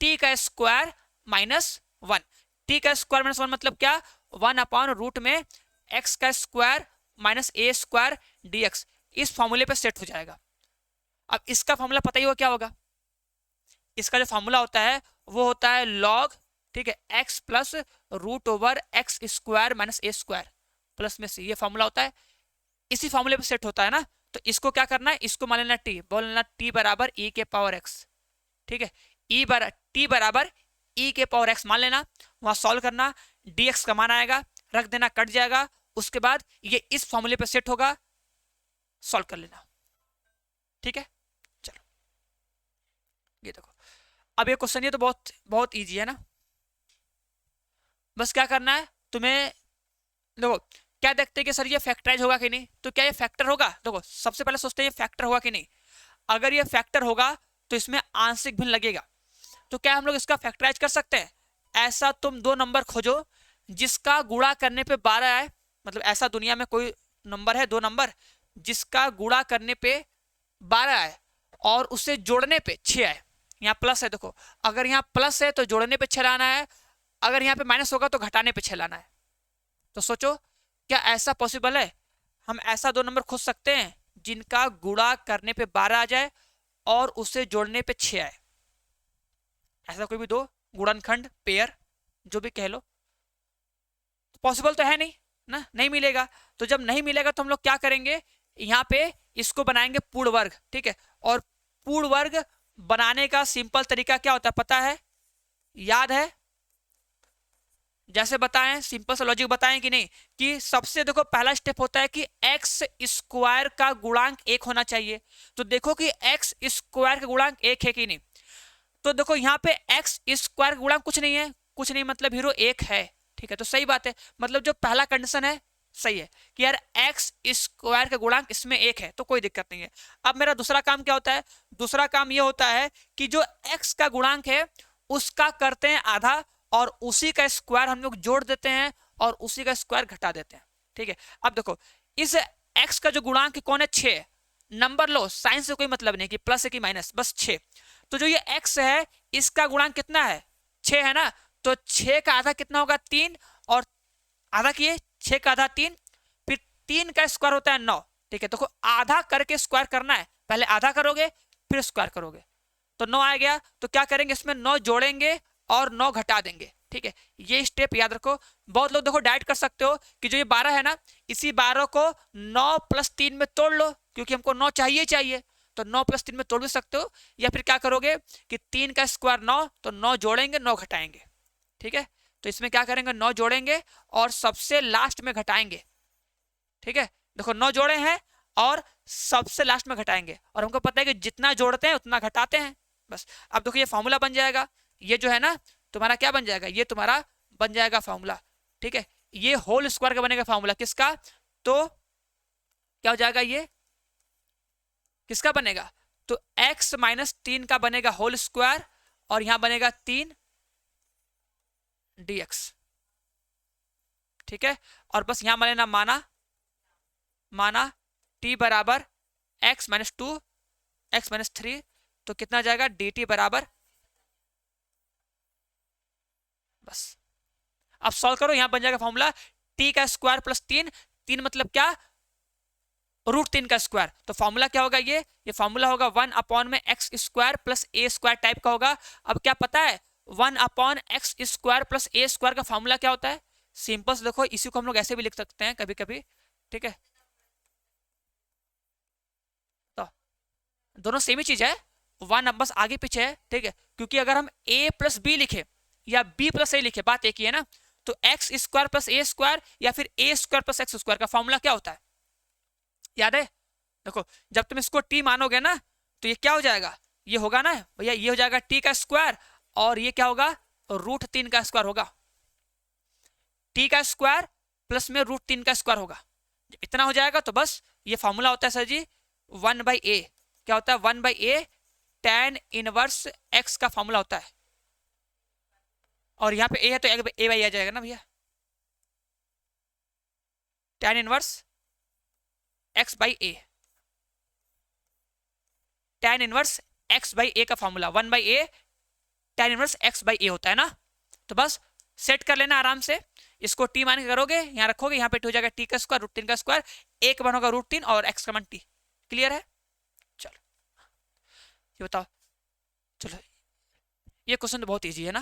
[SPEAKER 1] t का स्क्वायर माइनस 1। t का स्क्वायर माइनस 1 मतलब क्या, 1/रूट में x का square minus a square dx, इस फॉर्मूले पे सेट हो जाएगा। अब इसका फॉर्मूला पता ही हो क्या होगा, इसका जो फॉर्मूला होता है वो होता है लॉग, ठीक है, x plus root over x square minus a square plus में सी, ये फॉर्मूला होता है, इसी फॉर्मूले पे सेट होता है ना। तो इसको क्या करना है, इसको मान लेना t, बोल लेना t बराबर e के पावर x, ठीक है, t बराबर e के पावर x मान लेना, वहां सॉल्व करना, dx का मान आएगा, रख देना, कट जाएगा, उसके बाद ये इस फॉर्मूले पे सेट होगा, सॉल्व कर लेना, ठीक है। चलो ये देखो, अब ये क्वेश्चन ये तो बहुत बहुत इजी है ना, बस क्या करना है तुम्हें, देखो क्या देखते हैं कि सर ये फैक्टराइज होगा कि नहीं, तो क्या ये फैक्टर होगा, देखो सबसे पहले सोचते हैं ये फैक्टर होगा कि नहीं, अगर ये फैक्टर होगा तो इसमें आंशिक भिन्न लगेगा, तो क्या हम लोग इसका फैक्टराइज कर सकते हैं, ऐसा तुम दो नंबर खोजो जिसका गुणा करने पे 12 आए, मतलब ऐसा दुनिया में कोई नंबर है, दो नंबर जिसका गुणा करने पे 12 आए और उसे जोड़ने पे 6 आए, यहाँ प्लस है, देखो अगर यहाँ प्लस है तो जोड़ने पे 6 लाना है, अगर यहाँ पे माइनस होगा तो घटाने पे 6 लाना है। तो सोचो क्या ऐसा पॉसिबल है, हम ऐसा दो नंबर खोज सकते हैं जिनका गुणा करने पे 12 आ जाए और उसे जोड़ने पे 6 आए, ऐसा कोई भी दो गुणनखंड पेयर जो भी कह लो, पॉसिबल तो है नहीं ना, नहीं मिलेगा। तो जब नहीं मिलेगा तो हम लोग क्या करेंगे, यहाँ पे इसको बनाएंगे पूर्ण वर्ग, ठीक है, और पूर्ण वर्ग बनाने का सिंपल तरीका क्या होता है पता है, याद है, जैसे बताएं सिंपल सा लॉजिक बताएं कि नहीं, कि सबसे देखो पहला स्टेप होता है कि एक्स स्क्वायर का गुणांक 1 होना चाहिए, तो देखो कि एक्स स्क्वायर का गुणांक 1 है कि नहीं, तो देखो यहाँ पे एक्स स्क्वायर का गुणांक कुछ नहीं है, कुछ नहीं मतलब हीरो 1 है, ठीक है, तो सही बात है, मतलब जो पहला कंडीशन है सही है कि यार एक्स स्क्वायर का गुणांक इसमें 1 है, तो कोई दिक्कत नहीं है। अब मेरा दूसरा काम क्या होता है, दूसरा काम ये होता है कि जो एक्स का गुणांक है उसका करते हैं आधा और उसी का स्क्वायर हम लोग जोड़ देते हैं और उसी का स्क्वायर घटा देते हैं, ठीक है। अब देखो इस एक्स का जो गुणांक कौन है, 6, नंबर लो, साइन से कोई मतलब नहीं कि प्लस है कि माइनस, बस 6, तो जो ये एक्स है इसका गुणांक कितना है, 6 है ना, तो 6 का आधा कितना होगा, 3, और आधा किए 6 का आधा 3, फिर 3 का स्क्वायर होता है 9, ठीक है, देखो आधा करके स्क्वायर करना है, पहले आधा करोगे फिर स्क्वायर करोगे, तो 9 आ गया, तो क्या करेंगे इसमें 9 जोड़ेंगे और 9 घटा देंगे, ठीक है, ये स्टेप याद रखो। बहुत लोग देखो डाइट कर सकते हो कि जो ये 12 है ना, इसी 12 को 9 + 3 में तोड़ लो, क्योंकि हमको 9 चाहिए, तो 9 + 3 में तोड़ भी सकते हो, या फिर क्या करोगे कि 3 का स्क्वायर 9, तो 9 जोड़ेंगे 9 घटाएंगे, ठीक है, तो इसमें क्या करेंगे 9 जोड़ेंगे और सबसे लास्ट में घटाएंगे, ठीक है, देखो 9 जोड़े हैं और सबसे लास्ट में घटाएंगे, और हमको पता है कि जितना जोड़ते हैं उतना घटाते हैं, बस। अब देखो ये फॉर्मूला बन जाएगा, ये जो है ना तुम्हारा क्या बन जाएगा, ये तुम्हारा बन जाएगा फॉर्मूला, ठीक है, ये होल स्क्वायर का बनेगा फॉर्मूला, किसका, तो क्या हो जाएगा, ये किसका बनेगा, तो x - 3 का बनेगा होल स्क्वायर और यहां बनेगा 3 dx, ठीक है, और बस यहां माना माना t बराबर x - 2 x - 3, तो कितना जाएगा dt बराबर, बस अब सॉल्व करो, यहां बन जाएगा फॉर्मूला t का स्क्वायर प्लस 3, 3 मतलब क्या, √3 का स्क्वायर, तो फॉर्मूला क्या होगा, ये फॉर्मूला होगा 1/x² plus a square type का होगा। अब क्या पता है 1/x² प्लस a स्क्वायर का फॉर्मूला क्या होता है, सिंपल से देखो, इसी को हम लोग ऐसे भी लिख सकते हैं कभी कभी, ठीक है, तो दोनों सेम ही चीज है, 1 अब बस आगे पीछे है, ठीक है, क्योंकि अगर हम a + b लिखे या b + a लिखे, बात एक ही है ना, तो x² प्लस a स्क्वायर या फिर a² प्लस x² का फॉर्मूला क्या होता है, याद है, देखो जब तुम इसको t मानोगे ना तो ये क्या हो जाएगा, ये होगा ना भैया, ये हो जाएगा t का स्क्वायर और ये क्या होगा, √3 का स्क्वायर होगा, t का स्क्वायर प्लस में √3 का स्क्वायर होगा, इतना हो जाएगा, तो बस ये फॉर्मूला होता है सर जी 1/a, क्या होता है 1/a tan इनवर्स x का फॉर्मूला होता है, और यहाँ पे ए है तो ए बाई आ जाएगा ना भैया, tan inverse x by a, tan inverse x by a का formula 1/a tan inverse x by a होता है ना। तो बस सेट कर लेना आराम से, इसको t मान के करोगे, यहाँ रखोगे, यहाँ पे हो जाएगा t का स्क्वायर √3 का स्क्वायर, a का मान होगा √3 और x का मान t। क्लियर है? चलो ये बताओ, चलो ये क्वेश्चन तो बहुत इजी है ना,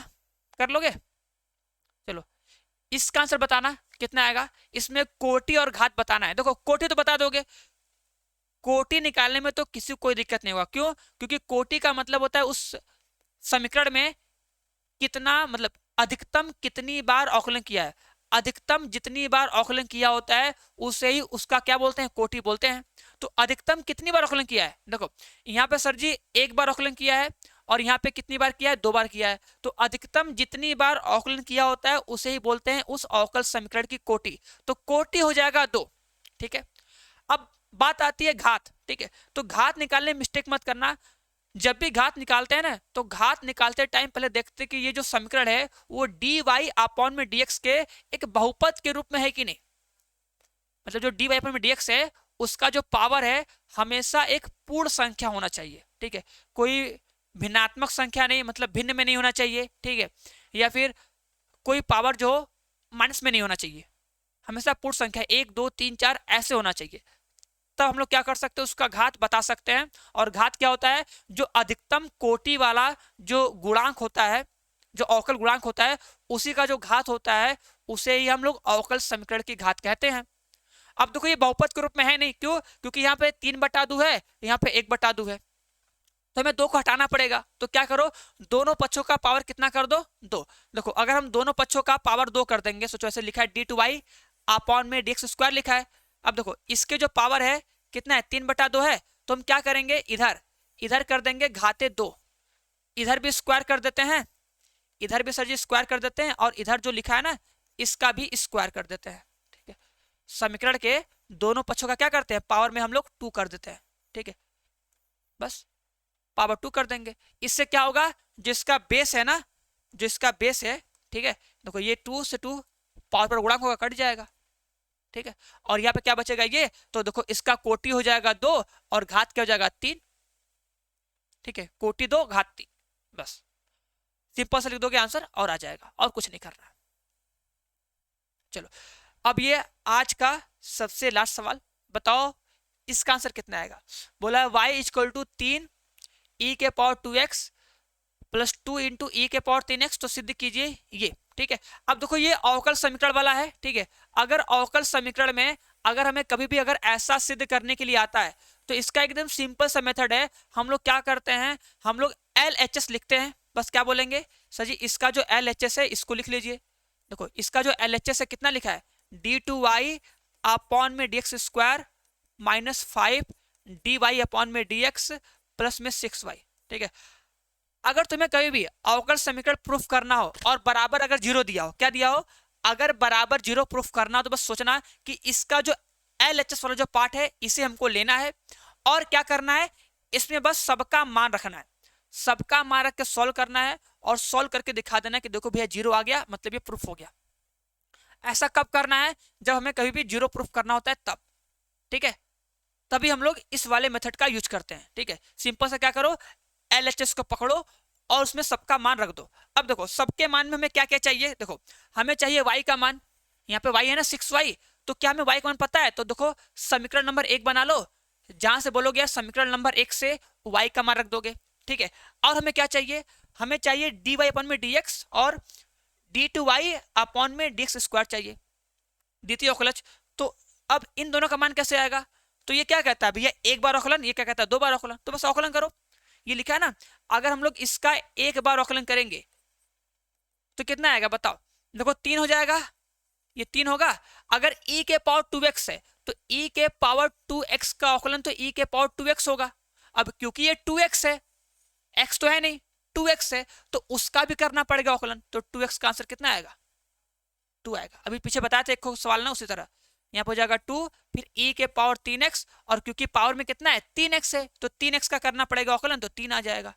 [SPEAKER 1] कर लोगे? चलो इसका आंसर बताना कितना आएगा। इसमें कोटि और घात बताना है। देखो कोटि तो बता दोगे, कोटि निकालने में तो किसी को कोई दिक्कत नहीं होगा। क्यों? क्योंकि कोटि का मतलब होता है उस समीकरण में कितना, मतलब अधिकतम कितनी बार अवकलन किया है, अधिकतम जितनी बार अवकलन किया होता है उसे ही उसका क्या बोलते हैं, कोटि बोलते हैं। तो अधिकतम कितनी बार अवकलन किया है, देखो यहाँ पे सर जी एक बार अवकलन किया है और यहाँ पे कितनी बार किया है, 2 बार किया है। तो अधिकतम जितनी बार अवकलन किया होता है उसे ही बोलते हैं उस अवकल समीकरण की कोटि। तो कोटि हो जाएगा 2। ठीक है, अब बात आती है घात। ठीक है, तो घात निकालने में मिस्टेक मत करना। जब भी घात निकालते हैं ना, तो घात निकालते टाइम पहले देखते कि ये जो समीकरण है वो dy अपॉन में dx के एक बहुपद के रूप में है कि नहीं। मतलब जो dy अपॉन में dx है उसका जो पावर है हमेशा एक पूर्ण संख्या होना चाहिए। ठीक है, कोई भिन्नात्मक संख्या नहीं, मतलब भिन्न में नहीं होना चाहिए। ठीक है, या फिर कोई पावर जो माइनस में नहीं होना चाहिए, हमेशा पूर्ण संख्या 1 2 3 4 ऐसे होना चाहिए। तब हम लोग क्या कर सकते हैं, उसका घात बता सकते हैं। और घात क्या होता है, जो अधिकतम कोटि वाला जो गुणांक होता है, जो अवकल गुणांक होता है, उसी का जो घात होता है उसे ही हम लोग अवकल समीकरण की घात कहते हैं। अब देखो ये बहुपद के रूप में है नहीं, क्यों? क्योंकि यहाँ पे 3/2 है, यहाँ पे 1/2 है, तो हमें 2 को हटाना पड़ेगा। तो क्या करो, दोनों पक्षों का पावर कितना कर दो, 2। देखो अगर हम दोनों पक्षों का पावर 2 कर देंगे, सोचो ऐसे लिखा है d/y अपॉन में dx स्क्वायर लिखा है। अब देखो इसके जो पावर है कितना है, 3/2 है। तो हम क्या करेंगे, इधर कर देंगे घाते 2, इधर भी स्क्वायर कर देते हैं, इधर भी सर जी स्क्वायर कर देते हैं, और इधर जो लिखा है ना इसका भी स्क्वायर कर देते हैं। ठीक है, समीकरण के दोनों पक्षों का क्या करते हैं, पावर में हम लोग 2 कर देते हैं। ठीक है, बस पावर 2 कर देंगे। इससे क्या होगा, जिसका बेस है ना, जिसका बेस है, ठीक है, देखो ये 2 से 2 पावर पर गुणांक होगा, कट जाएगा। ठीक है, और यहाँ पे क्या बचेगा ये, तो देखो इसका कोटि हो जाएगा 2 और घात क्या हो जाएगा 3। ठीक है, कोटि 2 घात 3, बस सिंपल से लिख दोगे आंसर और आ जाएगा, और कुछ नहीं करना। चलो अब ये आज का सबसे लास्ट सवाल, बताओ इसका आंसर कितना आएगा। बोला y इक्वल टू 3 e के पावर 2x प्लस 2 इंटू ई के पावर 3x, तो सिद्ध कीजिए ये। ठीक है, अब देखो ये अवकल समीकरण वाला है। ठीक है, अगर अवकल समीकरण में अगर हमें कभी भी अगर ऐसा सिद्ध करने के लिए आता है तो इसका एकदम सिंपल सा मेथड है। हम लोग क्या करते हैं, हम लोग LHS लिखते हैं। बस क्या बोलेंगे सर जी, इसका जो LHS है इसको लिख लीजिए। देखो इसका जो LHS है कितना लिखा है, d/y अपॉन में dx square minus 5 dy upon में dx प्लस में 6y। ठीक है, अगर तुम्हें कभी भी अवकल समीकरण प्रूफ करना हो और बराबर अगर 0 दिया हो, क्या दिया हो, अगर बराबर 0 प्रूफ करना हो, तो बस सोचना कि इसका जो LHS वाला जो पार्ट है इसे हमको लेना है और क्या करना है, इसमें बस सबका मान रखना है, सबका मान रख के सॉल्व करना है और सॉल्व करके दिखा देना कि देखो भैया 0 आ गया, मतलब ये प्रूफ हो गया। ऐसा कब करना है, जब हमें कभी भी 0 प्रूफ करना होता है तब। ठीक है, तभी हम लोग इस वाले मेथड का यूज करते हैं। ठीक है, सिंपल से क्या करो, LHS को पकड़ो और उसमें सबका मान रख दो। अब देखो सबके मान में हमें क्या क्या चाहिए, देखो हमें चाहिए y का मान, यहाँ पे y है ना 6y, तो क्या हमें y का मान पता है, तो देखो समीकरण नंबर 1 बना लो, जहां से बोलोगे समीकरण नंबर 1 से y का मान रख दोगे। ठीक है, और हमें क्या चाहिए, हमें चाहिए dy अपॉन में dx और d/y अपॉन में dx स्क्वायर चाहिए, द्वितीय अवकलज। तो अब इन दोनों का मान कैसे आएगा, तो ये क्या कहता है भैया एक बार अवकलन, ये क्या कहता है 2 बार अवकलन, तो बस अवकलन करो। ये लिखा है ना, अगर हम लोग इसका एक बार अवकलन करेंगे तो कितना आएगा बताओ, देखो 3 हो जाएगा, ये 3 होगा। अगर e के पावर 2x है तो e के पावर 2x का अवकलन तो e के पावर 2x होगा। अब क्योंकि ये 2x है, x तो है नहीं, 2x है, तो उसका भी करना पड़ेगा अवकलन, तो 2x का आंसर कितना आएगा, 2 आएगा। अभी पीछे बताया था एक सवाल ना, उसी तरह यहाँ पर हो जाएगा 2, फिर e के पावर 3x, और क्योंकि पावर में कितना है 3x है तो 3x का करना पड़ेगा अवकलन, तो 3 आ जाएगा।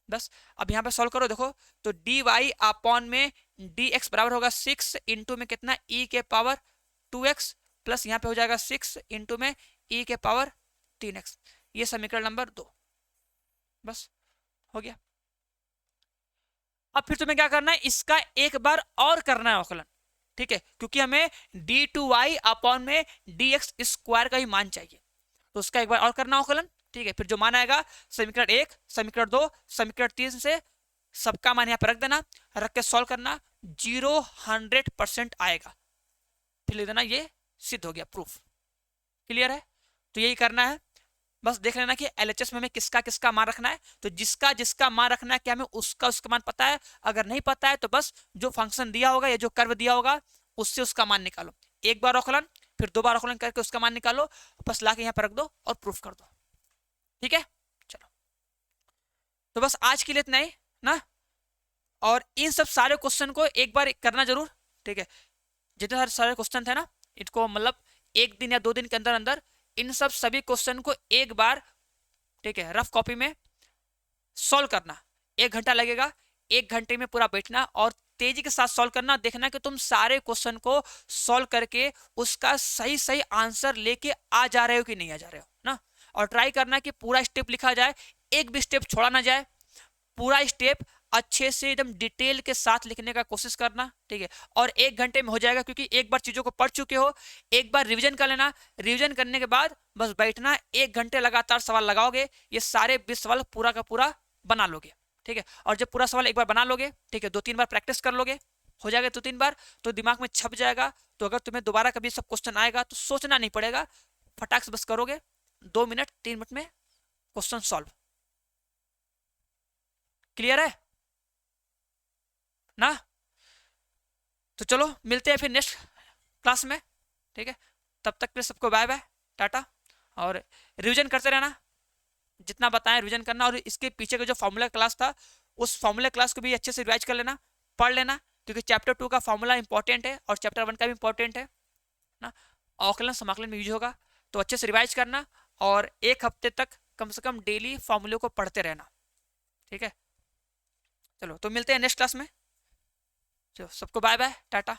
[SPEAKER 1] बस अब यहाँ पे सॉल्व करो, देखो तो डी वाई अपॉन में डी एक्स बराबर होगा 6 इंटू में कितना ई के पावर 2x प्लस यहाँ पे हो जाएगा 6 इंटू में ई के पावर 3x। ये समीकरण नंबर 2। बस हो गया। अब फिर तुम्हें क्या करना है, इसका एक बार और करना है अवकलन, ठीक है, क्योंकि हमें डी टू वाई अपॉन में डी एक्स स्क्वायर का ही मान चाहिए, तो उसका एक बार और करना अवकलन, ठीक है। फिर जो मान आएगा समीकरण 1, समीकरण 2, समीकरण 3 से सबका मान यहाँ पर रख देना, रख के सॉल्व करना, 0-100% आएगा, फिर लिख देना ये सिद्ध हो गया, प्रूफ। क्लियर है? तो यही करना है। बस देख लेना कि एलएचएस में हमें किसका किसका मान रखना है, तो जिसका जिसका मान रखना है, क्या हमें उसका उसका मान पता है? अगर नहीं पता है तो बस जो फंक्शन दिया होगा या जो कर्व दिया होगा उससे उसका मान निकालो, एक बार अवकलन फिर 2 बार अवकलन करके उसका मान निकालो, बस लाके यहाँ पर रख दो और प्रूफ कर दो, ठीक है। चलो तो बस आज के लिए इतना ही ना, और इन सब सारे क्वेश्चन को एक बार करना जरूर, ठीक है। जितने सारे क्वेश्चन थे ना, इनको मतलब 1 दिन या 2 दिन के अंदर अंदर इन सब सभी क्वेश्चन को एक बार, ठीक है, रफ कॉपी में सॉल्व करना। 1 घंटा लगेगा, 1 घंटे में पूरा बैठना और तेजी के साथ सॉल्व करना, देखना कि तुम सारे क्वेश्चन को सॉल्व करके उसका सही सही आंसर लेके आ जा रहे हो कि नहीं आ जा रहे हो ना। और ट्राई करना कि पूरा स्टेप लिखा जाए, एक भी स्टेप छोड़ा ना जाए, पूरा स्टेप अच्छे से एकदम डिटेल के साथ लिखने का कोशिश करना, ठीक है। और 1 घंटे में हो जाएगा, क्योंकि एक बार चीजों को पढ़ चुके हो, एक बार रिवीजन कर लेना, रिवीजन करने के बाद बस बैठना, 1 घंटे लगातार सवाल लगाओगे, ये सारे 20 सवाल पूरा का पूरा बना लोगे, ठीक है। और जब पूरा सवाल एक बार बना लोगे, ठीक है, 2-3 बार प्रैक्टिस कर लोगे, हो जाएगा 2-3 बार तो दिमाग में छप जाएगा, तो अगर तुम्हें दोबारा कभी सब क्वेश्चन आएगा तो सोचना नहीं पड़ेगा, फटाक से बस करोगे, 2 मिनट 3 मिनट में क्वेश्चन सॉल्व। क्लियर है ना? तो चलो मिलते हैं फिर नेक्स्ट क्लास में, ठीक है। तब तक के सबको बाय बाय, टाटा। और रिवीजन करते रहना, जितना बताएं रिवीजन करना, और इसके पीछे का जो फॉर्मूला क्लास था उस फॉर्मूला क्लास को भी अच्छे से रिवाइज कर लेना, पढ़ लेना, क्योंकि चैप्टर 2 का फॉर्मूला इंपॉर्टेंट है और चैप्टर 1 का भी इंपॉर्टेंट है ना, अवकलन समाकलन में यूज होगा, तो अच्छे से रिवाइज करना और 1 हफ्ते तक कम से कम डेली फॉर्मूले को पढ़ते रहना, ठीक है। चलो तो मिलते हैं नेक्स्ट क्लास में, चलो सबको बाय बाय, टाटा।